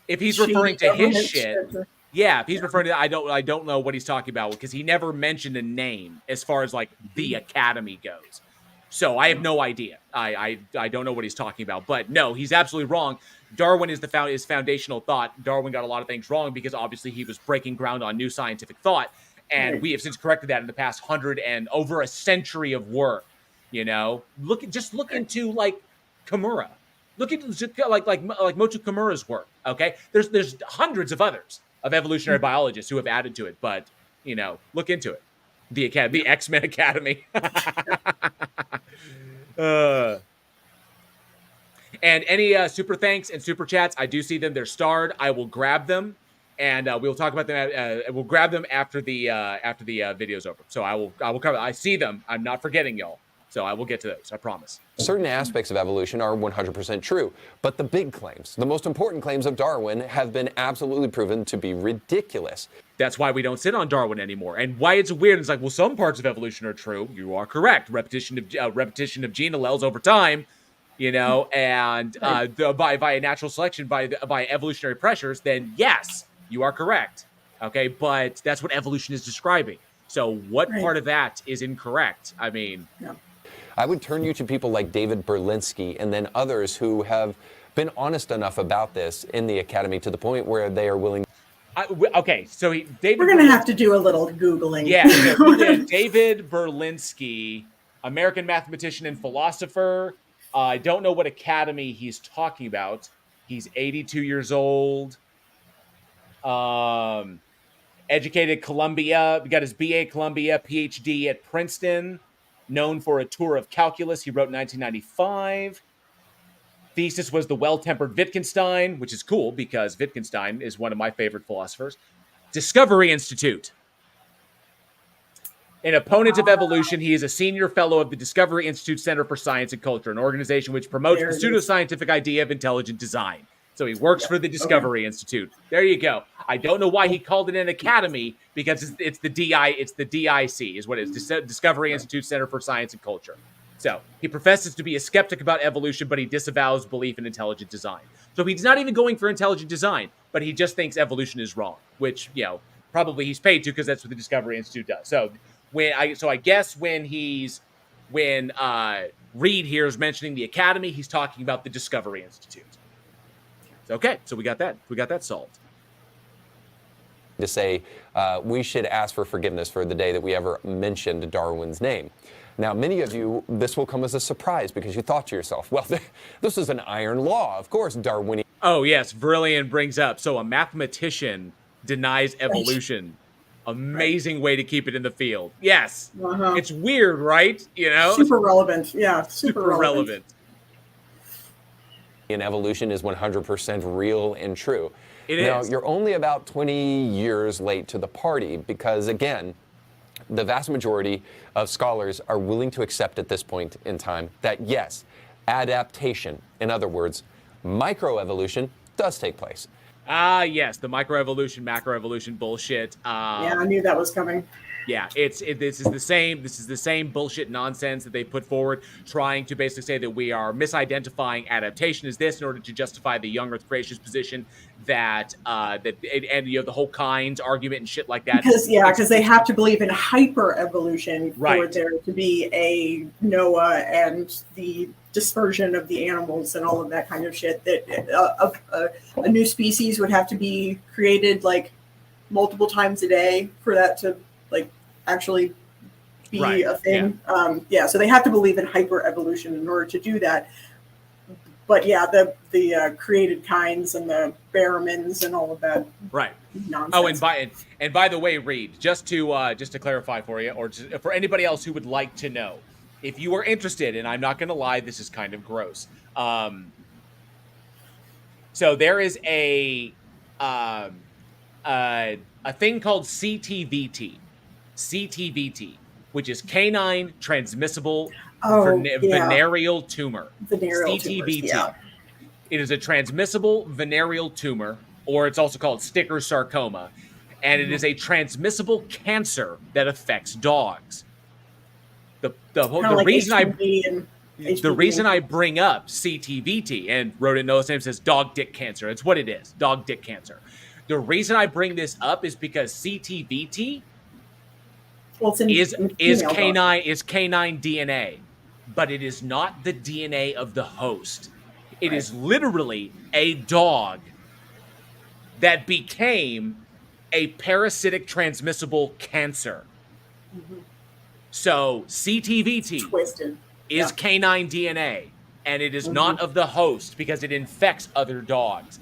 if he's referring to his shit, if he's referring to, I don't know what he's talking about because he never mentioned a name as far as like the academy goes. So I have no idea. I don't know what he's talking about. But no, he's absolutely wrong. Darwin is his foundational thought. Darwin got a lot of things wrong because obviously he was breaking ground on new scientific thought, and we have since corrected that in the past 100 and over a century of work. Look into like Kimura. Look at like Motu Kimura's work. Okay, there's hundreds of others of evolutionary biologists who have added to it, but look into it. The X-Men Academy. And any super thanks and super chats, I do see them. They're starred. I will grab them, and we'll talk about them. We'll grab them after the video's over. So I will cover. I see them. I'm not forgetting y'all. So I will get to those. I promise. Certain aspects of evolution are 100% true, but the big claims, the most important claims of Darwin, have been absolutely proven to be ridiculous. That's why we don't sit on Darwin anymore. And why it's weird, it's like, well, some parts of evolution are true. You are correct. Repetition of gene alleles over time, and by natural selection, by evolutionary pressures, then yes, you are correct. Okay, but that's what evolution is describing. So what part of that is incorrect? I mean... Yeah. I would turn you to people like David Berlinski and then others who have been honest enough about this in the academy to the point where they are willing. Okay, so David. We're going to have to do a little Googling. Yeah, David Berlinski, American mathematician and philosopher. I don't know what academy he's talking about. He's 82 years old. Educated at Columbia. Got his BA at Columbia, PhD at Princeton. Known for a tour of calculus he wrote in 1995. Thesis was The Well-Tempered Wittgenstein, which is cool because Wittgenstein is one of my favorite philosophers. Discovery Institute. An opponent of evolution, he is a senior fellow of the Discovery Institute Center for Science and Culture, an organization which promotes the pseudoscientific idea of intelligent design. So he works for the Discovery Institute. There you go. I don't know why he called it an academy because it's the DIC is what it is. Discovery Institute Center for Science and Culture. So he professes to be a skeptic about evolution, but he disavows belief in intelligent design. So he's not even going for intelligent design, but he just thinks evolution is wrong, which, probably he's paid to because that's what the Discovery Institute does. So I guess when Reed here is mentioning the academy, he's talking about the Discovery Institute. Okay, so we got that solved. To say we should ask for forgiveness for the day that we ever mentioned Darwin's name. Now, many of you, this will come as a surprise because you thought to yourself, well, this is an iron law. Of course, Darwinian. Oh, yes, Brilliant brings up, so a mathematician denies evolution. Amazing way to keep it in the field. Yes, It's weird, right? Super relevant. Yeah, super relevant. And evolution is 100% real and true. It is. Now, you're only about 20 years late to the party because, again, the vast majority of scholars are willing to accept at this point in time that, yes, adaptation, in other words, microevolution, does take place. Yes, the microevolution, macroevolution bullshit. Yeah, I knew that was coming. Yeah, this is the same bullshit nonsense that they put forward, trying to basically say that we are misidentifying adaptation as this in order to justify the young Earth creationist position and the whole kinds argument and shit like that. Because they have to believe in hyper evolution for there to be a Noah and the dispersion of the animals and all of that kind of shit. That a new species would have to be created like multiple times a day for that to actually be a thing. Yeah. So they have to believe in hyper evolution in order to do that. But yeah, the created kinds and the Barrowmans and all of that. Right. Nonsense. Oh, and by the way, Reed, just to clarify for you, or for anybody else who would like to know, if you are interested, and I'm not going to lie, this is kind of gross. So there is a thing called CTVT, which is canine transmissible venereal tumor. CTVT. Yeah. It is a transmissible venereal tumor, or it's also called sticker sarcoma, and it is a transmissible cancer that affects dogs. The reason I bring up CTVT and wrote in notes name says dog dick cancer. It's what it is, dog dick cancer. The reason I bring this up is because CTVT is canine DNA, but it is not the DNA of the host. It is literally a dog that became a parasitic transmissible cancer. Mm-hmm. So CTVT is canine DNA, and it is not of the host because it infects other dogs.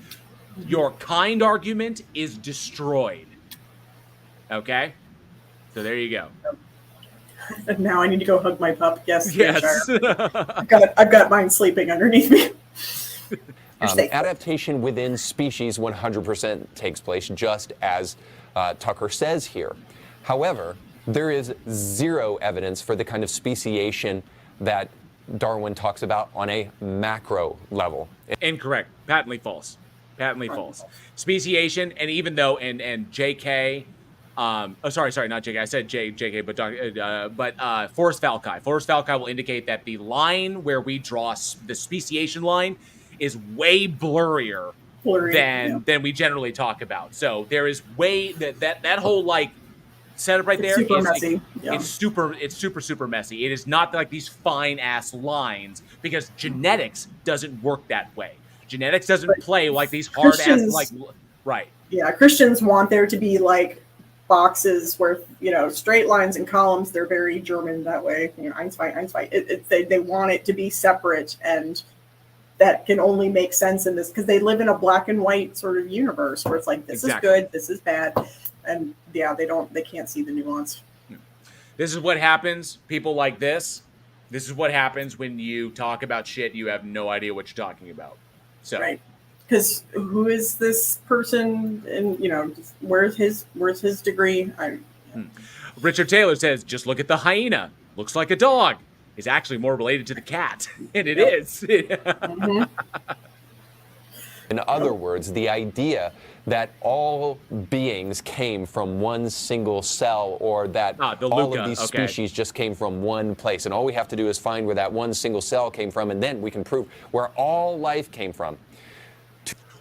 Your kind argument is destroyed. Okay? So there you go. Now I need to go hug my pup. Yes. Yes. I've got mine sleeping underneath me. Adaptation within species 100% takes place, just as Tucker says here. However, there is zero evidence for the kind of speciation that Darwin talks about on a macro level. Incorrect. Patently false. Patently false. Speciation, and even though, and JK, sorry, not JK. I said JK, but Forrest Falki. Forrest Falki will indicate that the line where we draw the speciation line is way blurrier than we generally talk about. So there is way that whole like setup right there. Super messy. It's super messy. It is not like these fine ass lines, because genetics doesn't work that way. Genetics doesn't play like these hard ass like right. Yeah, Christians want there to be like boxes where straight lines and columns. They're very German that way. Einstein. They want it to be separate, and that can only make sense in this because they live in a black and white sort of universe where it's like this is good, this is bad, and they can't see the nuance. This is what happens. People like this. This is what happens when you talk about shit you have no idea what you're talking about. So. Right. Because who is this person, and where's his degree? Richard Taylor says, just look at the hyena. Looks like a dog. Is actually more related to the cat, and it is. Mm-hmm. In other words, the idea that all beings came from one single cell, or that all of these species just came from one place, and all we have to do is find where that one single cell came from, and then we can prove where all life came from.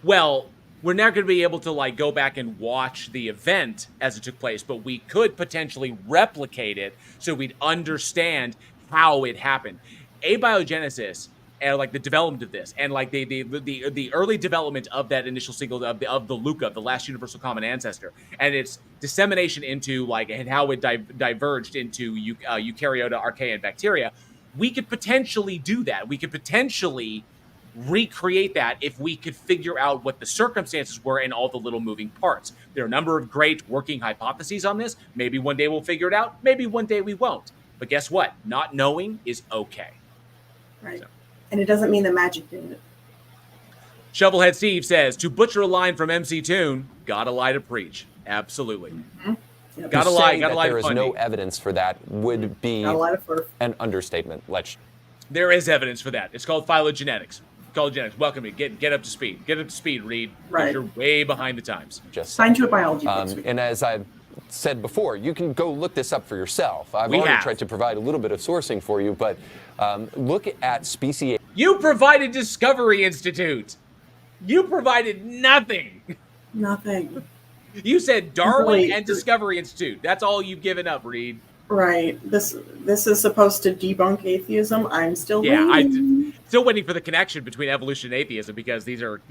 Well, we're not going to be able to like go back and watch the event as it took place, but we could potentially replicate it so we'd understand how it happened. Abiogenesis, and like the development of this, and like the early development of that initial signal of the LUCA, the last universal common ancestor, and its dissemination into like, and how it diverged into eukaryote, archaea, and bacteria. We could potentially do that. We could potentially recreate that if we could figure out what the circumstances were and all the little moving parts. There are a number of great working hypotheses on this. Maybe one day we'll figure it out. Maybe one day we won't. But guess what? Not knowing is okay. Right. So. And it doesn't mean that magic did it. Shovelhead Steve says, to butcher a line from MC Toon, gotta lie to preach. Absolutely. Mm-hmm. Yep. Gotta lie there is no evidence for that would be an understatement. There is evidence for that. It's called phylogenetics. Genetics. Welcome to get up to speed. Get up to speed, Reed. Right. You're way behind the times. Just sign to a biology. And as I've said before, you can go look this up for yourself. I've already tried to provide a little bit of sourcing for you, but look at species. You provided Discovery Institute. You provided nothing. Nothing. You said Darwin and Discovery Institute. That's all you've given up, Reed. Right. This is supposed to debunk atheism. I'm still waiting. I'm still waiting for the connection between evolution and atheism, because these are,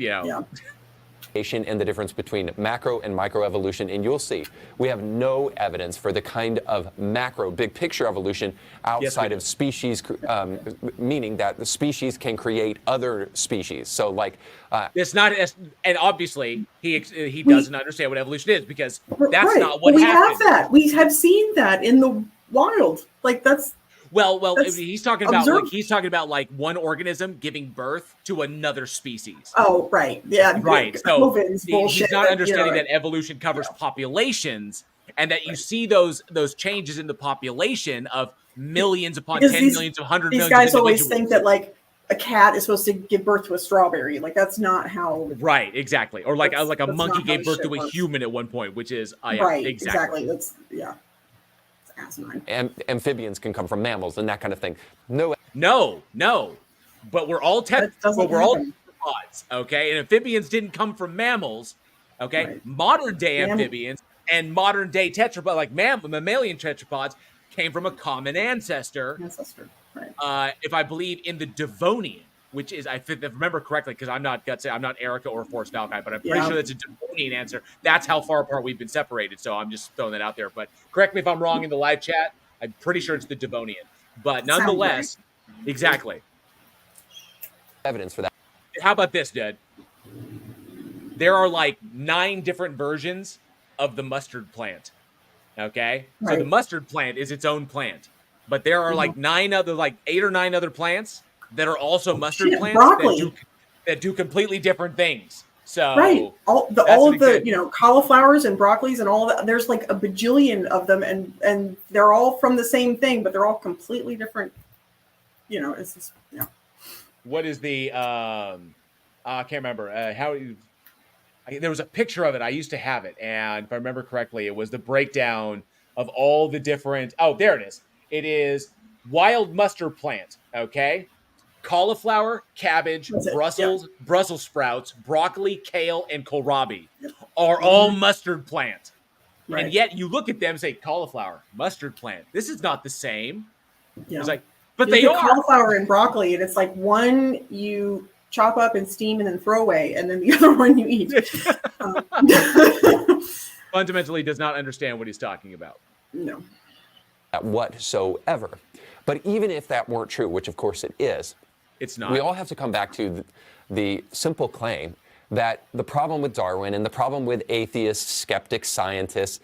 and the difference between macro and microevolution, and you'll see we have no evidence for the kind of macro, big picture evolution outside of species, meaning that the species can create other species. So, like, it's not, and obviously he doesn't understand what evolution is, because that's not what happened. We have that. We have seen that in the wild. Like that's. Well, he's talking about like one organism giving birth to another species. Oh, right. Yeah. Right. So he's not understanding that evolution covers populations, and that you see those changes in the population of millions upon millions of hundred millions. These guys always think that like a cat is supposed to give birth to a strawberry. Like that's not how. Right. Exactly. Or like a monkey gave birth to a human at one point, which is right. Exactly. That's amphibians can come from mammals and that kind of thing. No. But we're all tetrapods, okay? And amphibians didn't come from mammals, okay? Right. Modern day amphibians and modern day tetrapods, like mammalian tetrapods, came from a common ancestor. Right. If I believe in the Devonian, which is, if I remember correctly, because I'm not Erica or Forrest Valkai, but I'm pretty sure that's a Devonian answer. That's how far apart we've been separated. So I'm just throwing that out there. But correct me if I'm wrong in the live chat. I'm pretty sure it's the Devonian. But nonetheless, exactly. Evidence for that. How about this, Dad? There are like 9 different versions of the mustard plant. Okay? Right. So the mustard plant is its own plant. But there are like 8 or 9 other plants that are also mustard plants. Broccoli. that do completely different things. So right, all of the cauliflowers and broccolis and all that. There's like a bajillion of them, and they're all from the same thing, but they're all completely different. It's just, What is the I can't remember there was a picture of it. I used to have it, and if I remember correctly, it was the breakdown of all the different. Oh, there it is. It is wild mustard plant. Okay. Cauliflower, cabbage, Brussels sprouts, broccoli, kale, and kohlrabi are all mustard plant. Right. And yet you look at them and say, cauliflower, mustard plant. This is not the same. It's like, but they are. Cauliflower and broccoli, and it's like one you chop up and steam and then throw away, and then the other one you eat. Fundamentally does not understand what he's talking about. No. Whatsoever. But even if that weren't true, which of course it is, it's not. We all have to come back to the simple claim that the problem with Darwin and the problem with atheists, skeptics, scientists,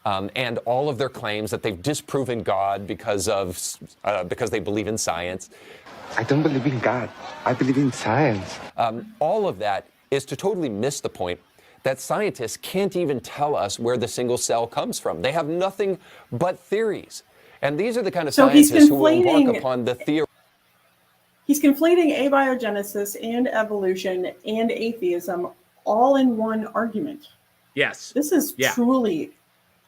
and all of their claims that they've disproven God because they believe in science. I don't believe in God. I believe in science. All of that is to totally miss the point that scientists can't even tell us where the single cell comes from. They have nothing but theories. And these are the kind of scientists who will embark upon the theory. He's conflating abiogenesis and evolution and atheism all in one argument. Yes. This is truly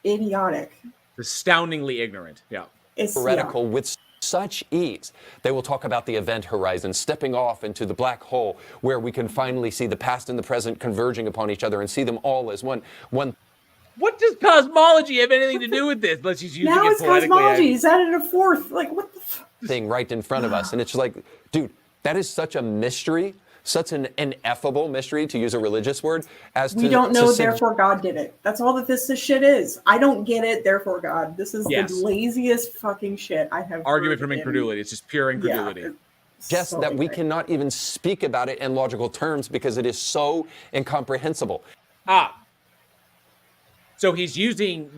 idiotic. Astoundingly ignorant. Yeah. It's theoretical with such ease. They will talk about the event horizon, stepping off into the black hole where we can finally see the past and the present converging upon each other and see them all as one. What does cosmology have anything to do with this? Let's just use now it's cosmology. He's added a fourth. Like, what the thing right in front of us. And it's like, dude, that is such a mystery, such an ineffable mystery, to use a religious word. We don't know, therefore God did it. That's all that this shit is. I don't get it, therefore God. This is the laziest fucking shit I have. Argument from incredulity. It's just pure incredulity. Yeah, just that we cannot even speak about it in logical terms because it is so incomprehensible. So he's using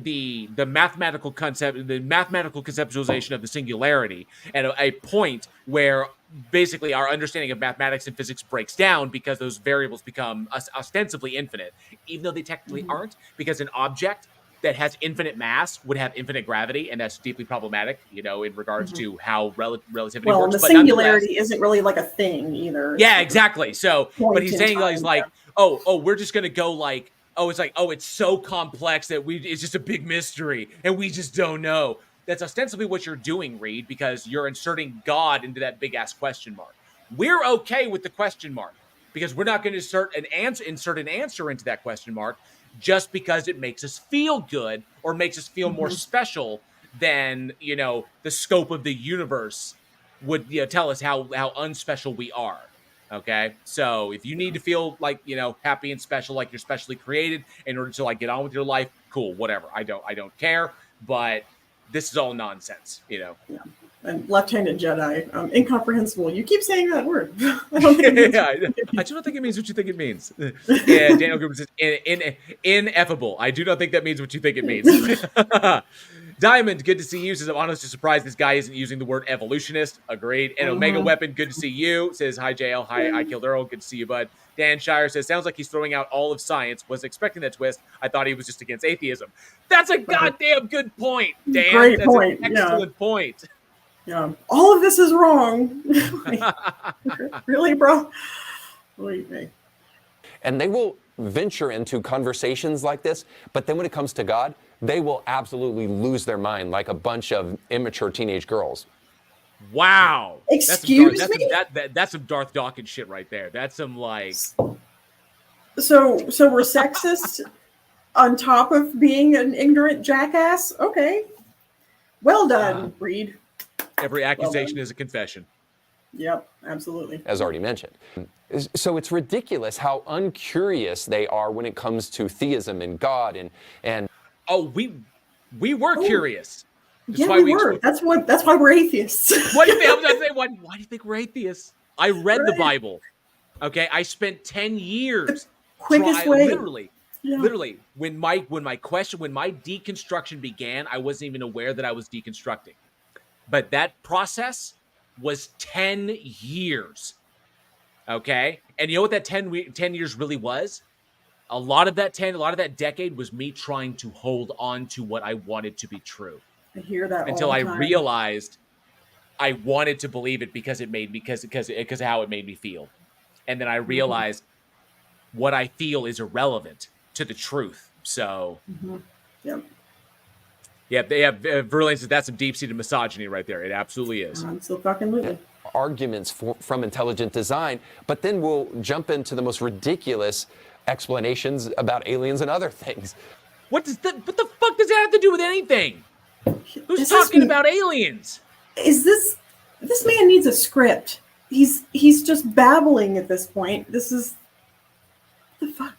the mathematical concept, the mathematical conceptualization of the singularity at a point where basically our understanding of mathematics and physics breaks down because those variables become ostensibly infinite, even though they technically aren't, because an object that has infinite mass would have infinite gravity, and that's deeply problematic, in regards to how relativity works. Well, the singularity isn't really like a thing either. Yeah, exactly. So, but he's saying he's like, we're just gonna go like. It's so complex that it's just a big mystery and we just don't know. That's ostensibly what you're doing, Reed, because you're inserting God into that big ass question mark. We're okay with the question mark because we're not going to insert an answer into that question mark just because it makes us feel good or makes us feel more special than, the scope of the universe would tell us how unspecial we are. Okay, so if you need to feel like happy and special, like you're specially created in order to get on with your life, cool, whatever. I don't care, but this is all nonsense, Yeah. And left-handed Jedi, incomprehensible. You keep saying that word. I don't think it means I do not think it means what you think it means. Yeah, Daniel Cooper says ineffable. I do not think that means what you think it means. Diamond, good to see you. Says, I'm honestly surprised this guy isn't using the word evolutionist. Agreed. And Omega Weapon, good to see you. Says, hi, JL. Hi, I Killed Earl. Good to see you, bud. Dan Shire says, sounds like he's throwing out all of science. Was expecting that twist. I thought he was just against atheism. That's a goddamn good point, Dan. Great point. An excellent point. Yeah. All of this is wrong. Really, bro? Believe me. And they will venture into conversations like this, but then when it comes to God, they will absolutely lose their mind like a bunch of immature teenage girls. Wow. Excuse me? That's some Darth Dawkins shit right there. That's some like... So we're sexist on top of being an ignorant jackass? Okay. Well done, Reed. Every accusation is a confession. Yep, absolutely. As already mentioned. So it's ridiculous how uncurious they are when it comes to theism and God and Oh, we were curious. That's why we were. That's why we're atheists. What do you think? I was going to say, why do you think we're atheists? I read the Bible. Okay, I spent 10 years. Quickest way. Literally, when my deconstruction began, I wasn't even aware that I was deconstructing. But that process was 10 years. Okay, and you know what that 10 years really was? A lot of that decade was me trying to hold on to what I wanted to be true. I hear that until all I the time. realized I wanted to believe it because it made me because of how it made me feel, and then I realized what I feel is irrelevant to the truth. So, Yep. yeah, they have Verlaine says that's some deep-seated misogyny right there. It absolutely is. Absolutely. Arguments from intelligent design, but then we'll jump into the most ridiculous explanations about aliens and other things. What the fuck does that have to do with anything? Who's talking about aliens? This man needs a script. He's just babbling at this point. This is the fuck.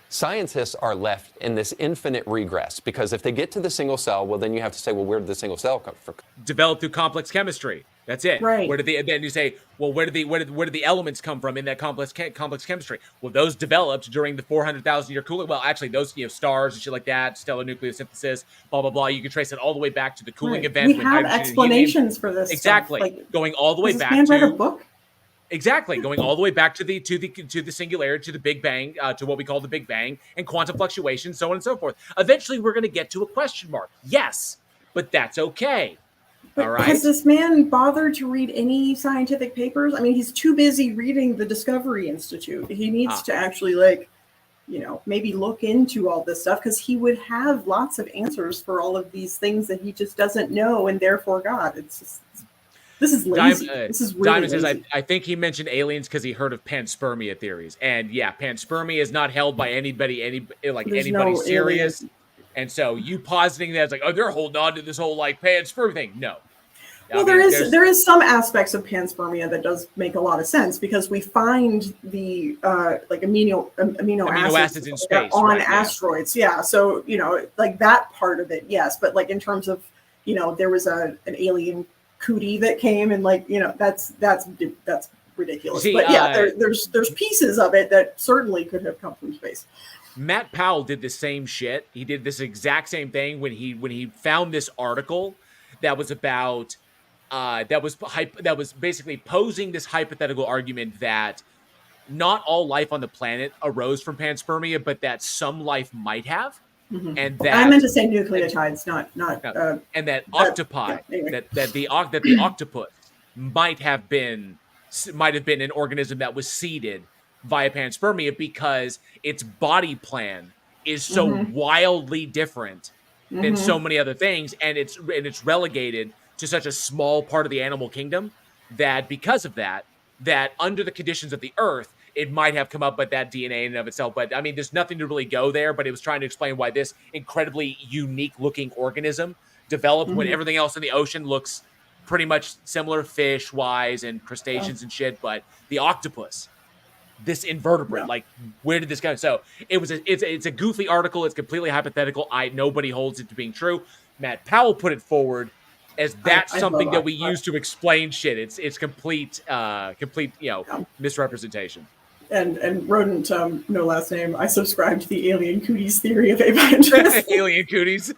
Scientists are left in this infinite regress because if they get to the single cell, well, then you have to say, well, where did the single cell come from? Developed through complex chemistry. That's it. Right. Then you say, well, where did the elements come from in that complex chemistry? Well, those developed during the 400,000 year cooling. Well, actually, those stars and shit like that, stellar nucleosynthesis, blah blah blah. You can trace it all the way back to the cooling event. We have explanations for this. Exactly. Stuff. Like, going all the way back man to write a book. Exactly, going all the way back to the singularity, to the Big Bang, to what we call the Big Bang, and quantum fluctuation, so on and so forth. Eventually, we're going to get to a question mark. Yes, but that's okay. But all right. Has this man bothered to read any scientific papers? I mean, he's too busy reading the Discovery Institute. He needs to actually, maybe look into all this stuff because he would have lots of answers for all of these things that he just doesn't know, and therefore, God, it's just. This is lazy. This is really Diamond lazy. says, I think he mentioned aliens because he heard of panspermia theories. And yeah, panspermia is not held by anybody serious. Aliens. And so you positing that it's like, oh, they're holding on to this whole panspermia thing. No. Well, there is some aspects of panspermia that does make a lot of sense because we find the amino acids in space on asteroids. Yeah. So, that part of it, yes. But in terms of, there was an alien cootie that came and that's ridiculous. See, but yeah, there's pieces of it that certainly could have come from space. Matt Powell did the same shit. He did this exact same thing when he found this article that was about that was basically posing this hypothetical argument that not all life on the planet arose from panspermia, but that some life might have. Mm-hmm. And that I meant to say nucleotides, not. And that octopi, that the octopus might have been an organism that was seeded via panspermia because its body plan is so wildly different than so many other things, and it's relegated to such a small part of the animal kingdom that because of that under the conditions of the Earth, it might have come up with that DNA in and of itself. But I mean, there's nothing to really go there, but it was trying to explain why this incredibly unique looking organism developed when everything else in the ocean looks pretty much similar fish wise and crustaceans and shit. But the octopus, this invertebrate, where did this go? So it's a goofy article. It's completely hypothetical. Nobody holds it to being true. Matt Powell put it forward as that's something that we use to explain shit. It's complete misrepresentation. And Rodent, no last name. I subscribe to the alien cooties theory of Abiogenesis. Alien cooties.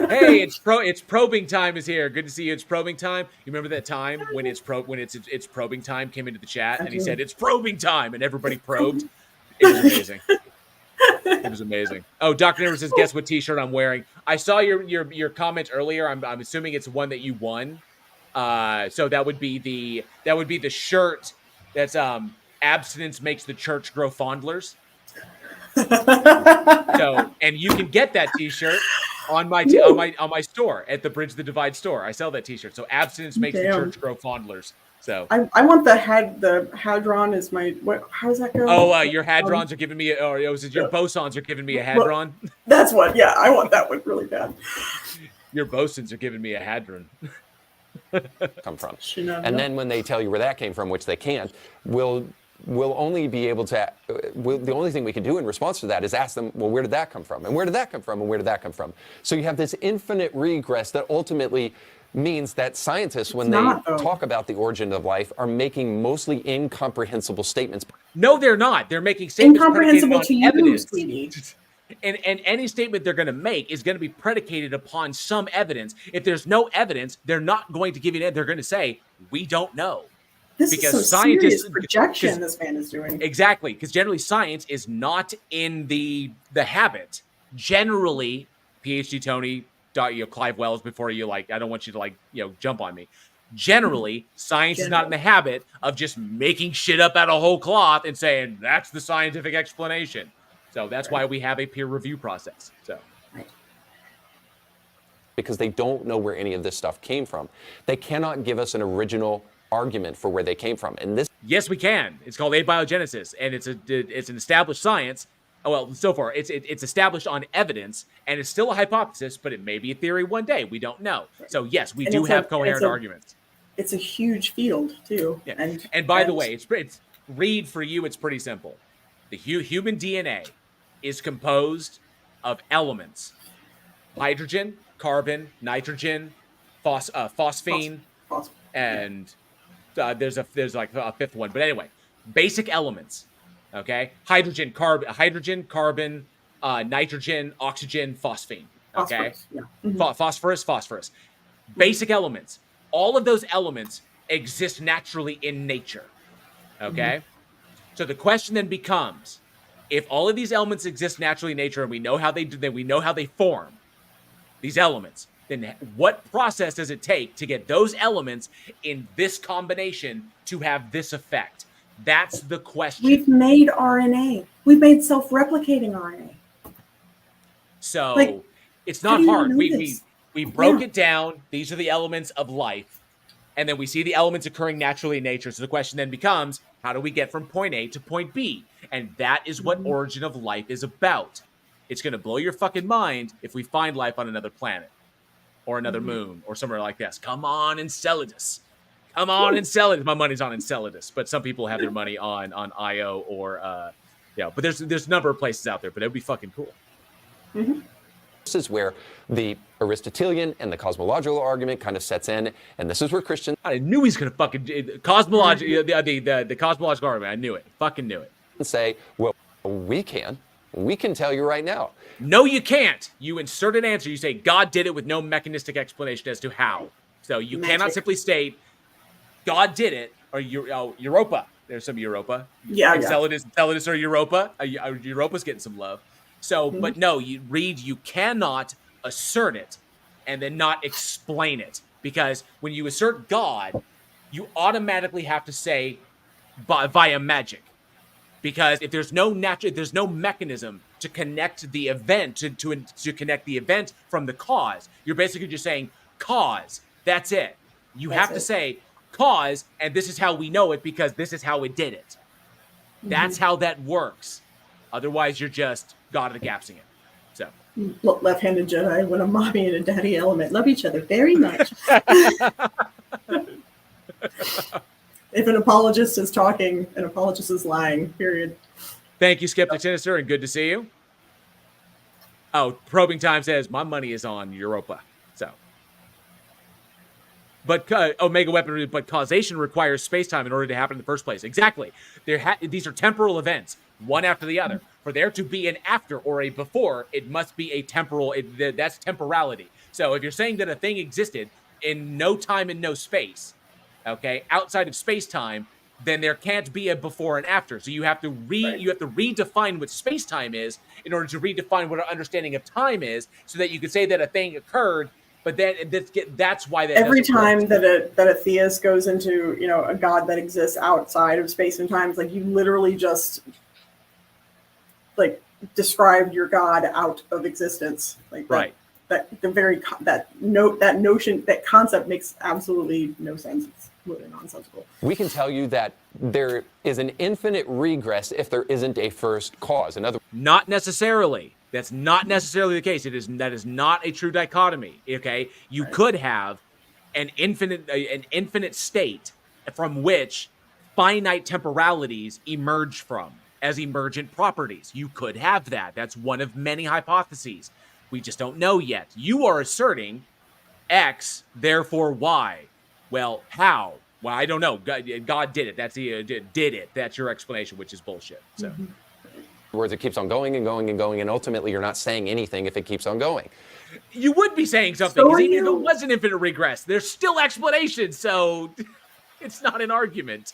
Hey, it's probing time is here. Good to see you. It's probing time. You remember that time when it's probing time came into the chat and he said it's probing time and everybody probed. It was amazing. It was amazing. Oh, Dr. Never says, guess what T-shirt I'm wearing. I saw your comment earlier. I'm assuming it's one that you won. So that would be the shirt that's abstinence makes the church grow fondlers. So, and you can get that T-shirt on my store at the Bridge the Divide store. I sell that T-shirt. So abstinence makes the church grow fondlers. So I want the hadron is my what? How does that go? Oh, your hadrons are giving me, your bosons are giving me a hadron. Well, that's what. Yeah, I want that one really bad. Your bosons are giving me a hadron. Come from. And then when they tell you where that came from, which they can't, we'll only be able to. The only thing we can do in response to that is ask them, well, where did that come from? And where did that come from? And where did that come from? So you have this infinite regress that ultimately means that scientists, when they talk about the origin of life, are making mostly incomprehensible statements. No, they're not. They're making statements incomprehensible to you, Stevie. And any statement they're going to make is going to be predicated upon some evidence. If there's no evidence, they're not going to give you an. They're going to say, we don't know. This because is some serious projection this man is doing. Exactly, because generally science is not in the habit. Generally, PhD Tony, Clive Wells, before you I don't want you to jump on me. Generally, science is not in the habit of just making shit up out of whole cloth and saying that's the scientific explanation. So that's why we have a peer review process. So. Because they don't know where any of this stuff came from. They cannot give us an original argument for where they came from. And this, yes, we can. It's called Abiogenesis, and it's an established science. Oh, well, so far it's established on evidence, and it's still a hypothesis, but it may be a theory one day. We don't know. So yes, we do have coherent arguments. It's a huge field too. Yeah. And by the way, it's read for you. It's pretty simple. The human DNA is composed of elements: hydrogen, carbon, nitrogen, phosphine, and there's a fifth one. But anyway, basic elements. Okay, hydrogen, carbon, nitrogen, oxygen, phosphine. Okay, phosphorus. Basic elements. All of those elements exist naturally in nature. Okay, so the question then becomes: if all of these elements exist naturally in nature, and we know how they form these elements, then what process does it take to get those elements in this combination to have this effect? That's the question. We've made RNA. We've made self-replicating RNA. So it's not hard. We broke it down. These are the elements of life. And then we see the elements occurring naturally in nature. So the question then becomes, how do we get from point A to point B? And that is what Origin of Life is about. It's going to blow your fucking mind if we find life on another planet or another moon or somewhere like this. Come on, Enceladus. Come on, Enceladus. My money's on Enceladus, but some people have their money on Io or, but there's a number of places out there, but it would be fucking cool. This is where the Aristotelian and the cosmological argument kind of sets in, and this is where Christians. I knew he's going to fucking the cosmological argument. I knew it. Fucking knew it. Say, well, we can tell you right now. No, you can't. You insert an answer. You say God did it with no mechanistic explanation as to how. So you cannot simply state God did it or Europa. There's some Europa. Yeah. Enceladus or Europa. Europa's getting some love. So, but no, you cannot assert it and then not explain it, because when you assert God, you automatically have to say via magic, because if there's no mechanism to connect the event to connect the event from the cause, you're basically just saying cause. That's it. You have to say cause, and this is how we know it because this is how it did it. That's how that works. Otherwise, you're just God of the Gapsing it. So, left-handed Jedi when a mommy and a daddy element love each other very much. If an apologist is talking, an apologist is lying. Period. Thank you, Skeptic Sinister, and good to see you. Oh, Probing Time says my money is on Europa. So, but Omega Weaponry, but causation requires space-time in order to happen in the first place. Exactly. These are temporal events, one after the other. For there to be an after or a before, it must be a temporal. That's temporality. So if you're saying that a thing existed in no time and no space, okay, outside of space-time, then there can't be a before and after. So you have to redefine what space-time is in order to redefine what our understanding of time is, so that you can say that a thing occurred. But then that's why that every time that a theist goes into a God that exists outside of space and time, it's like you literally just described your God out of existence. That concept makes absolutely no sense. It's really nonsensical. We can tell you that there is an infinite regress if there isn't a first cause. Not necessarily. That's not necessarily the case. That is not a true dichotomy. Okay, you could have an infinite state from which finite temporalities emerge from as emergent properties. You could have that. That's one of many hypotheses. We just don't know yet. You are asserting X, therefore Y. Well, how? Well, I don't know. God did it. That's your explanation, which is bullshit. So. words, it keeps on going and going and going, and ultimately you're not saying anything if it keeps on going. You would be saying something, because even if it was an infinite regress, there's still explanation, so it's not an argument.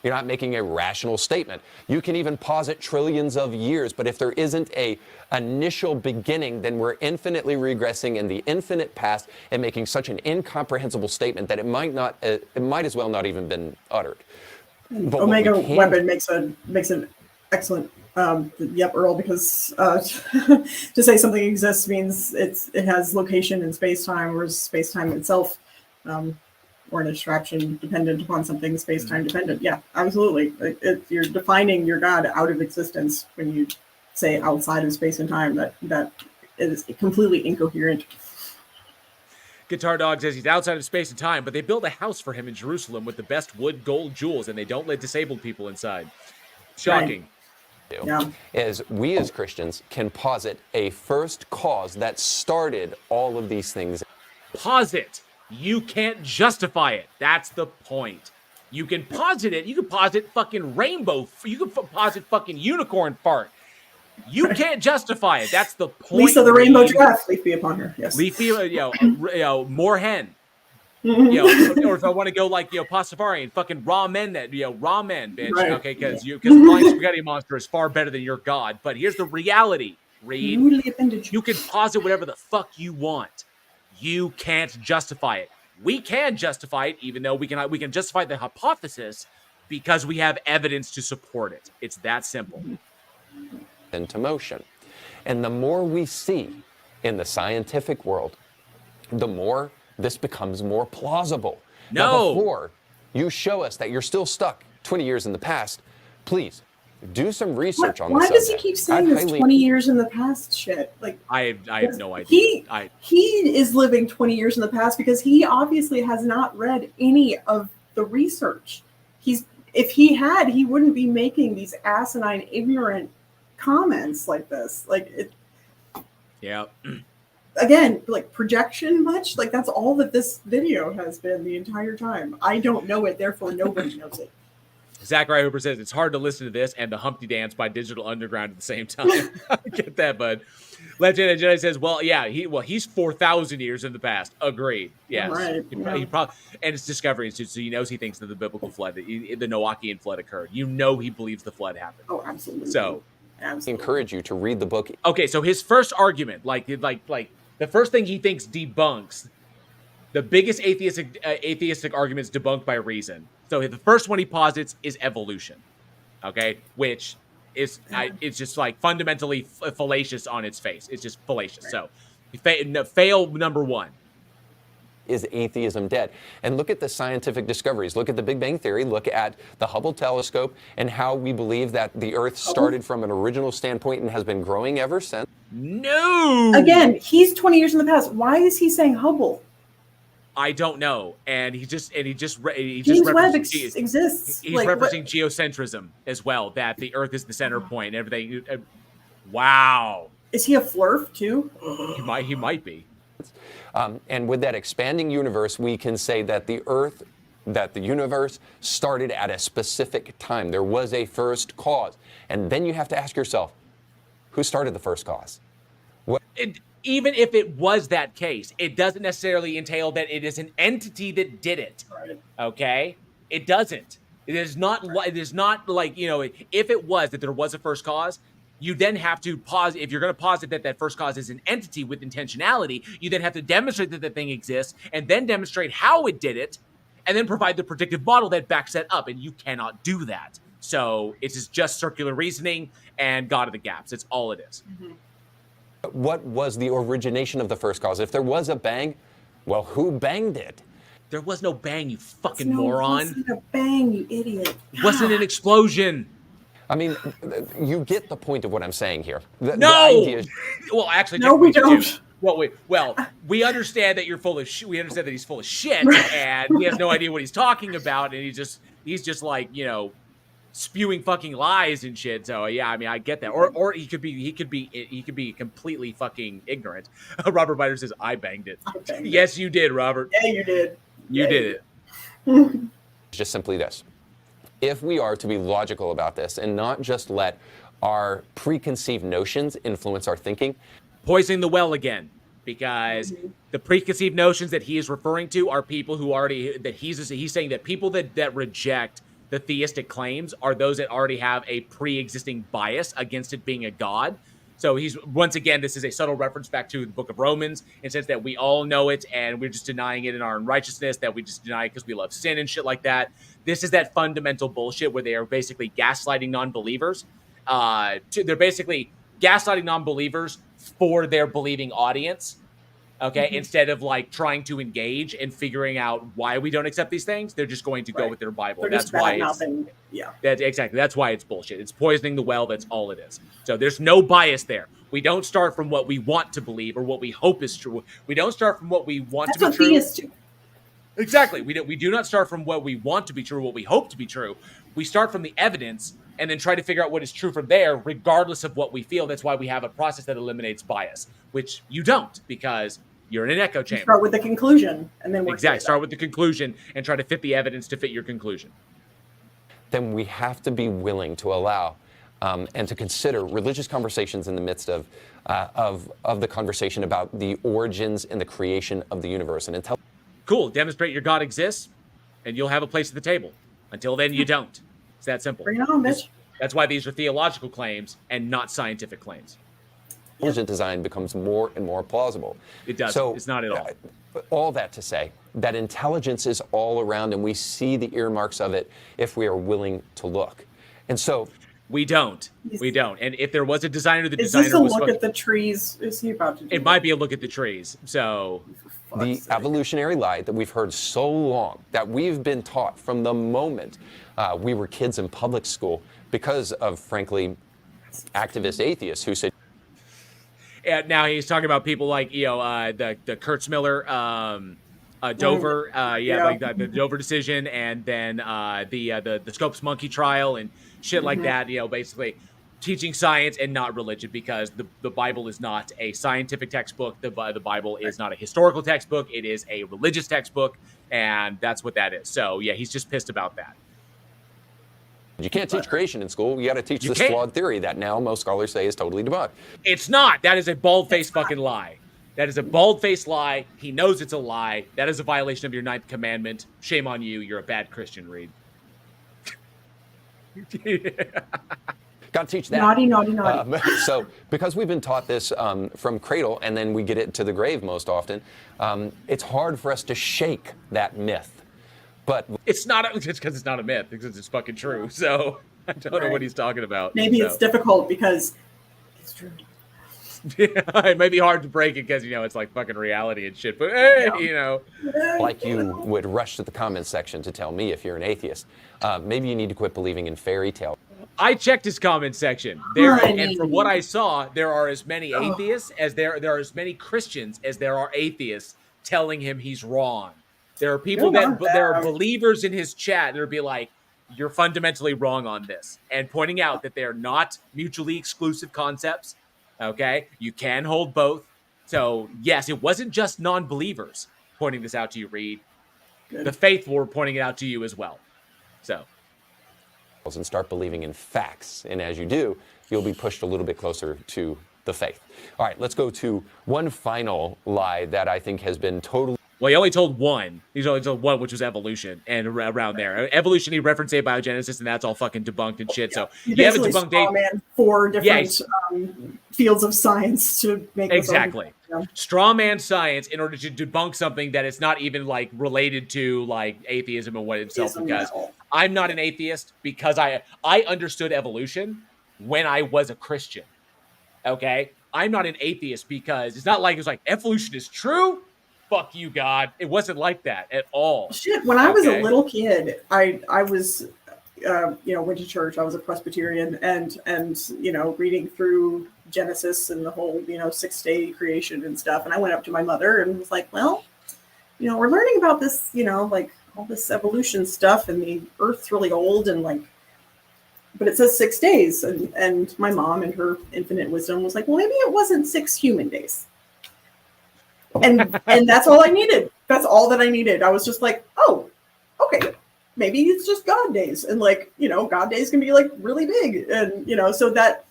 You're not making a rational statement. You can even posit trillions of years, but if there isn't a initial beginning, then we're infinitely regressing in the infinite past and making such an incomprehensible statement that it might as well not even been uttered. But Omega Weapon makes an excellent Earl, because to say something exists means it has location in space-time, whereas space-time itself, or an abstraction dependent upon something space-time dependent. Yeah, absolutely. You're defining your God out of existence when you say outside of space and time. That is completely incoherent. Guitar Dog says he's outside of space and time, but they built a house for him in Jerusalem with the best wood, gold, jewels, and they don't let disabled people inside. Shocking. Right. Yeah. Is we as Christians can posit a first cause that started all of these things. Posit. You can't justify it. That's the point. You can posit it. You can posit fucking rainbow. You can posit fucking unicorn fart. You can't justify it. That's the point. Lisa the Rainbow Giraffe. Leaf be upon her. Yes. Leaf be, more hen. Or if I want to go like, Pastafarian, fucking raw men, raw men, bitch. Right. Okay, because Flying Spaghetti Monster is far better than your God. But here's the reality, Reed. You can posit whatever the fuck you want. You can't justify it. We can justify it, even though we can justify the hypothesis because we have evidence to support it. It's that simple. Into motion. And the more we see in the scientific world, the more this becomes more plausible. No. Now, before you show us that you're still stuck 20 years in the past, please do some research on this. Why does he keep saying this 20 years in the past shit? Like, I have no idea. He is living 20 years in the past because he obviously has not read any of the research. If he had, he wouldn't be making these asinine, ignorant comments like this. Yeah. Again, like projection much? Like that's all that this video has been the entire time. I don't know it, therefore nobody knows it. Zachary Hooper says it's hard to listen to this and the Humpty Dance by Digital Underground at the same time. I get that, bud. Legend of Jedi says, he's 4,000 years in the past. Agreed. Yes. Right. He probably, and it's Discovery Institute, so he thinks that the biblical flood, the Noachian flood occurred. He believes the flood happened. Oh, absolutely. So, I encourage you to read the book. Okay, so his first argument, like the first thing he thinks debunks, the biggest atheistic arguments debunked by reason. So the first one he posits is evolution, okay, which is it's just like fundamentally fallacious on its face. It's just fallacious. So fail number one. Is atheism dead? And look at the scientific discoveries. Look at the Big Bang Theory. Look at the Hubble telescope and how we believe that the Earth started from an original standpoint and has been growing ever since. No. Again, he's 20 years in the past. Why is he saying Hubble? I don't know. And he just James Webb exists. He's referencing geocentrism as well, that the Earth is the center point and everything. Wow. Is he a flurf too? He might be. And with that expanding universe, we can say that the universe started at a specific time. There was a first cause. And then you have to ask yourself, who started the first cause? Even if it was that case, it doesn't necessarily entail that it is an entity that did it. Right. Okay? It doesn't. It is not like, if it was that there was a first cause, you then have to pause. If you're going to posit that first cause is an entity with intentionality, you then have to demonstrate that the thing exists and then demonstrate how it did it and then provide the predictive model that backs that up. And you cannot do that. So it is just circular reasoning and God of the gaps. It's all it is. Mm-hmm. What was the origination of the first cause? If there was a bang, well, who banged it? There was no bang, you fucking moron. It wasn't a bang, you idiot. It wasn't an explosion. I mean, you get the point of what I'm saying here. Well, actually, no, we don't. Well, we understand that you're full of shit. We understand that he's full of shit, and he has no idea what he's talking about, and he's just like, spewing fucking lies and shit. So yeah, I mean, I get that. Or he could be completely fucking ignorant. Robert Biter says, "I banged it." You did, Robert. Yeah, you did. You did it. Just simply this. if we are to be logical about this and not just let our preconceived notions influence our thinking. Poisoning the well again, because the preconceived notions that he is referring to are people who already, that he's saying that people that reject the theistic claims are those that already have a pre-existing bias against it being a god. So he's, once again, this is a subtle reference back to the book of Romans, in the sense that we all know it and we're just denying it in our unrighteousness, that we just deny it because we love sin and shit like that. This is that fundamental bullshit where they are basically gaslighting non-believers. They're basically gaslighting non-believers for their believing audience. Okay, instead of like trying to engage and figuring out why we don't accept these things, they're just going to go with their Bible. That's why that's why it's bullshit. It's poisoning the well. That's all it is. So there's no bias there. We don't start from what we want to believe or what we hope is true. We don't start from what we want to be true. Theists do. Exactly. We do not start from what we want to be true, what we hope to be true. We start from the evidence and then try to figure out what is true from there, regardless of what we feel. That's why we have a process that eliminates bias, which you don't, because you're in an echo chamber. Start with the conclusion and then work. Exactly. Start with the conclusion and try to fit the evidence to fit your conclusion. Then we have to be willing to allow and to consider religious conversations in the midst of the conversation about the origins and the creation of the universe. And until cool, demonstrate your God exists, and you'll have a place at the table. Until then, you don't. It's that simple. Bring it on, bitch. That's why these are theological claims and not scientific claims. Intelligent design becomes more and more plausible. It does. So, it's not at all. All that to say that intelligence is all around, and we see the earmarks of it if we are willing to look. And so we don't. We don't. And if there was a designer, the is designer this a was look at the trees? Is he about to do it? Might be a look at the trees. So the evolutionary lie that we've heard so long, that we've been taught from the moment we were kids in public school, because of, frankly, activist atheists who said. And now he's talking about people like, the Kurtzmiller, Dover, like the Dover decision, and then the Scopes Monkey trial and shit like that. Basically teaching science and not religion, because the Bible is not a scientific textbook. The Bible is not a historical textbook. It is a religious textbook, and that's what that is. So yeah, he's just pissed about that. You can't teach creation in school. You got to teach this flawed theory that now most scholars say is totally debunked. It's not. That is a bald-faced fucking lie. That is a bald-faced lie. He knows it's a lie. That is a violation of your 9th commandment. Shame on you. You're a bad Christian, Reed. Got to teach that. Naughty. So because we've been taught this from cradle, and then we get it to the grave most often, it's hard for us to shake that myth. But it's not. It's because it's not a myth. Because it's fucking true. So I don't know what he's talking about. Maybe it's difficult because it's true. It may be hard to break it because it's like fucking reality and shit. But hey, like you would rush to the comments section to tell me if you're an atheist. Maybe you need to quit believing in fairy tales. I checked his comment section there, and from what I saw, there are as many atheists as there are as many Christians as there are atheists telling him he's wrong. There are people there are believers in his chat that would be like, you're fundamentally wrong on this, and pointing out that they're not mutually exclusive concepts. Okay, you can hold both. So yes, it wasn't just non-believers pointing this out to you, Reed. Good. The faithful were pointing it out to you as well. So. And start believing in facts, and as you do, you'll be pushed a little bit closer to the faith. All right, let's go to one final lie that I think has been totally. Well, he only told one. He's only told one, which was evolution, and around there. Evolution, he referenced Abiogenesis, and that's all fucking debunked and shit. So you haven't debunked 4 different fields of science to make exactly straw man science in order to debunk something that is not even like related to like atheism and what itself. Because I'm not an atheist, because I understood evolution when I was a Christian. Okay, I'm not an atheist because it's not like it's like evolution is true. Fuck you, God. It wasn't like that at all. Shit, when I was a little kid, I was, went to church. I was a Presbyterian, and reading through Genesis and the whole, 6-day creation and stuff. And I went up to my mother and was like, well, we're learning about this, like all this evolution stuff, and the Earth's really old, and like, but it says 6 days. And my mom, in her infinite wisdom, was like, well, maybe it wasn't 6 human days. And that's all I needed. That's all that I needed. I was just like, oh, okay. maybe it's just God days, and like, you know, God days can be like really big, and you know, so that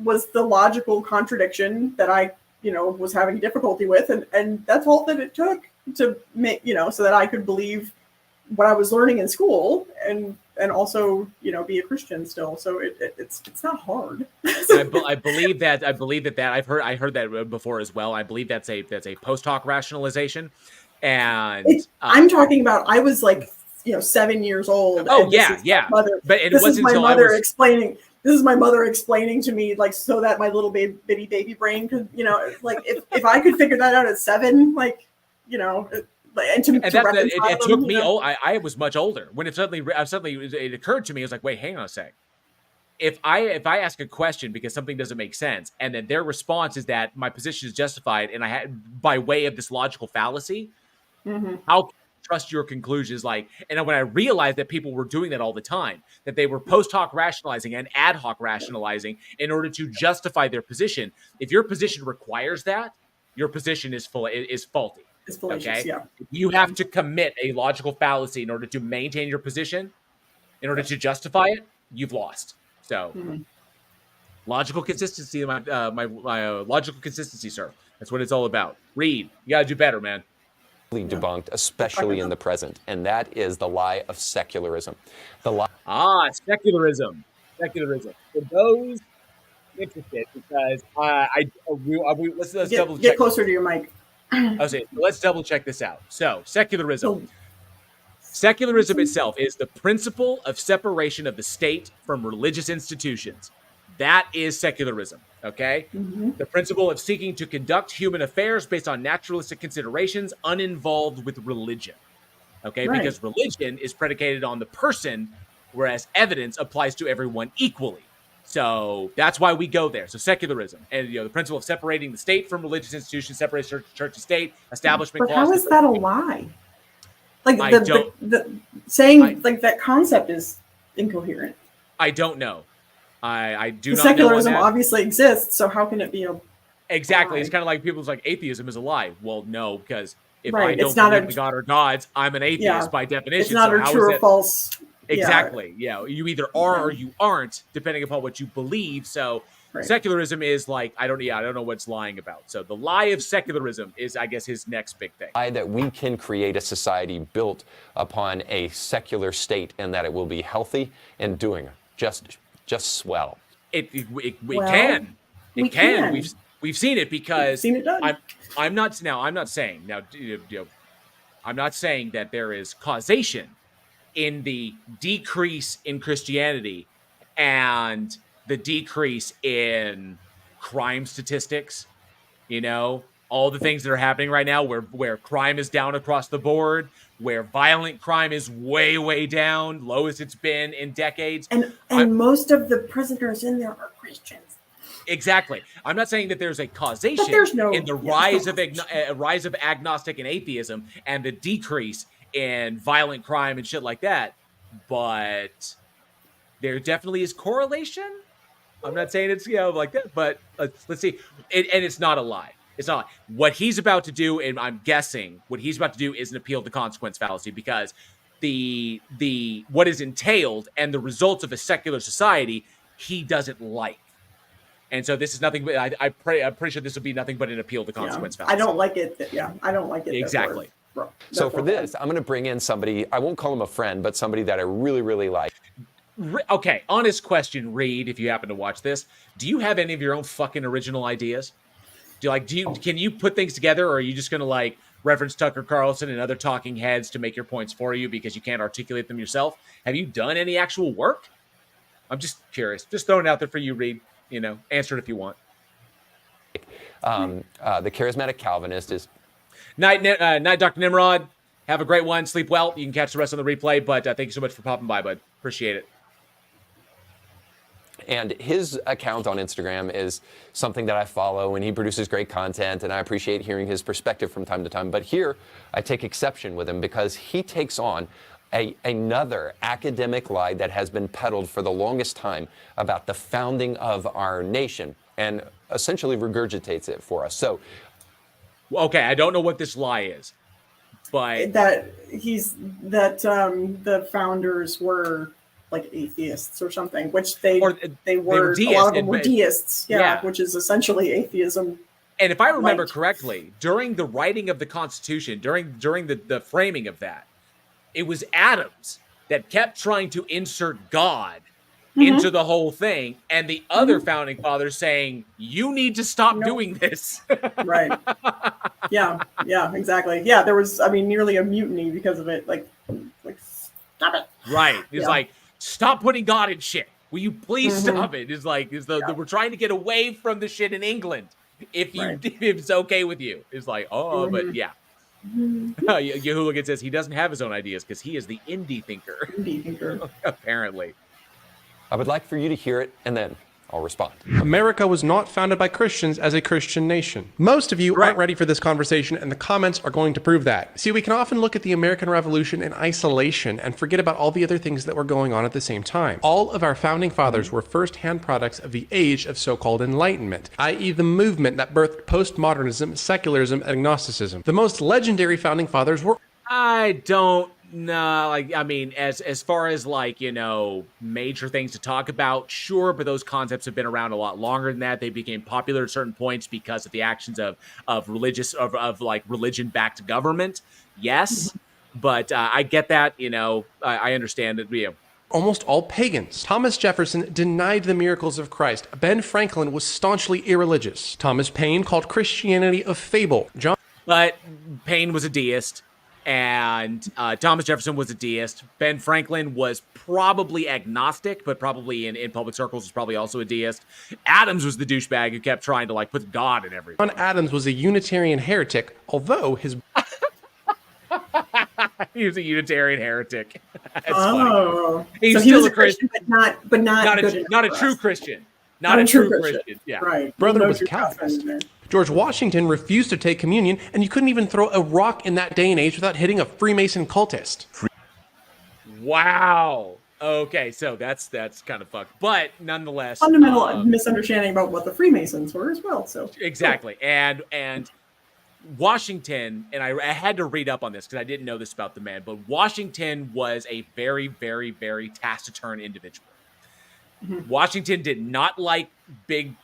was the logical contradiction that I, you know, was having difficulty with, and that's all that it took to make, you know, so that I could believe what I was learning in school, and also, you know, be a Christian still. So it's not hard. I believe that I heard that before as well. I believe that's a post hoc rationalization, and I'm talking about, I was like, you know, 7 years old. Oh and yeah. But it this wasn't is my until mother I was explaining. This is my mother explaining to me, like, so that my little bitty baby brain could, you know, like, if I could figure that out at 7, like, you know, and to reconcile it took them, me. you know? I was much older when it suddenly it occurred to me. I was like, wait, hang on a sec. If I ask a question because something doesn't make sense, and then their response is that my position is justified, and I had by way of this logical fallacy, how can I trust your conclusions? Like, and when I realized that people were doing that all the time, that they were post hoc rationalizing and ad hoc rationalizing in order to justify their position. If your position requires that, your position is faulty. It's fallacious, okay, yeah. you have to commit a logical fallacy in order to maintain your position, in order to justify it. You've lost. So, logical consistency, my logical consistency, sir. That's what it's all about. Read. You gotta do better, man. Debunked, especially in the present, and that is the lie of secularism. The lie. Secularism. Secularism. For those interested, because let's double check. Get closer to your mic. Okay, let's double check this out. So, secularism. Secularism itself is the principle of separation of the state from religious institutions. That is secularism, okay? The principle of seeking to conduct human affairs based on naturalistic considerations, uninvolved with religion, okay? Right. Because religion is predicated on the person, whereas evidence applies to everyone equally. So that's why we go there. So secularism, and you know, the principle of separating the state from religious institutions, separating church and state, establishment. But how is that a lie? Like the saying like that concept is incoherent. I don't know. I do not know. Secularism obviously exists, so how can it be a exactly? lie? It's kind of like people's like atheism is a lie. Well, no, because if Right, I don't it's not believe a- in God or gods, I'm an atheist by definition. It's not so a how true is or it- false. Exactly. Yeah, you either are or you aren't, depending upon what you believe. So secularism is like I don't know what's lying about. So the lie of secularism is, I guess, his next big thing. Lie that we can create a society built upon a secular state, and that it will be healthy and doing just swell. It can. It can. We've seen it because We've seen it done. I'm not saying that there is causation in the decrease in Christianity and the decrease in crime statistics. You know, all the things that are happening right now where crime is down across the board, where violent crime is way down, lowest it's been in decades. And most of the prisoners in there are Christians. Exactly. I'm not saying that there's a causation in the rise of agnostic and atheism and the decrease in violent crime and shit like that, but there definitely is correlation. I'm not saying it's like that, but let's see. And it's not a lie. It's not a lie. What he's about to do, and I'm guessing what he's about to do, is an appeal to consequence fallacy, because the what is entailed and the results of a secular society he doesn't like. And so this is nothing but I'm pretty sure this will be nothing but an appeal to consequence fallacy. I don't like it. I don't like it. Exactly. So for this, I'm going to bring in somebody, I won't call him a friend, but somebody that I really like. Okay, honest question, Reed, if you happen to watch this, do you have any of your own fucking original ideas? Can you put things together, or are you just going to like reference Tucker Carlson and other talking heads to make your points for you because you can't articulate them yourself? Have you done any actual work? I'm just curious. Just throwing it out there for you, Reed. You know, answer it if you want. The charismatic Calvinist is... Night, Dr. Nimrod. Have a great one. Sleep well. You can catch the rest on the replay, but thank you so much for popping by, bud. Appreciate it. And his account on Instagram is something that I follow, and he produces great content, and I appreciate hearing his perspective from time to time. But here, I take exception with him because he takes on another academic lie that has been peddled for the longest time about the founding of our nation, and essentially regurgitates it for us. So, okay, I don't know what this lie is, But that the founders were like atheists or something, which they were. A lot of them were deists, which is essentially atheism. And if I remember correctly, during the writing of the Constitution, during the framing of that, it was Adams that kept trying to insert God into the whole thing, and the other founding fathers saying, "You need to stop doing this." Right. Yeah, exactly. Yeah, there was, nearly a mutiny because of it. Like stop it. Right. It's like, stop putting God in shit. Will you please stop it? It's like, we're trying to get away from the shit in England. If it's okay with you. It's like, but yeah. Yehuligan says he doesn't have his own ideas because he is the indie thinker. Apparently. I would like for you to hear it, and then I'll respond. America was not founded by Christians as a Christian nation. Most of you aren't ready for this conversation, and the comments are going to prove that. See, we can often look at the American Revolution in isolation and forget about all the other things that were going on at the same time. All of our founding fathers were first-hand products of the age of so-called Enlightenment, i.e. the movement that birthed postmodernism, secularism, and agnosticism. The most legendary founding fathers were... I don't know. As far as major things to talk about, sure, but those concepts have been around a lot longer than that. They became popular at certain points because of the actions of religion-backed government. Yes, but I get that. I understand it. Almost all pagans. Thomas Jefferson denied the miracles of Christ. Ben Franklin was staunchly irreligious. Thomas Paine called Christianity a fable. But Paine was a deist. And Thomas Jefferson was a deist. Ben Franklin was probably agnostic, but probably in public circles was probably also a deist. Adams was the douchebag who kept trying to put God in everything. John Adams was a Unitarian heretic, although his... He was a Unitarian heretic. That's funny. He's still a Christian, but not a true Christian. Not a true Christian. Yeah. Right. Brother was a Calvinist. George Washington refused to take communion, and you couldn't even throw a rock in that day and age without hitting a Freemason cultist. Wow. Okay, so that's kind of fucked, but nonetheless, fundamental misunderstanding about what the Freemasons were as well. So exactly, cool. and Washington, and I had to read up on this because I didn't know this about the man, but Washington was a very, very, very taciturn individual. Washington did not like big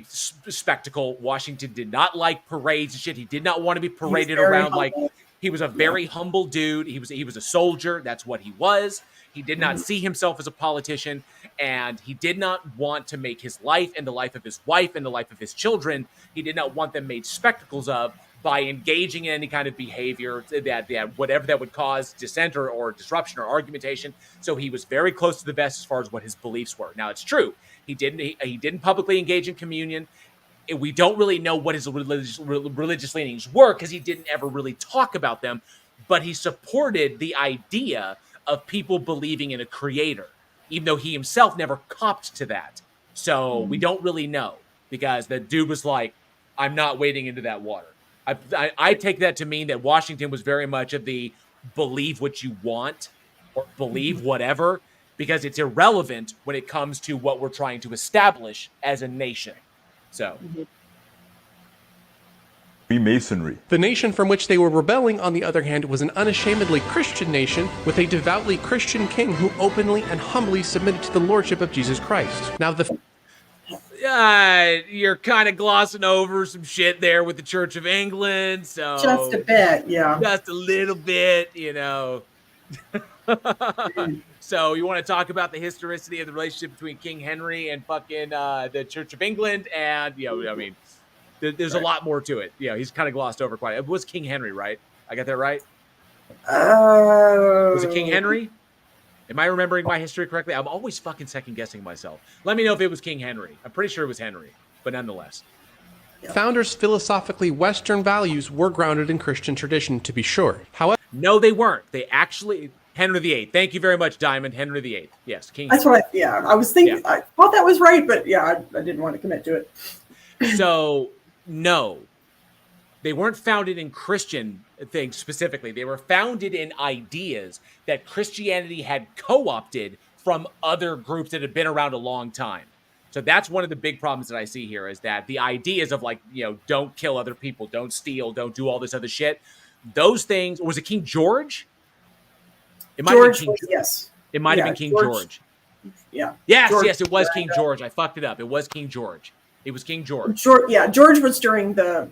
spectacle. Washington did not like parades and shit. He did not want to be paraded around humble. He was a very humble dude. He was a soldier. That's what he was. He did not see himself as a politician, and he did not want to make his life and the life of his wife and the life of his children, he did not want them made spectacles of by engaging in any kind of behavior that whatever that would cause dissent or disruption or argumentation. So he was very close to the vest as far as what his beliefs were. Now, it's true. He didn't publicly engage in communion. We don't really know what his religious leanings were because he didn't ever really talk about them, but he supported the idea of people believing in a creator, even though he himself never copped to that. So we don't really know because the dude was like, I'm not wading into that water. I take that to mean that Washington was very much of the believe what you want or believe whatever, because it's irrelevant when it comes to what we're trying to establish as a nation. So. Freemasonry. The nation from which they were rebelling, on the other hand, was an unashamedly Christian nation with a devoutly Christian king who openly and humbly submitted to the lordship of Jesus Christ. Now, you're kind of glossing over some shit there with the Church of England. So just a bit, yeah. Just a little bit, So you want to talk about the historicity of the relationship between King Henry and fucking the Church of England, and there's a lot more to it. He's kind of glossed over quite. It was King Henry, right? I got that right. Was it King Henry? Am I remembering my history correctly? I'm always fucking second guessing myself. Let me know if it was King Henry. I'm pretty sure it was Henry, but nonetheless. Founders' philosophically Western values were grounded in Christian tradition, to be sure. However, no, they weren't. They actually. Henry VIII. Thank you very much, Diamond. Henry VIII. Yes, King. That's Henry. what I was thinking. Yeah. I thought that was right, but I didn't want to commit to it. So, no. They weren't founded in Christian things specifically. They were founded in ideas that Christianity had co-opted from other groups that had been around a long time. So that's one of the big problems that I see here is that the ideas of don't kill other people, don't steal, don't do all this other shit. those things. Was it King George? It might George have been King, yes. It might have been King George. Yeah. Yes, George yes, it was King George. I fucked it up. It was King George. It was King George. George was during the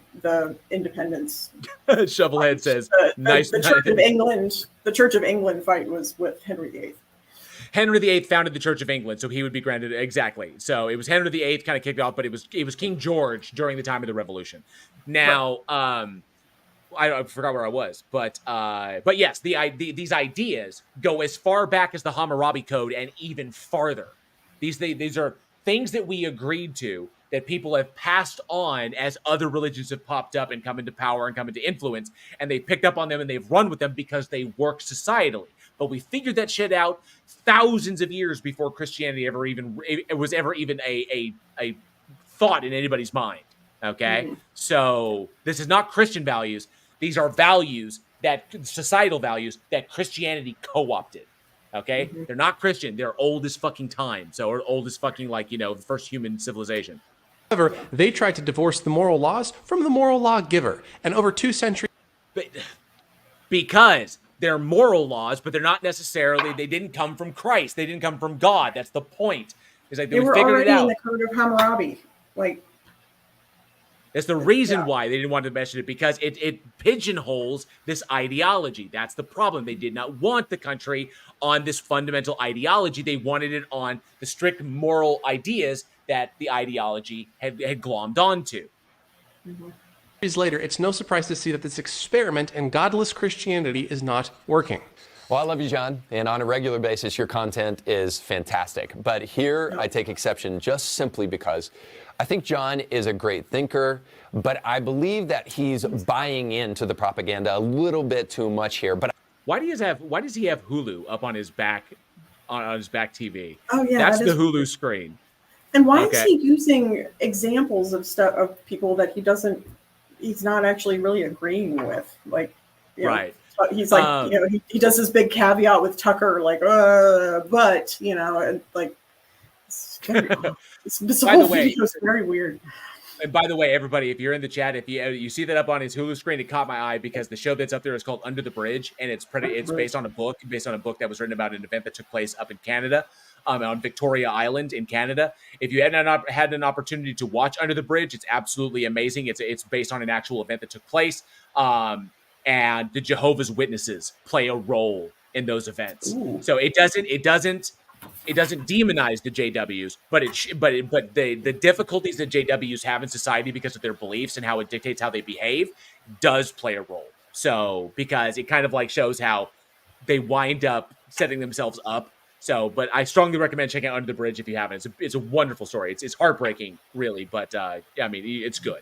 independence. Shovelhead says, "Nice." The Church of England. The Church of England fight was with Henry VIII. Henry VIII founded the Church of England, so he would be granted exactly. So it was Henry VIII kind of kicked off, but it was King George during the time of the Revolution. Now, I forgot where I was, but yes, these ideas go as far back as the Hammurabi Code and even farther. These are things that we agreed to that people have passed on as other religions have popped up and come into power and come into influence, and they picked up on them and they've run with them because they work societally. But we figured that shit out thousands of years before Christianity was ever even a thought in anybody's mind. Okay, so this is not Christian values. These are values societal values that Christianity co-opted. Okay, they're not Christian. They're old as fucking time. So, or old as fucking the first human civilization. However, they tried to divorce the moral laws from the moral lawgiver, and over 2 centuries. Because they're moral laws, but they're not necessarily. They didn't come from Christ. They didn't come from God. That's the point. It's like they were already in the Code of Hammurabi. That's the reason why they didn't want to mention it, because it pigeonholes this ideology. That's the problem. They did not want the country on this fundamental ideology. They wanted it on the strict moral ideas that the ideology had glommed onto. Years later, it's no surprise to see that this experiment in godless Christianity is not working. Well, I love you, John, and on a regular basis, your content is fantastic. But here, I take exception just simply because I think John is a great thinker, but I believe that he's buying into the propaganda a little bit too much here. But why does he have Hulu up on his back on his back TV? Oh yeah, that's the Hulu screen. And why is he using examples of people that he's not actually really agreeing with? Right. He's like, he does this big caveat with Tucker, but and this whole video is very weird. And by the way, everybody, if you're in the chat, if you see that up on his Hulu screen, it caught my eye because the show that's up there is called Under the Bridge, and it's based on a book that was written about an event that took place up in Canada, on Victoria Island in Canada. If you hadn't had an opportunity to watch Under the Bridge, it's absolutely amazing. It's based on an actual event that took place, and the Jehovah's Witnesses play a role in those events. Ooh. So it doesn't demonize the JWs, but the difficulties that JWs have in society because of their beliefs and how it dictates how they behave does play a role. So because it kind of shows how they wind up setting themselves up. So, but I strongly recommend checking out Under the Bridge if you haven't. It's a wonderful story. It's heartbreaking, really, but it's good.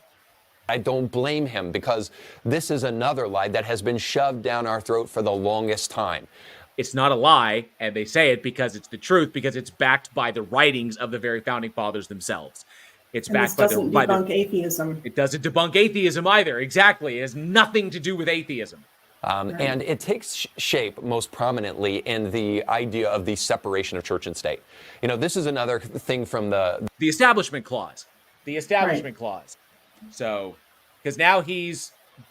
I don't blame him, because this is another lie that has been shoved down our throat for the longest time. It's not a lie, and they say it because it's the truth, because it's backed by the writings of the very founding fathers themselves. It's backed by doesn't debunk atheism. It doesn't debunk atheism either. Exactly. It has nothing to do with atheism. And it takes shape most prominently in the idea of the separation of church and state. This is another thing from the Establishment Clause. The Establishment Clause. So, because now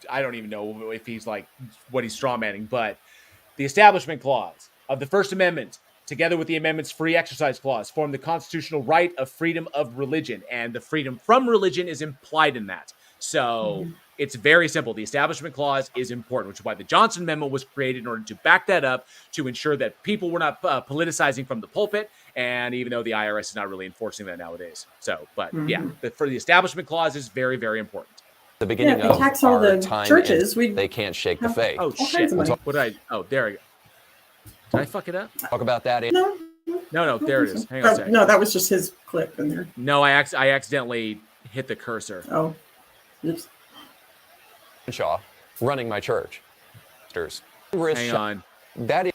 I don't even know if he's what he's strawmanning, but the Establishment Clause of the First Amendment, together with the amendment's Free Exercise Clause, form the constitutional right of freedom of religion, and the freedom from religion is implied in that. So it's very simple. The Establishment Clause is important, which is why the Johnson Amendment was created, in order to back that up, to ensure that people were not politicizing from the pulpit, and even though the IRS is not really enforcing that nowadays. So, but for the Establishment Clause is very, very important. The beginning of tax all the time churches, they can't shake the faith. Oh shit! What did I? Oh, there we go. Did I fuck it up? Talk about that. No, there it is. Hang on a second. No, that was just his clip in there. No, I accidentally hit the cursor. Oh, oops. Shaw running my church. Hang on. That is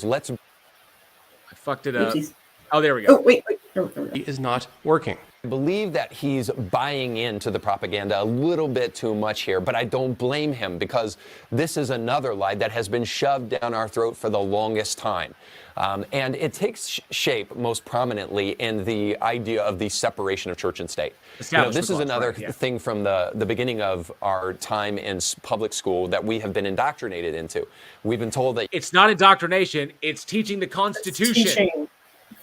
I fucked it up. Oopsies. Oh, there we go. Oh, wait. It is not working. I believe that he's buying into the propaganda a little bit too much here, but I don't blame him because this is another lie that has been shoved down our throat for the longest time. And it takes shape most prominently in the idea of the separation of church and state. This is another thing from the beginning of our time in public school that we have been indoctrinated into. We've been told that it's not indoctrination, it's teaching the Constitution. It's teaching.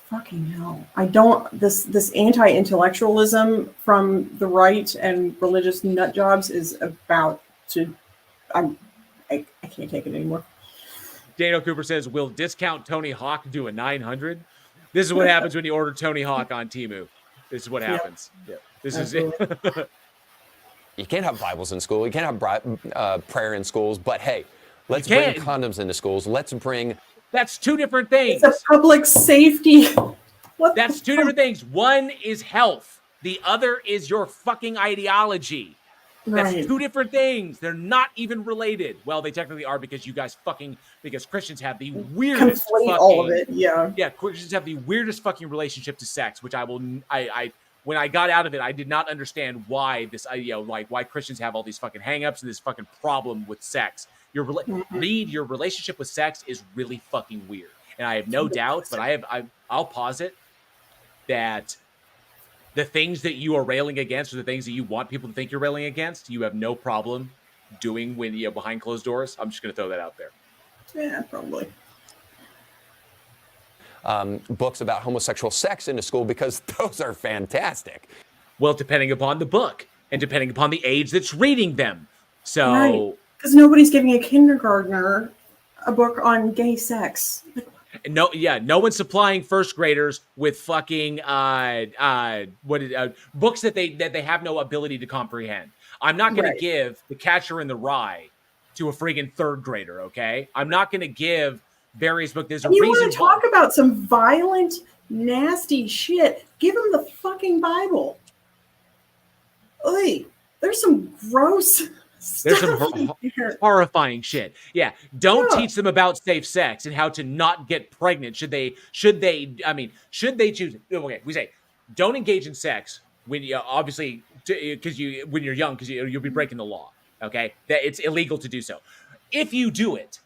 Fucking hell. I don't, this anti-intellectualism from the right and religious nut jobs is about to, I can't take it anymore. Dano Cooper says, will discount Tony Hawk do a 900? This is what happens when you order Tony Hawk on Temu. This is what happens. Yeah. This Absolutely. is it. You can't have Bibles in school. You can't have prayer in schools. But hey, let's bring condoms into schools. Let's bring... That's two different things. It's a public safety. That's two different things. One is health. The other is your fucking ideology. That's two different things. They're not even related. Well, they technically are because you guys because Christians have the weirdest conflate all of it. Yeah. Yeah, Christians have the weirdest fucking relationship to sex, which when I got out of it, I did not understand why why Christians have all these fucking hangups and this fucking problem with sex. Your relationship with sex is really fucking weird. And I have no doubt, but I'll posit that the things that you are railing against or the things that you want people to think you're railing against, you have no problem doing when behind closed doors. I'm just going to throw that out there. Yeah, probably. Books about homosexual sex into school because those are fantastic. Well, depending upon the book and depending upon the age that's reading them. So... Right. Because nobody's giving a kindergartner a book on gay sex. No one's supplying first graders with fucking books that they have no ability to comprehend. I'm not going to give The Catcher in the Rye to a friggin' third grader. Okay, I'm not going to give various books. There's a reason. You want to talk about some violent, nasty shit? Give them the fucking Bible. Oy, there's some gross. There's some horrifying shit. Yeah. Don't teach them about safe sex and how to not get pregnant. Should they choose? Okay, we say don't engage in sex when you obviously when you're young because you'll be breaking the law. Okay, that it's illegal to do so. If you do it,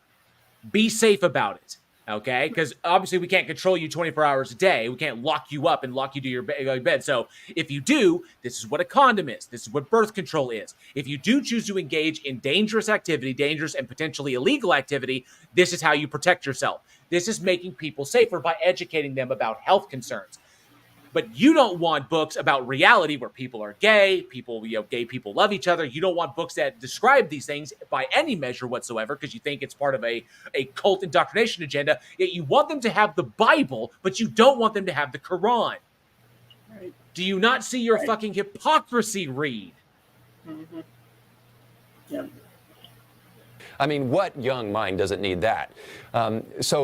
be safe about it. Okay, because obviously we can't control you 24 hours a day. We can't lock you up and lock you to your bed. So if you do, this is what a condom is. This is what birth control is. If you do choose to engage in dangerous and potentially illegal activity, this is how you protect yourself. This is making people safer by educating them about health concerns. But you don't want books about reality where people are gay, gay people love each other. You don't want books that describe these things by any measure whatsoever because you think it's part of a cult indoctrination agenda. Yet you want them to have the Bible, but you don't want them to have the Quran. Right. Do you not see your fucking hypocrisy, Reed? Mm-hmm. Yeah. I mean, what young mind doesn't need that? It's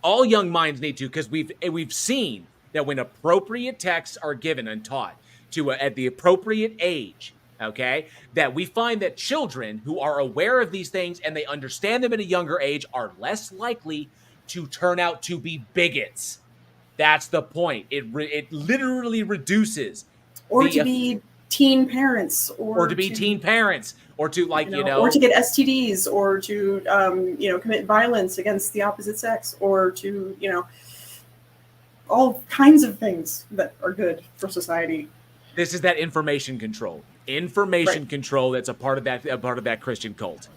all young minds need to because we've seen that when appropriate texts are given and taught to at the appropriate age, okay, that we find that children who are aware of these things and they understand them at a younger age are less likely to turn out to be bigots. That's the point. It literally reduces. Or to be teen parents. Or to be teen parents. Or to or to get STDs. Or to, commit violence against the opposite sex. Or to, all kinds of things that are good for society. This is that information control. Control that's a part of that Christian cult.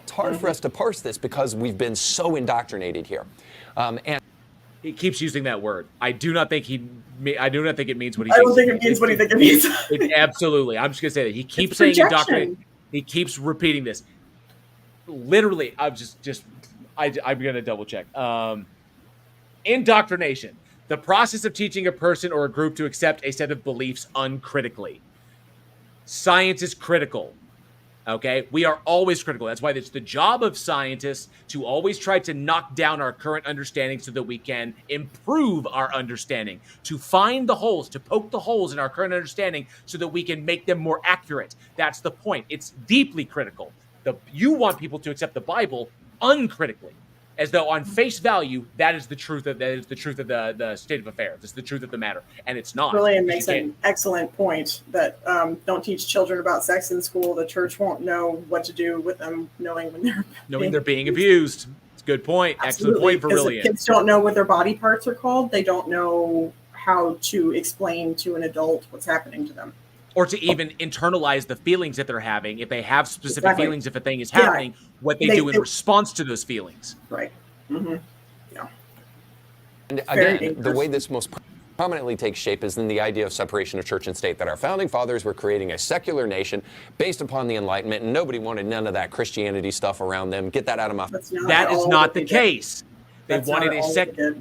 It's hard for us to parse this because we've been so indoctrinated here. And he keeps using that word. I do not think it means what he thinks. I don't think it means what he thinks it means. Absolutely. I'm just going to say that. He keeps saying indoctrinate. He keeps repeating this. Literally, I'm going to double check. Indoctrination. The process of teaching a person or a group to accept a set of beliefs uncritically. Science is critical. Okay? We are always critical. That's why it's the job of scientists to always try to knock down our current understanding so that we can improve our understanding, to find the holes, to poke the holes in our current understanding so that we can make them more accurate. That's the point. It's deeply critical. You want people to accept the Bible uncritically. as though on face value that is the truth of the state of affairs. It's the truth of the matter, and it's not. Brilliant makes an excellent point that don't teach children about sex in school. The church won't know what to do with them knowing they're being abused. It's a good point. Absolutely. Excellent point for Brilliant. Kids don't know what their body parts are called. They don't know how to explain to an adult what's happening to them. Or to even internalize the feelings that they're having. If they have specific feelings, if a thing is happening, what they do in response to those feelings. Right. Mm-hmm. Yeah. And again, the way this most prominently takes shape is in the idea of separation of church and state, that our founding fathers were creating a secular nation based upon the Enlightenment, and nobody wanted none of that Christianity stuff around them. Get that out of my face. That is not the case. They wanted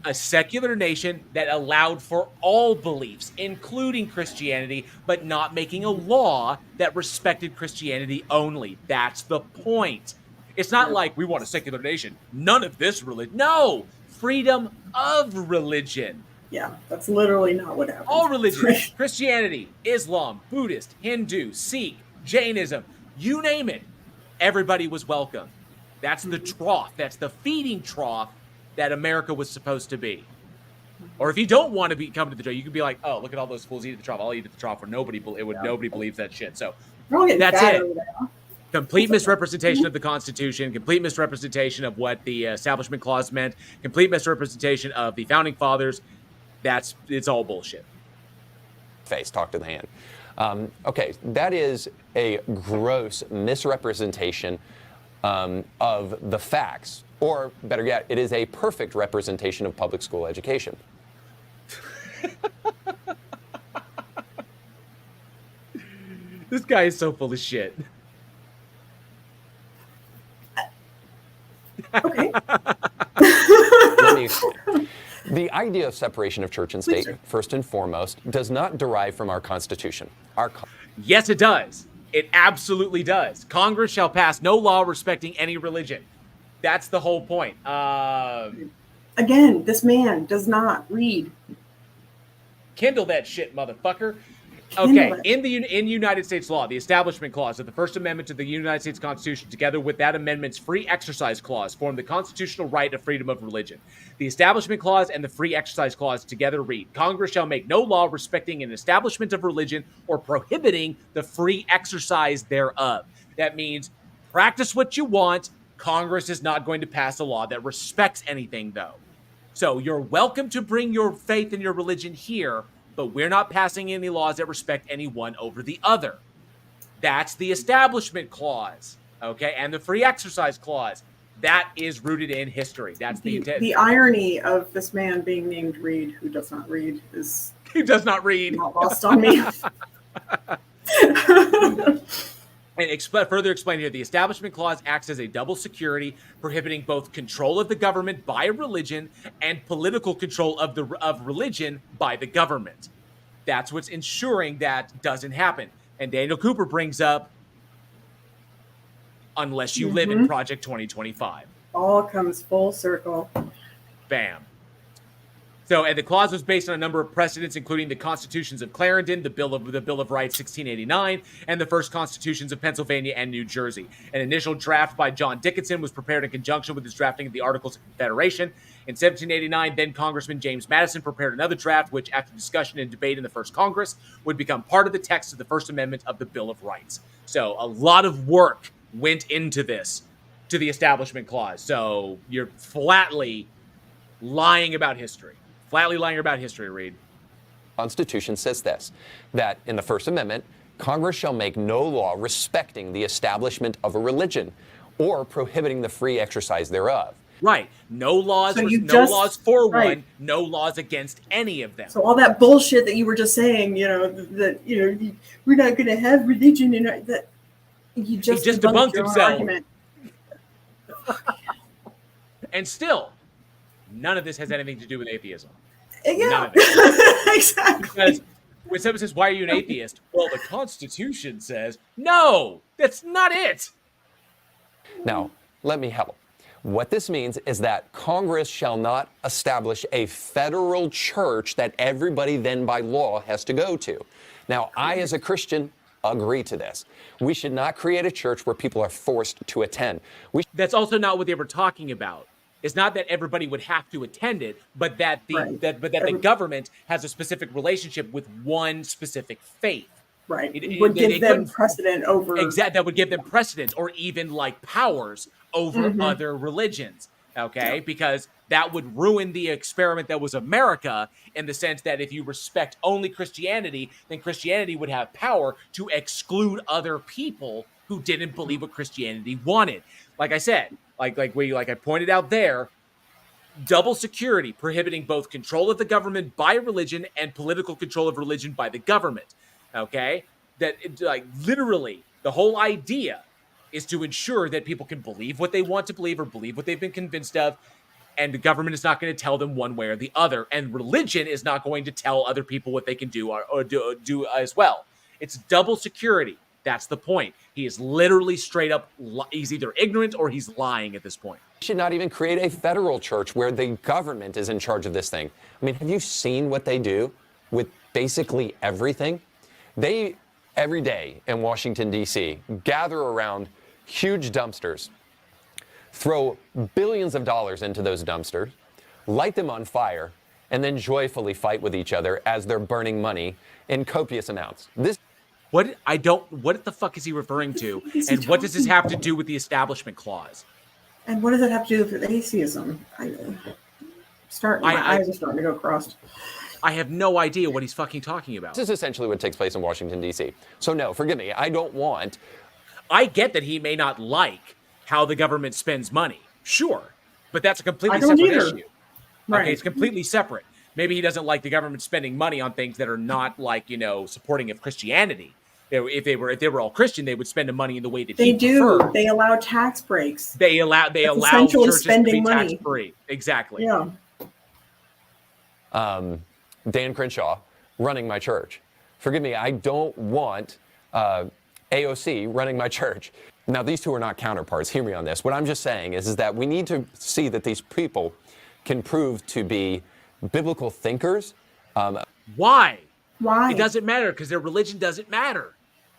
a secular nation that allowed for all beliefs, including Christianity, but not making a law that respected Christianity only. That's the point. It's not like we want a secular nation. None of this religion. No! Freedom of religion. Yeah, that's literally not what happened. All religions. Christianity, Islam, Buddhist, Hindu, Sikh, Jainism, you name it. Everybody was welcome. That's the trough. That's the feeding trough that America was supposed to be. Or if you don't want to come to the trough, you could be like, oh, look at all those fools eat at the trough. I'll eat at the trough where nobody believes that shit. So that's it. Complete misrepresentation of the Constitution, complete misrepresentation of what the Establishment Clause meant, complete misrepresentation of the Founding Fathers. It's all bullshit. Face, talk to the hand. Okay, that is a gross misrepresentation of the facts. Or, better yet, it is a perfect representation of public school education. This guy is so full of shit. Okay. Let me explain. The idea of separation of church and state, first and foremost, does not derive from our Constitution. Yes, it does. It absolutely does. Congress shall pass no law respecting any religion. That's the whole point. Again, this man does not read. Kindle that shit, motherfucker. Okay, in United States law, the Establishment Clause of the First Amendment to the United States Constitution, together with that amendment's Free Exercise Clause, form the constitutional right of freedom of religion. The Establishment Clause and the Free Exercise Clause together read, Congress shall make no law respecting an establishment of religion or prohibiting the free exercise thereof. That means practice what you want. Congress is not going to pass a law that respects anything, though. So you're welcome to bring your faith and your religion here, but we're not passing any laws that respect any one over the other. That's the Establishment Clause, okay? And the Free Exercise Clause. That is rooted in history. That's the irony of this man being named Reed, who does not read, is... Who does not read. Not lost on me. And further explain here, the Establishment Clause acts as a double security, prohibiting both control of the government by a religion and political control of religion by the government. That's what's ensuring that doesn't happen. And Daniel Cooper brings up, unless you live in Project 2025. All comes full circle. Bam. So, and the clause was based on a number of precedents, including the Constitutions of Clarendon, the Bill of Rights, 1689, and the first Constitutions of Pennsylvania and New Jersey. An initial draft by John Dickinson was prepared in conjunction with his drafting of the Articles of Confederation. In 1789, then Congressman James Madison prepared another draft, which, after discussion and debate in the first Congress, would become part of the text of the First Amendment of the Bill of Rights. So, a lot of work went into this, to the Establishment Clause. So, you're flatly lying about history. Flatly lying about history, Reed. Constitution says this, that in the First Amendment, Congress shall make no law respecting the establishment of a religion or prohibiting the free exercise thereof. Right. No laws, laws for one, no laws against any of them. So all that bullshit that you were just saying, that we're not going to have religion, and that he just debunked himself. Argument. And still, none of this has anything to do with atheism. Yeah. None of it. Exactly. Because when someone says, why are you an atheist? Well, the Constitution says, no, that's not it. Now, let me help. What this means is that Congress shall not establish a federal church that everybody then by law has to go to. Now, I, as a Christian, agree to this. We should not create a church where people are forced to attend. That's also not what they were talking about. is not that everybody would have to attend it, but that the Right. the government has a specific relationship with one specific faith. Right. It would give them precedent over. Exactly. That would give them precedence or even like powers over other religions. Okay. Because that would ruin the experiment that was America, in the sense that if you respect only Christianity, then Christianity would have power to exclude other people who didn't believe what Christianity wanted. Like I said, like I pointed out there, double security, prohibiting both control of the government by religion and political control of religion by the government. Okay, that like literally the whole idea is to ensure that people can believe what they want to believe or believe what they've been convinced of, and the government is not going to tell them one way or the other, and religion is not going to tell other people what they can do or do as well. It's double security. That's the point. He is literally straight up. He's either ignorant or he's lying at this point. Should not even create a federal church where the government is in charge of this thing. I mean, have you seen what they do with basically everything? They, every day in Washington, D.C., gather around huge dumpsters, throw billions of dollars into those dumpsters, light them on fire, and then joyfully fight with each other as they're burning money in copious amounts. What the fuck is he referring to? And what does this have to do with the Establishment Clause? And what does that have to do with atheism? My eyes are starting to go crossed. I have no idea what he's fucking talking about. This is essentially what takes place in Washington, D.C. So no, forgive me, I don't want... I get that he may not like how the government spends money. Sure. But that's a completely separate issue. Right. Okay, it's completely separate. Maybe he doesn't like the government spending money on things that are not like, supporting of Christianity. If they were all Christian, they would spend the money in the way that they do. Preferred. They allow tax breaks. They allow churches to be tax free. Exactly. Yeah. Dan Crenshaw running my church. Forgive me, I don't want AOC running my church. Now, these two are not counterparts. Hear me on this. What I'm just saying is that we need to see that these people can prove to be biblical thinkers. Why? Why? It doesn't matter, because their religion doesn't matter.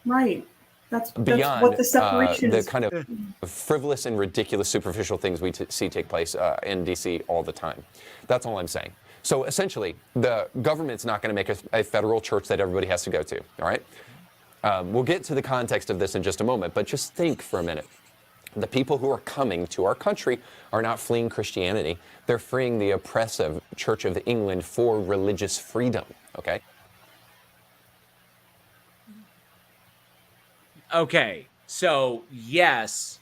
Right. That's beyond what the separation is. The kind of frivolous and ridiculous superficial things we see take place in D.C. all the time. That's all I'm saying. So essentially, the government's not going to make a federal church that everybody has to go to, all right? We'll get to the context of this in just a moment, but just think for a minute. The people who are coming to our country are not fleeing Christianity. They're freeing the oppressive Church of England for religious freedom, okay? Okay, so yes,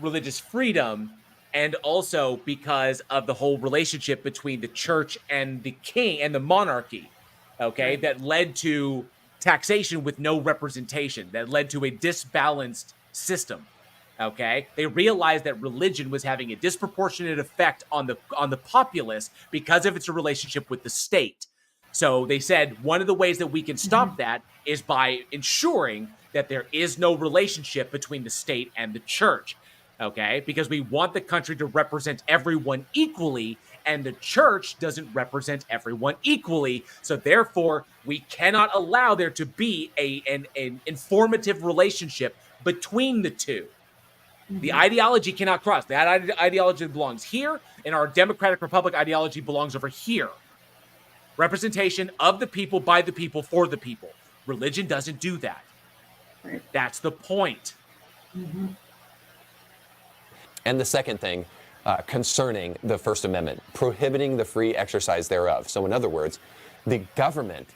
religious freedom, and also because of the whole relationship between the church and the king and the monarchy, okay, that led to taxation with no representation, that led to a disbalanced system, okay? They realized that religion was having a disproportionate effect on the populace because of its relationship with the state. So they said one of the ways that we can stop that is by ensuring that there is no relationship between the state and the church, okay? Because we want the country to represent everyone equally, and the church doesn't represent everyone equally. So therefore, we cannot allow there to be an informative relationship between the two. The ideology cannot cross. That ideology belongs here, and our democratic republic ideology belongs over here. Representation of the people, by the people, for the people. Religion doesn't do that. Right. That's the point. Mm-hmm. And the second thing concerning the First Amendment, prohibiting the free exercise thereof. So in other words, the government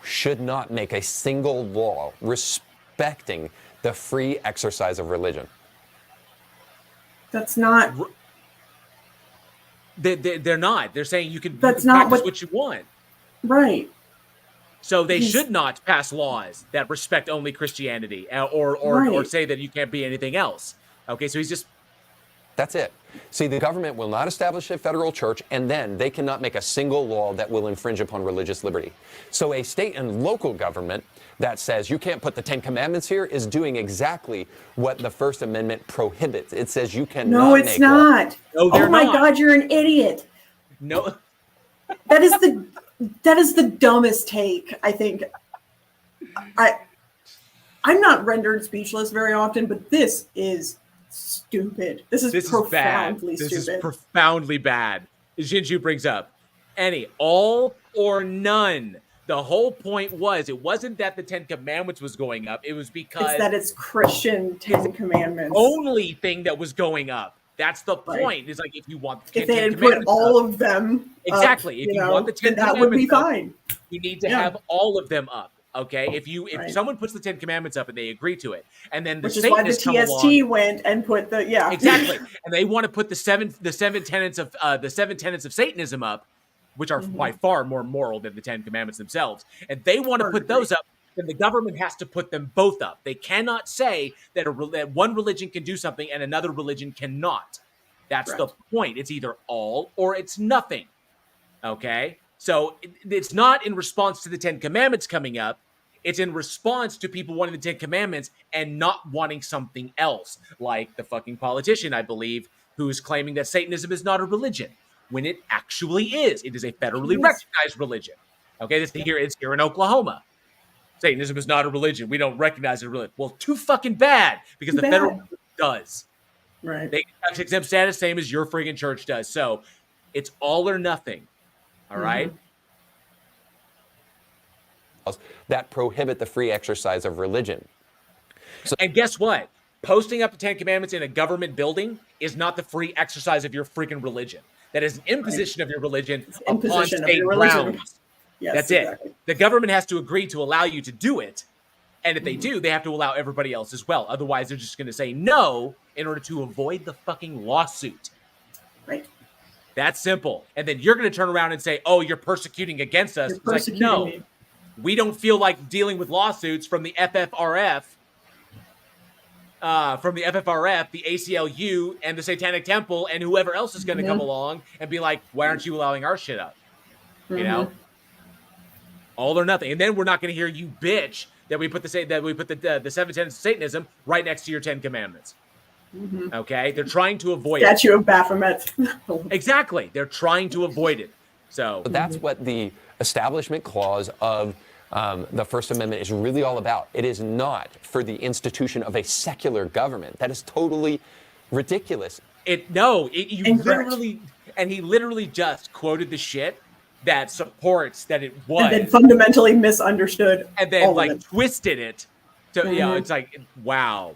should not make a single law respecting the free exercise of religion. That's not... They're not. They're saying you can practice what you want. Right. So they should not pass laws that respect only Christianity or say that you can't be anything else. Okay, so he's just... That's it. See, the government will not establish a federal church, and then they cannot make a single law that will infringe upon religious liberty. So a state and local government that says you can't put the Ten Commandments here is doing exactly what the First Amendment prohibits. It says you cannot No, it's not. No, oh my not. God, you're an idiot. No. That is the dumbest take, I think. I'm not rendered speechless very often, but this is stupid. This is bad. profoundly This stupid. is profoundly bad. Jinju brings up any, all, or none. The whole point was, it wasn't that the 10 Commandments was going up. It was because it's that it's Christian 10 Commandments. Only thing that was going up. That's the point. Right. It's like if you want the 10 if they had put all of them exactly. Up, if you want the 10 that would be fine. Up, you need to have all of them up. Okay, if someone puts the 10 Commandments up and they agree to it, and then the Satanists come along, which is why the TST went and put the exactly, and they want to put the seven tenets of Satanism up, which are by far more moral than the 10 Commandments themselves, and they want to put those up. Then the government has to put them both up. They cannot say that that one religion can do something and another religion cannot. That's the point. It's either all or it's nothing. Okay? So it's not in response to the 10 Commandments coming up. It's in response to people wanting the 10 Commandments and not wanting something else. Like the fucking politician, I believe, who is claiming that Satanism is not a religion, when it actually is. It is a federally recognized religion. Okay? It's here in Oklahoma. Satanism is not a religion. We don't recognize it as a religion. Well, too fucking bad, because the federal government does. Right. They get tax exempt status, same as your friggin' church does. So it's all or nothing. All right? That prohibit the free exercise of religion. So, and guess what? Posting up the 10 Commandments in a government building is not the free exercise of your freaking religion. That is an imposition of your religion upon state grounds. Yes, that's it. The government has to agree to allow you to do it. And if they do, they have to allow everybody else as well. Otherwise, they're just going to say no in order to avoid the fucking lawsuit. Right. That's simple. And then you're going to turn around and say, oh, you're persecuting against us. It's like, no, we don't feel like dealing with lawsuits from the FFRF, the ACLU, and the Satanic Temple, and whoever else is going to come along and be like, why aren't you allowing our shit up? You know? All or nothing. And then we're not going to hear you bitch that we put the 7 tenets of Satanism right next to your 10 Commandments. Okay? They're trying to avoid Statue of Baphomet. Exactly. They're trying to avoid it. So that's what the Establishment Clause of the First Amendment is really all about. It is not for the institution of a secular government. That is totally ridiculous. He literally just quoted the shit that supports that it was, and then fundamentally misunderstood, and then twisted it to it's like, wow,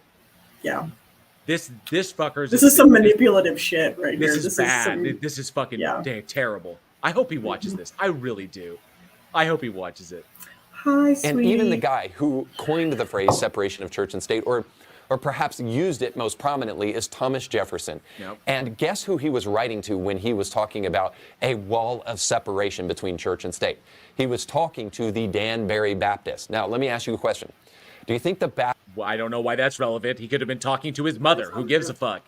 this fucker's. This is some manipulative shit right here. This is bad. This is fucking terrible. I hope he watches this. I really do. I hope he watches it. Hi, sweetie. And even the guy who coined the phrase separation of church and state, or perhaps used it most prominently, is Thomas Jefferson. Yep. And guess who he was writing to when he was talking about a wall of separation between church and state? He was talking to the Danbury Baptists. Now, let me ask you a question. Do you think the Well, I don't know why that's relevant. He could have been talking to his mother. Who gives a fuck?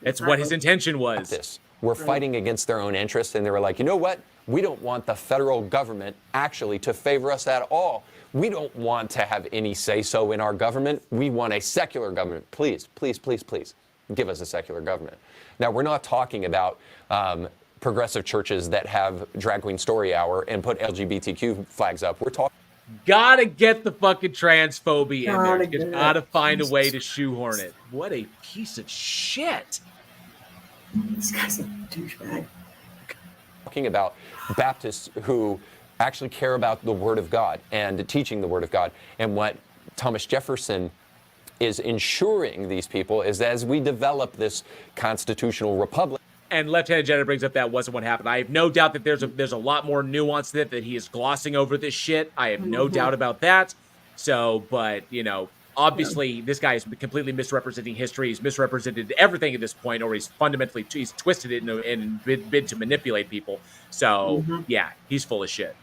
That's what his intention was. Baptists were fighting against their own interests, and they were like, you know what? We don't want the federal government actually to favor us at all. We don't want to have any say-so in our government. We want a secular government. Please, please, please, please, give us a secular government. Now, we're not talking about progressive churches that have Drag Queen Story Hour and put LGBTQ flags up. We're talking... Gotta get the fucking transphobia in there. You gotta find a way to shoehorn it. What a piece of shit. This guy's a douchebag. Talking about Baptists who actually care about the Word of God and teaching the Word of God. And what Thomas Jefferson is ensuring these people is that as we develop this constitutional republic. And Lieutenant Jenner brings up that wasn't what happened. I have no doubt that there's a lot more nuance to it, that he is glossing over this shit. I have no doubt about that. So, but, obviously this guy is completely misrepresenting history. He's misrepresented everything at this point, or he's twisted it and bid to manipulate people. So, yeah, he's full of shit.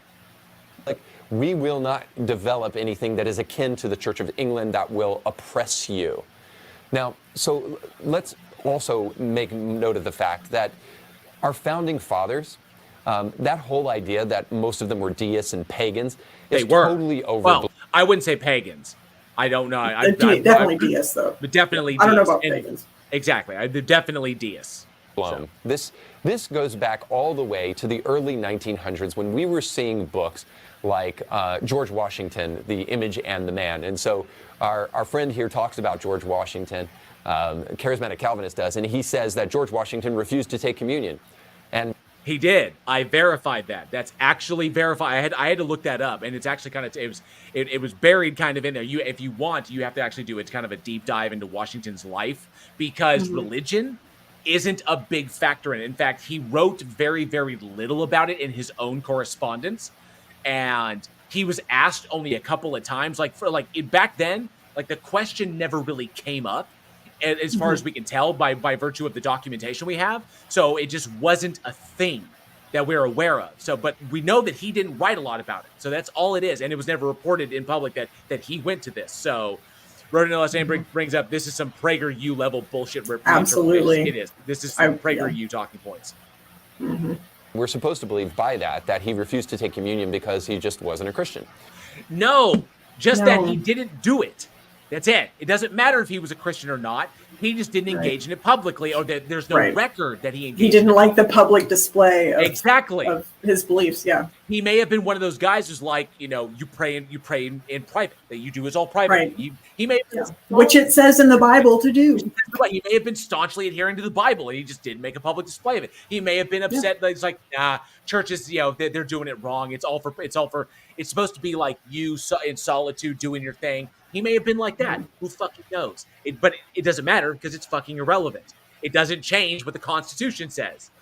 Like, we will not develop anything that is akin to the Church of England that will oppress you. Now, so let's also make note of the fact that our founding fathers, that whole idea that most of them were deists and pagans, is totally overblown. Well, I wouldn't say pagans. I don't know. Definitely deists, though. But definitely I don't know deists. about pagans. Exactly. They're definitely deists. So. This goes back all the way to the early 1900s when we were seeing books like George Washington, The Image and the Man. And so our friend here talks about George Washington. charismatic Calvinist does, and he says that George Washington refused to take communion. And he did. I verified that. That's actually verified. I had to look that up, and it's actually kind of it was buried kind of in there. If you want, you have to actually do it's kind of a deep dive into Washington's life, because religion isn't a big factor in it. In fact, he wrote very, very little about it in his own correspondence, and he was asked only a couple of times. Back then, the question never really came up, as far as we can tell by virtue of the documentation we have. So it just wasn't a thing that we're aware of. So, but we know that he didn't write a lot about it. So that's all it is. And it was never reported in public that he went to this. So Rodin brings up, this is some PragerU level bullshit. Absolutely. It is. This is some PragerU talking points. We're supposed to believe by that he refused to take communion because he just wasn't a Christian. No, that he didn't do it. That's it. It doesn't matter if he was a Christian or not. He just didn't engage in it publicly, or that there's no record that he engaged. He didn't like the public display of, exactly of his beliefs. Yeah, he may have been one of those guys who's like, you pray in private. That you do is all private. Right. He may have been which it says in the Bible to do. He may have been staunchly adhering to the Bible, and he just didn't make a public display of it. He may have been upset that he's like, nah, churches, they're doing it wrong. It's supposed to be like you in solitude doing your thing. He may have been like that. Who fucking knows? But it doesn't matter, because it's fucking irrelevant. It doesn't change what the Constitution says.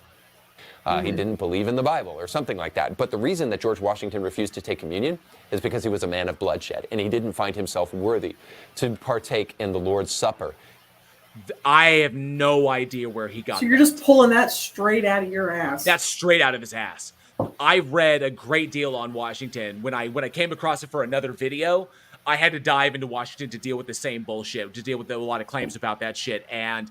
He didn't believe in the Bible or something like that. But the reason that George Washington refused to take communion is because he was a man of bloodshed, and he didn't find himself worthy to partake in the Lord's Supper. I have no idea where he got that. So you're just pulling that straight out of your ass. That's straight out of his ass. I read a great deal on Washington. When I came across it for another video, I had to dive into Washington to deal with the same bullshit, to deal with a lot of claims about that shit, and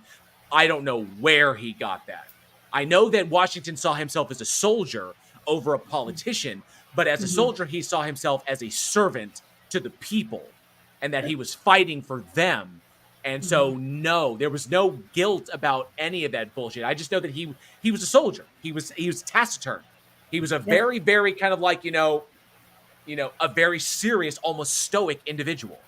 I don't know where he got that. I know that Washington saw himself as a soldier over a politician, but as a soldier, he saw himself as a servant to the people, and that he was fighting for them. And so, no, there was no guilt about any of that bullshit. I just know that he was a soldier. He was taciturn. He was a very, very kind of like, a very serious, almost stoic individual.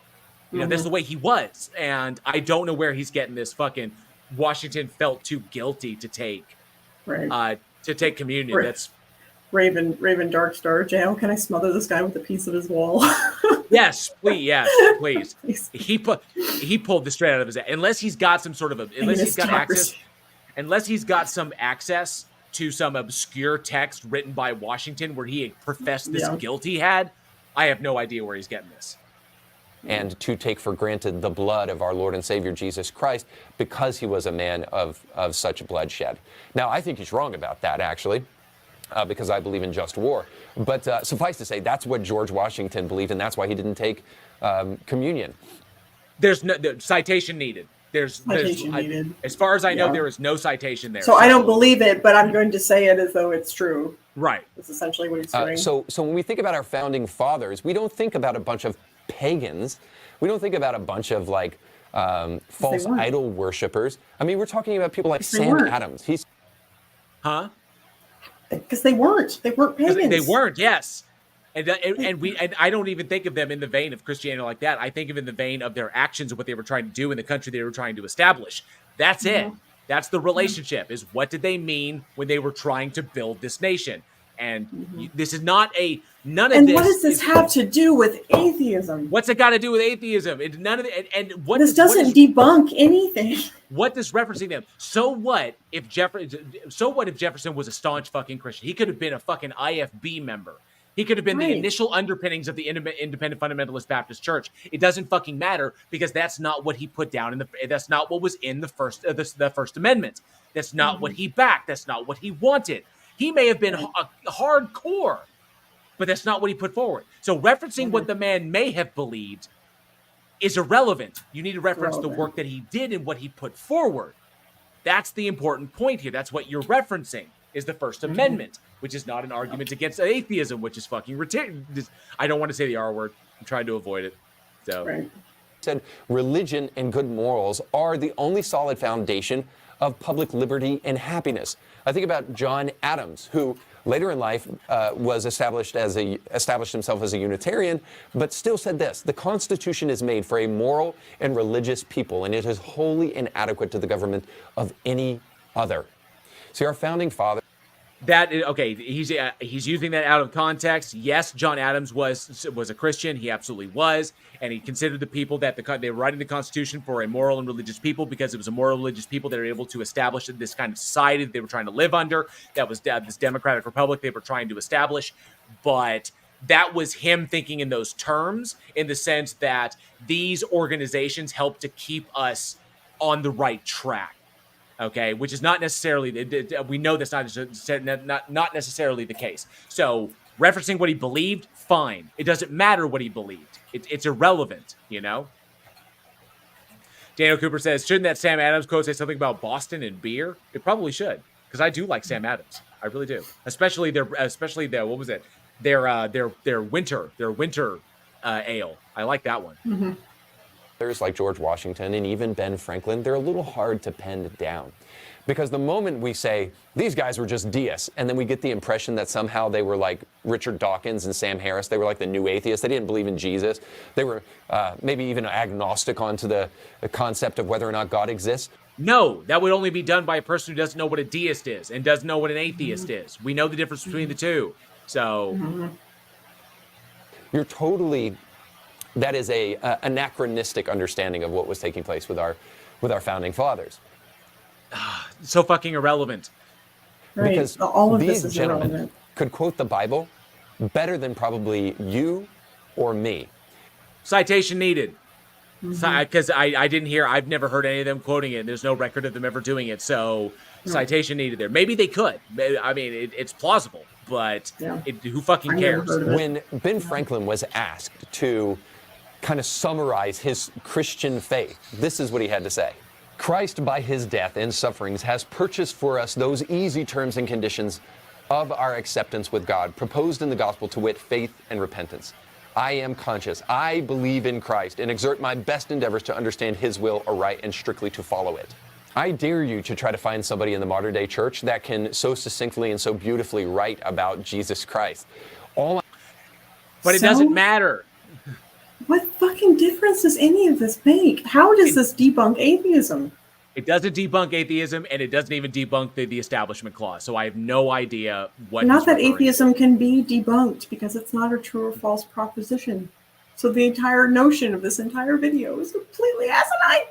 That's the way he was. And I don't know where he's getting this fucking Washington felt too guilty to take communion. That's Raven Darkstar. Jail, can I smother this guy with a piece of his wall? Yes, please. He pulled this straight out of his ass. Unless he's got some sort of unless he's got some access to some obscure text written by Washington where he professed this guilt he had, I have no idea where he's getting this. And to take for granted the blood of our Lord and Savior Jesus Christ because he was a man of such bloodshed. Now, I think he's wrong about that, actually, because I believe in just war. But suffice to say, that's what George Washington believed, and that's why he didn't take communion. There's no citation needed. Needed. As far as I know, there is no citation there. So I don't believe it, but I'm going to say it as though it's true. Right. That's essentially what he's doing. So when we think about our founding fathers, we don't think about a bunch of pagans. We don't think about a bunch of false idol worshippers. I mean, we're talking about people like Sam Adams. Because they weren't pagans. They weren't. Yes. And I don't even think of them in the vein of Christianity like that. I think of in the vein of their actions and what they were trying to do in the country they were trying to establish. That's it. That's the relationship, is what did they mean when they were trying to build this nation? And this is not none of this. And what does this have to do with atheism? What's it got to do with atheism? None of it. And what this doesn't debunk anything. What is referencing them? So what if Jefferson was a staunch fucking Christian? He could have been a fucking IFB member. He could have been the initial underpinnings of the Independent Fundamentalist Baptist Church. It doesn't fucking matter, because that's not what he put down that's not what was in the First Amendment. That's not what he backed. That's not what he wanted. He may have been hardcore, but that's not what he put forward. So referencing what the man may have believed is irrelevant. You need to reference the work that he did and what he put forward. That's the important point here. That's what you're referencing, is the First Amendment, which is not an argument against atheism, which is fucking ridiculous. I don't want to say the R word. I'm trying to avoid it. So, said religion and good morals are the only solid foundation of public liberty and happiness. I think about John Adams, who Later in life, was established himself as a Unitarian, but still said this: the Constitution is made for a moral and religious people, and it is wholly inadequate to the government of any other. See, our founding father. Okay, he's using that out of context. Yes, John Adams was a Christian. He absolutely was, and he considered the people that they were writing the Constitution for a moral and religious people, because it was a moral and religious people that were able to establish this kind of society that they were trying to live under. That was this democratic republic they were trying to establish. But that was him thinking in those terms, in the sense that these organizations help to keep us on the right track. Okay, which is not necessarily, we know that's not necessarily the case. So referencing what he believed, fine. It doesn't matter what he believed. It's irrelevant, you know? Daniel Cooper says, shouldn't that Sam Adams quote say something about Boston and beer? It probably should, because I do like Sam Adams. I really do. Especially their what was it? Their winter ale. I like that one. Mm-hmm. Like George Washington and even Ben Franklin, they're a little hard to pen down. Because the moment we say, these guys were just deists, and then we get the impression that somehow they were like Richard Dawkins and Sam Harris, they were like the new atheists, they didn't believe in Jesus, they were maybe even agnostic onto the concept of whether or not God exists. No, that would only be done by a person who doesn't know what a deist is and doesn't know what an atheist is. We know the difference between the two. So you're totally... That is a anachronistic understanding of what was taking place with our founding fathers. So fucking irrelevant. Right. Because all of these this is gentlemen irrelevant. Could quote the Bible better than probably you or me. Citation needed. Because I didn't hear, I've never heard any of them quoting it. There's no record of them ever doing it. So citation needed there. Maybe they could. I mean, it's plausible, but who fucking cares? When Ben Franklin was asked to kind of summarize his Christian faith, this is what he had to say. Christ, by his death and sufferings, has purchased for us those easy terms and conditions of our acceptance with God, proposed in the gospel, to wit, faith and repentance. I am conscious, I believe in Christ, and exert my best endeavors to understand his will aright and strictly to follow it. I dare you to try to find somebody in the modern day church that can so succinctly and so beautifully write about Jesus Christ. But it doesn't matter. What fucking difference does any of this make? How does this debunk atheism? It doesn't debunk atheism, and it doesn't even debunk the establishment clause. So I have no idea what. Not that atheism can be debunked, because it's not a true or false proposition. So the entire notion of this entire video is completely asinine.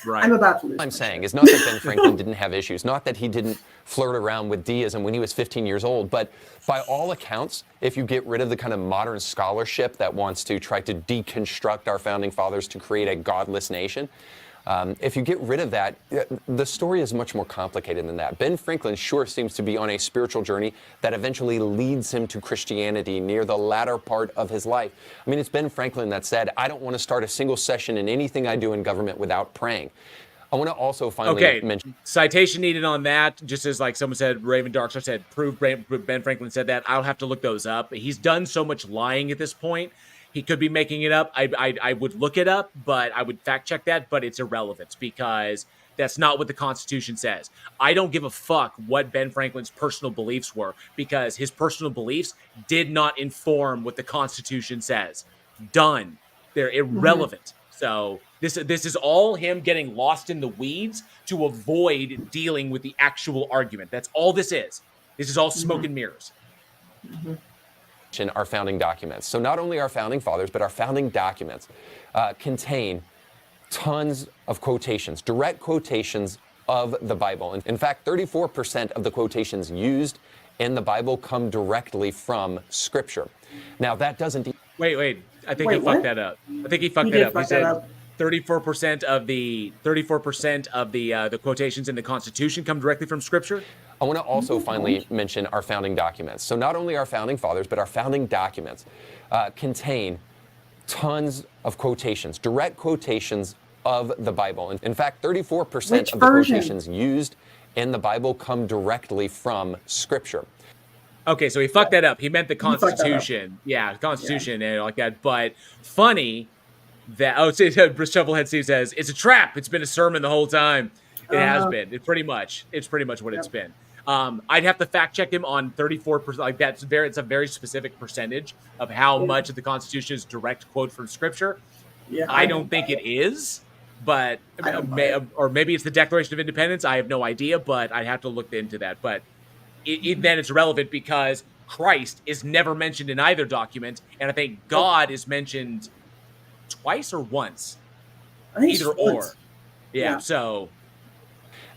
Right. I'm about to lose. What I'm saying is not that Ben Franklin didn't have issues, not that he didn't flirt around with deism when he was 15 years old, but by all accounts, if you get rid of the kind of modern scholarship that wants to try to deconstruct our founding fathers to create a godless nation, if you get rid of that, the story is much more complicated than that. Ben Franklin sure seems to be on a spiritual journey that eventually leads him to Christianity near the latter part of his life. I mean, it's Ben Franklin that said, I don't want to start a single session in anything I do in government without praying. I want to also finally mention... Citation needed on that, just as like someone said, Raven Darkstar said, prove Ben Franklin said that. I'll have to look those up. He's done so much lying at this point. He could be making it up. I would look it up, but I would fact check that, but it's irrelevant because that's not what the Constitution says. I don't give a fuck what Ben Franklin's personal beliefs were, because his personal beliefs did not inform what the Constitution says. Done. They're irrelevant. So this is all him getting lost in the weeds to avoid dealing with the actual argument. That's all this is. This is all smoke and mirrors. Our founding documents. So not only our founding fathers, but our founding documents contain tons of quotations, direct quotations of the Bible. In fact, 34% of the quotations used in the Bible come directly from Scripture. Now, that doesn't... Wait. I think he fucked that up. He said 34% of the quotations in the Constitution come directly from Scripture. I want to also finally mention our founding documents. So not only our founding fathers, but our founding documents contain tons of quotations, direct quotations of the Bible. In fact, 34% of the quotations used in the Bible come directly from Scripture. Okay, so he fucked that up. He meant the Constitution. Yeah, the Constitution and like that. But funny that, Shovelhead Steve says, it's a trap. It's been a sermon the whole time. It has been. It's pretty much what it's been. I'd have to fact check him on 34%. Like it's a very specific percentage of how much of the Constitution is direct quote from Scripture. Yeah, I don't think it is, but or maybe it's the Declaration of Independence. I have no idea, but I'd have to look into that. But then it's relevant because Christ is never mentioned in either document, and I think God is mentioned twice or once, either or. Yeah. So.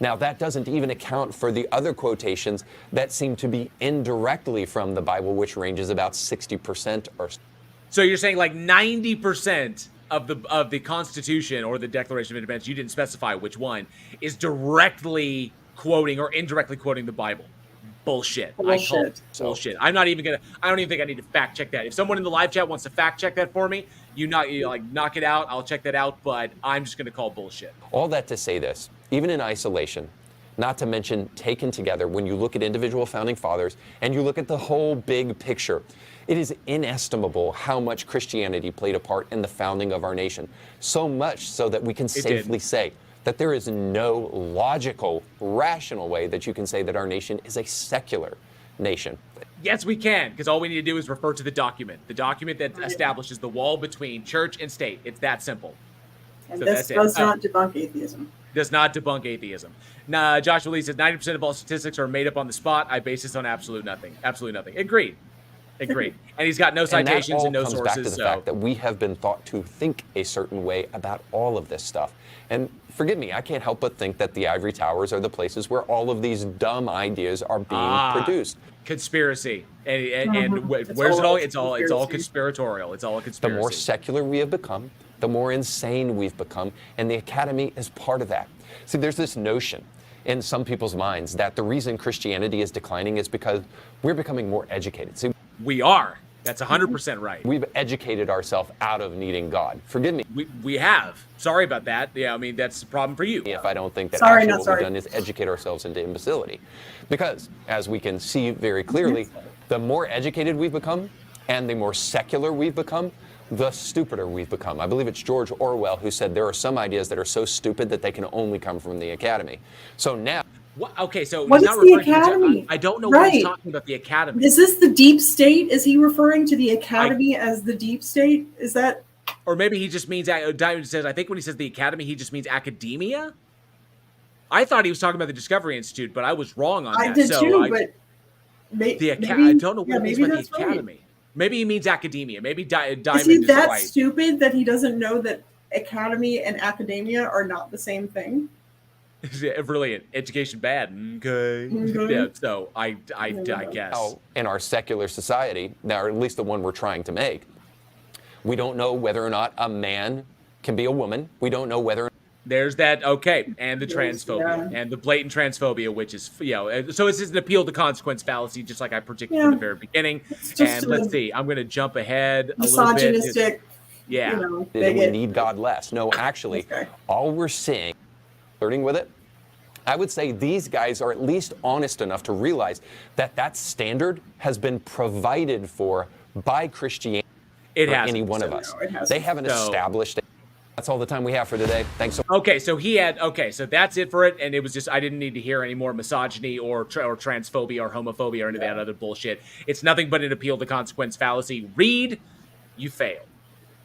Now, that doesn't even account for the other quotations that seem to be indirectly from the Bible, which ranges about 60% or so. So you're saying like 90% of the Constitution or the Declaration of Independence, you didn't specify which one, is directly quoting or indirectly quoting the Bible. Bullshit. I call it bullshit. I don't even think I need to fact check that. If someone in the live chat wants to fact check that for me, you knock it out. I'll check that out, but I'm just going to call bullshit. All that to say this, even in isolation, not to mention taken together, when you look at individual founding fathers and you look at the whole big picture, it is inestimable how much Christianity played a part in the founding of our nation. So much so that we can safely say that there is no logical, rational way that you can say that our nation is a secular nation. Yes, we can, because all we need to do is refer to the document that establishes the wall between church and state. It's that simple. And so this does not debunk atheism. Does not debunk atheism. Now, Joshua Lee says 90% of all statistics are made up on the spot. I base this on absolute nothing. Absolutely nothing. Agreed. And he's got no citations and no sources. Back to the fact that we have been thought to think a certain way about all of this stuff. And forgive me, I can't help but think that the ivory towers are the places where all of these dumb ideas are being produced. Conspiracy. And where's it all? It's all conspiratorial. It's all a conspiracy. The more secular we have become, the more insane we've become, and the academy is part of that. See, there's this notion in some people's minds that the reason Christianity is declining is because we're becoming more educated. See, we are. That's 100% right. We've educated ourselves out of needing God. Forgive me. We have. Sorry about that. Yeah, I mean, that's a problem for you. If I don't think that what we've done is educate ourselves into imbecility. Because, as we can see very clearly, the more educated we've become and the more secular we've become, the stupider we've become. I believe it's George Orwell who said there are some ideas that are so stupid that they can only come from the academy. So now... Okay, so what is the academy? I don't know what he's talking about. The academy. Is this the deep state? Is he referring to the academy as the deep state? Is that? Or maybe he just means. Diamond says. I think when he says the academy, he just means academia. I thought he was talking about the Discovery Institute, but I was wrong on that. I did too, but maybe I don't know what he means by the academy. Right. Maybe he means academia. Maybe Diamond is he that right. stupid that he doesn't know that academy and academia are not the same thing? Brilliant. Education bad. Okay. Yeah, so I guess. Oh, in our secular society, now, or at least the one we're trying to make, we don't know whether or not a man can be a woman. We don't know whether... There's that, okay, and the transphobia, and the blatant transphobia, which is, so it's just an appeal to consequence fallacy, just like I predicted from the very beginning. And let's see, I'm going to jump ahead a little bit. Misogynistic, we need God less. No, actually, all we're seeing... flirting with it, I would say these guys are at least honest enough to realize that that standard has been provided for by Christianity for any one of us. They haven't established it. That's all the time we have for today. Thanks so much. So that's it for it. And it was just, I didn't need to hear any more misogyny or transphobia or homophobia or any of that other bullshit. It's nothing but an appeal to consequence fallacy. Read, you fail.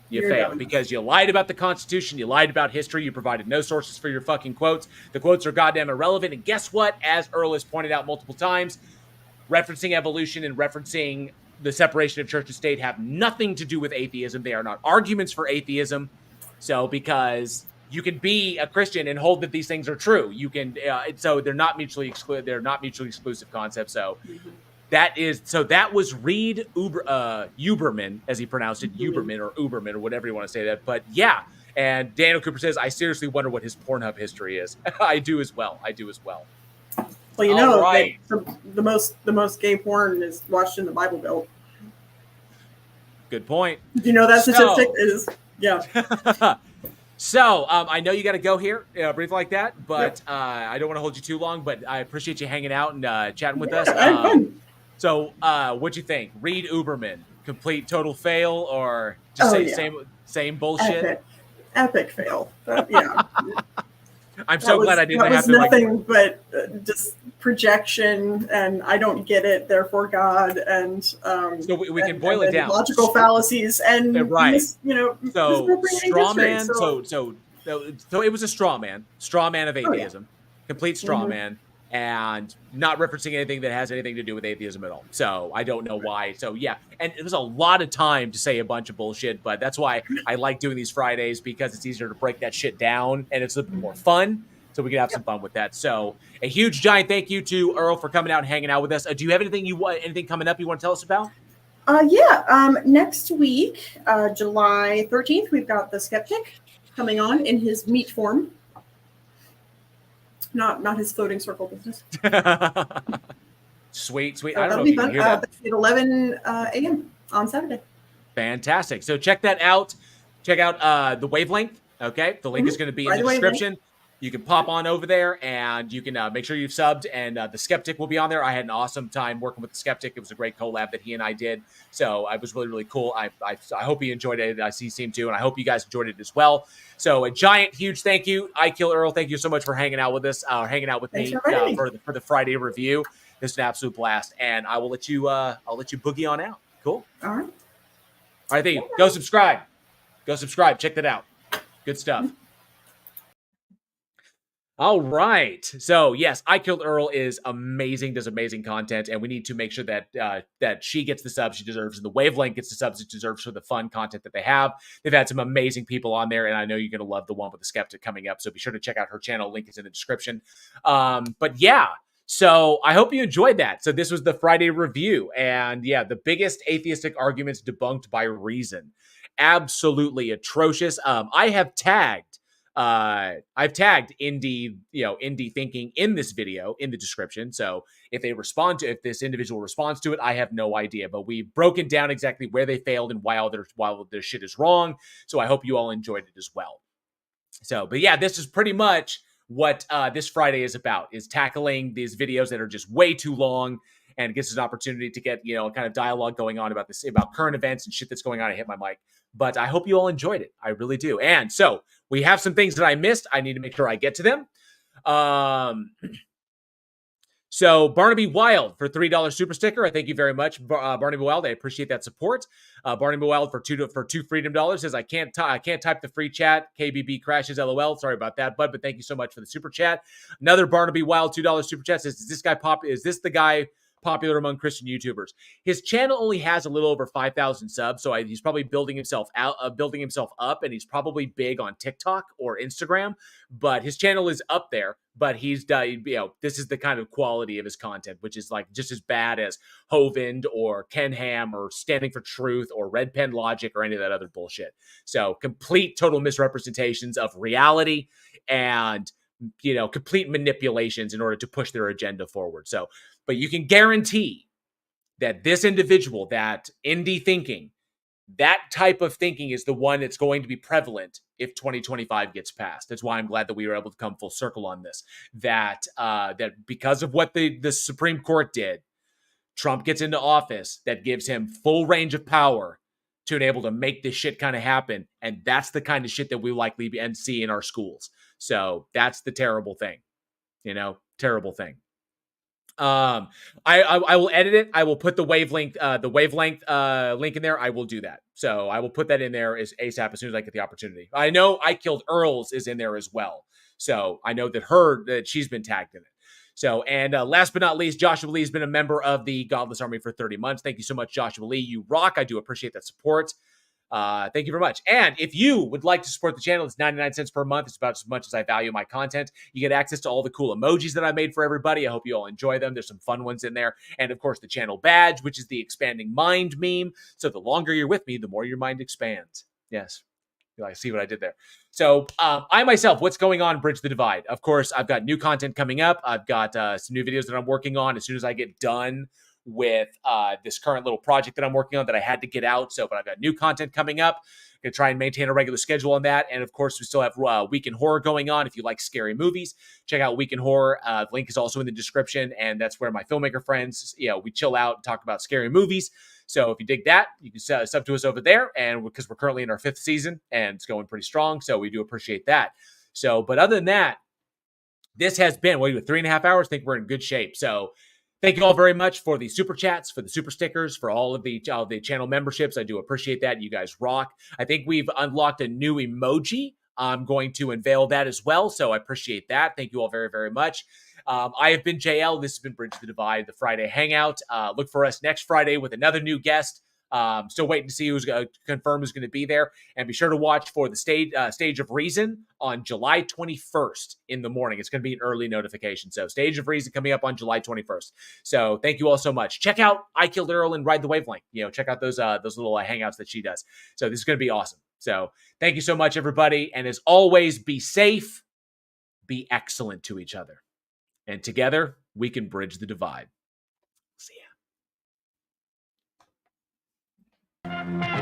You failed because you lied about the Constitution, you lied about history, you provided no sources for your fucking quotes. The quotes are goddamn irrelevant. And guess what? As Earl has pointed out multiple times, referencing evolution and referencing the separation of church and state have nothing to do with atheism. They are not arguments for atheism. So because you can be a Christian and hold that these things are true, you can. So they're not mutually exclusive concepts. So. That was Reed Uberman, as he pronounced it, Uberman or whatever you want to say that. But yeah, and Daniel Cooper says, I seriously wonder what his Pornhub history is. I do as well. Well, you know, the most gay porn is watched in the Bible Belt. Good point. Do you know that statistic is? Yeah. So, I know you got to go here, brief like that, but I don't want to hold you too long, but I appreciate you hanging out and chatting with us. So, what'd you think? Reed Uberman, complete total fail, or just same bullshit? Epic fail. Yeah. I'm so glad I didn't have to. That was nothing but just projection, and I don't get it, therefore God, and so we can boil it down. Logical fallacies and right. So straw man. So it was a straw man of atheism, complete straw man, and not referencing anything that has anything to do with atheism at all. So I don't know why. So yeah, and it was a lot of time to say a bunch of bullshit, but that's why I like doing these Fridays, because it's easier to break that shit down and it's a bit more fun. So we can have some fun with that. So a huge giant thank you to Earl for coming out and hanging out with us. Do you have anything coming up you want to tell us about? Next week, July 13th, we've got the Skeptic coming on in his meat form. Not his floating circle business. Sweet. So I don't know if you can hear that. At 11 a.m. on Saturday. Fantastic. So check that out. Check out the Wavelength. Okay. The link is going to be in the description. You can pop on over there, and you can make sure you've subbed, and the Skeptic will be on there. I had an awesome time working with the Skeptic. It was a great collab that he and I did. So it was really, really cool. I hope he enjoyed it. I see him too, and I hope you guys enjoyed it as well. So a giant, huge thank you. I Kill Earl, thank you so much for hanging out with us, hanging out with me for the Friday review. This is an absolute blast, and I will let you boogie on out. Cool. All right. All right, thank you. Go subscribe. Check that out. Good stuff. All right. So yes, I Killed Earl is amazing, does amazing content, and we need to make sure that that she gets the subs she deserves, and the Wavelength gets the subs it deserves for the fun content that they have. They've had some amazing people on there, and I know you're going to love the one with the Skeptic coming up. So be sure to check out her channel. Link is in the description. But yeah, so I hope you enjoyed that. So this was the Friday review, and yeah, the biggest atheistic arguments debunked by reason. Absolutely atrocious. I've tagged indie thinking in this video in the description. So if this individual responds to it, I have no idea, but we've broken down exactly where they failed and why all their shit is wrong. So I hope you all enjoyed it as well. So, but yeah, this is pretty much what this Friday is about, is tackling these videos that are just way too long, and it gives us an opportunity to get, kind of dialogue going on about current events and shit that's going on. I hit my mic, but I hope you all enjoyed it. I really do. And so we have some things that I missed. I need to make sure I get to them. So Barnaby Wild for $3 super sticker. I thank you very much, Barnaby Wild. I appreciate that support. Barnaby Wild for two freedom dollars says I can't type the free chat. KBB crashes. LOL. Sorry about that, bud. But thank you so much for the super chat. Another Barnaby Wild $2 super chat says, is this the guy popular among Christian YouTubers? His channel only has a little over 5,000 subs, so he's probably building himself up, and he's probably big on TikTok or Instagram. But his channel is up there. But he's this is the kind of quality of his content, which is like just as bad as Hovind or Ken Ham or Standing for Truth or Red Pen Logic or any of that other bullshit. So complete total misrepresentations of reality and complete manipulations in order to push their agenda forward. So, but you can guarantee that this individual, that indie thinking, that type of thinking is the one that's going to be prevalent if 2025 gets passed. That's why I'm glad that we were able to come full circle on this. That because of what the Supreme Court did, Trump gets into office, that gives him full range of power to enable to make this shit kind of happen. And that's the kind of shit that we likely see in our schools. So that's the terrible thing, terrible thing. I will edit it. I will put the wavelength link in there. I will do that. So I will put that in there as ASAP as soon as I get the opportunity. I know I Killed Earl's is in there as well. So I know that she's been tagged in it. So, and last but not least, Joshua Lee has been a member of the Godless Army for 30 months. Thank you so much, Joshua Lee. You rock. I do appreciate that support. Thank you very much. And if you would like to support the channel, it's 99 cents per month. It's about as much as I value my content. You get access to all the cool emojis that I made for everybody. I hope you all enjoy them. There's some fun ones in there. And of course, the channel badge, which is the expanding mind meme. So the longer you're with me, the more your mind expands. Yes. I see what I did there. So I myself, what's going on, Bridge the Divide? Of course, I've got new content coming up. I've got some new videos that I'm working on as soon as I get done with this current little project that I'm working on that I had to get out. But I've got new content coming up. I'm going to try and maintain a regular schedule on that. And of course, we still have Week in Horror going on. If you like scary movies, check out Week in Horror. The link is also in the description. And that's where my filmmaker friends, we chill out and talk about scary movies. So if you dig that, you can sub to us over there. And because we're currently in our 5th season and it's going pretty strong. So we do appreciate that. So, but other than that, this has been, 3.5 hours? I think we're in good shape. So thank you all very much for the super chats, for the super stickers, for all of the channel memberships. I do appreciate that. You guys rock. I think we've unlocked a new emoji. I'm going to unveil that as well. So I appreciate that. Thank you all very, very much. I have been JL. This has been Bridge the Divide, the Friday Hangout. Look for us next Friday with another new guest. Still waiting to see who's going to confirm who's going to be there. And be sure to watch for the Stage of Reason on July 21st in the morning. It's going to be an early notification. So Stage of Reason coming up on July 21st. So thank you all so much. Check out I Killed Earl and Ride the Wavelength. Check out those little hangouts that she does. So this is going to be awesome. So thank you so much, everybody. And as always, be safe, be excellent to each other. And together, we can bridge the divide. See ya.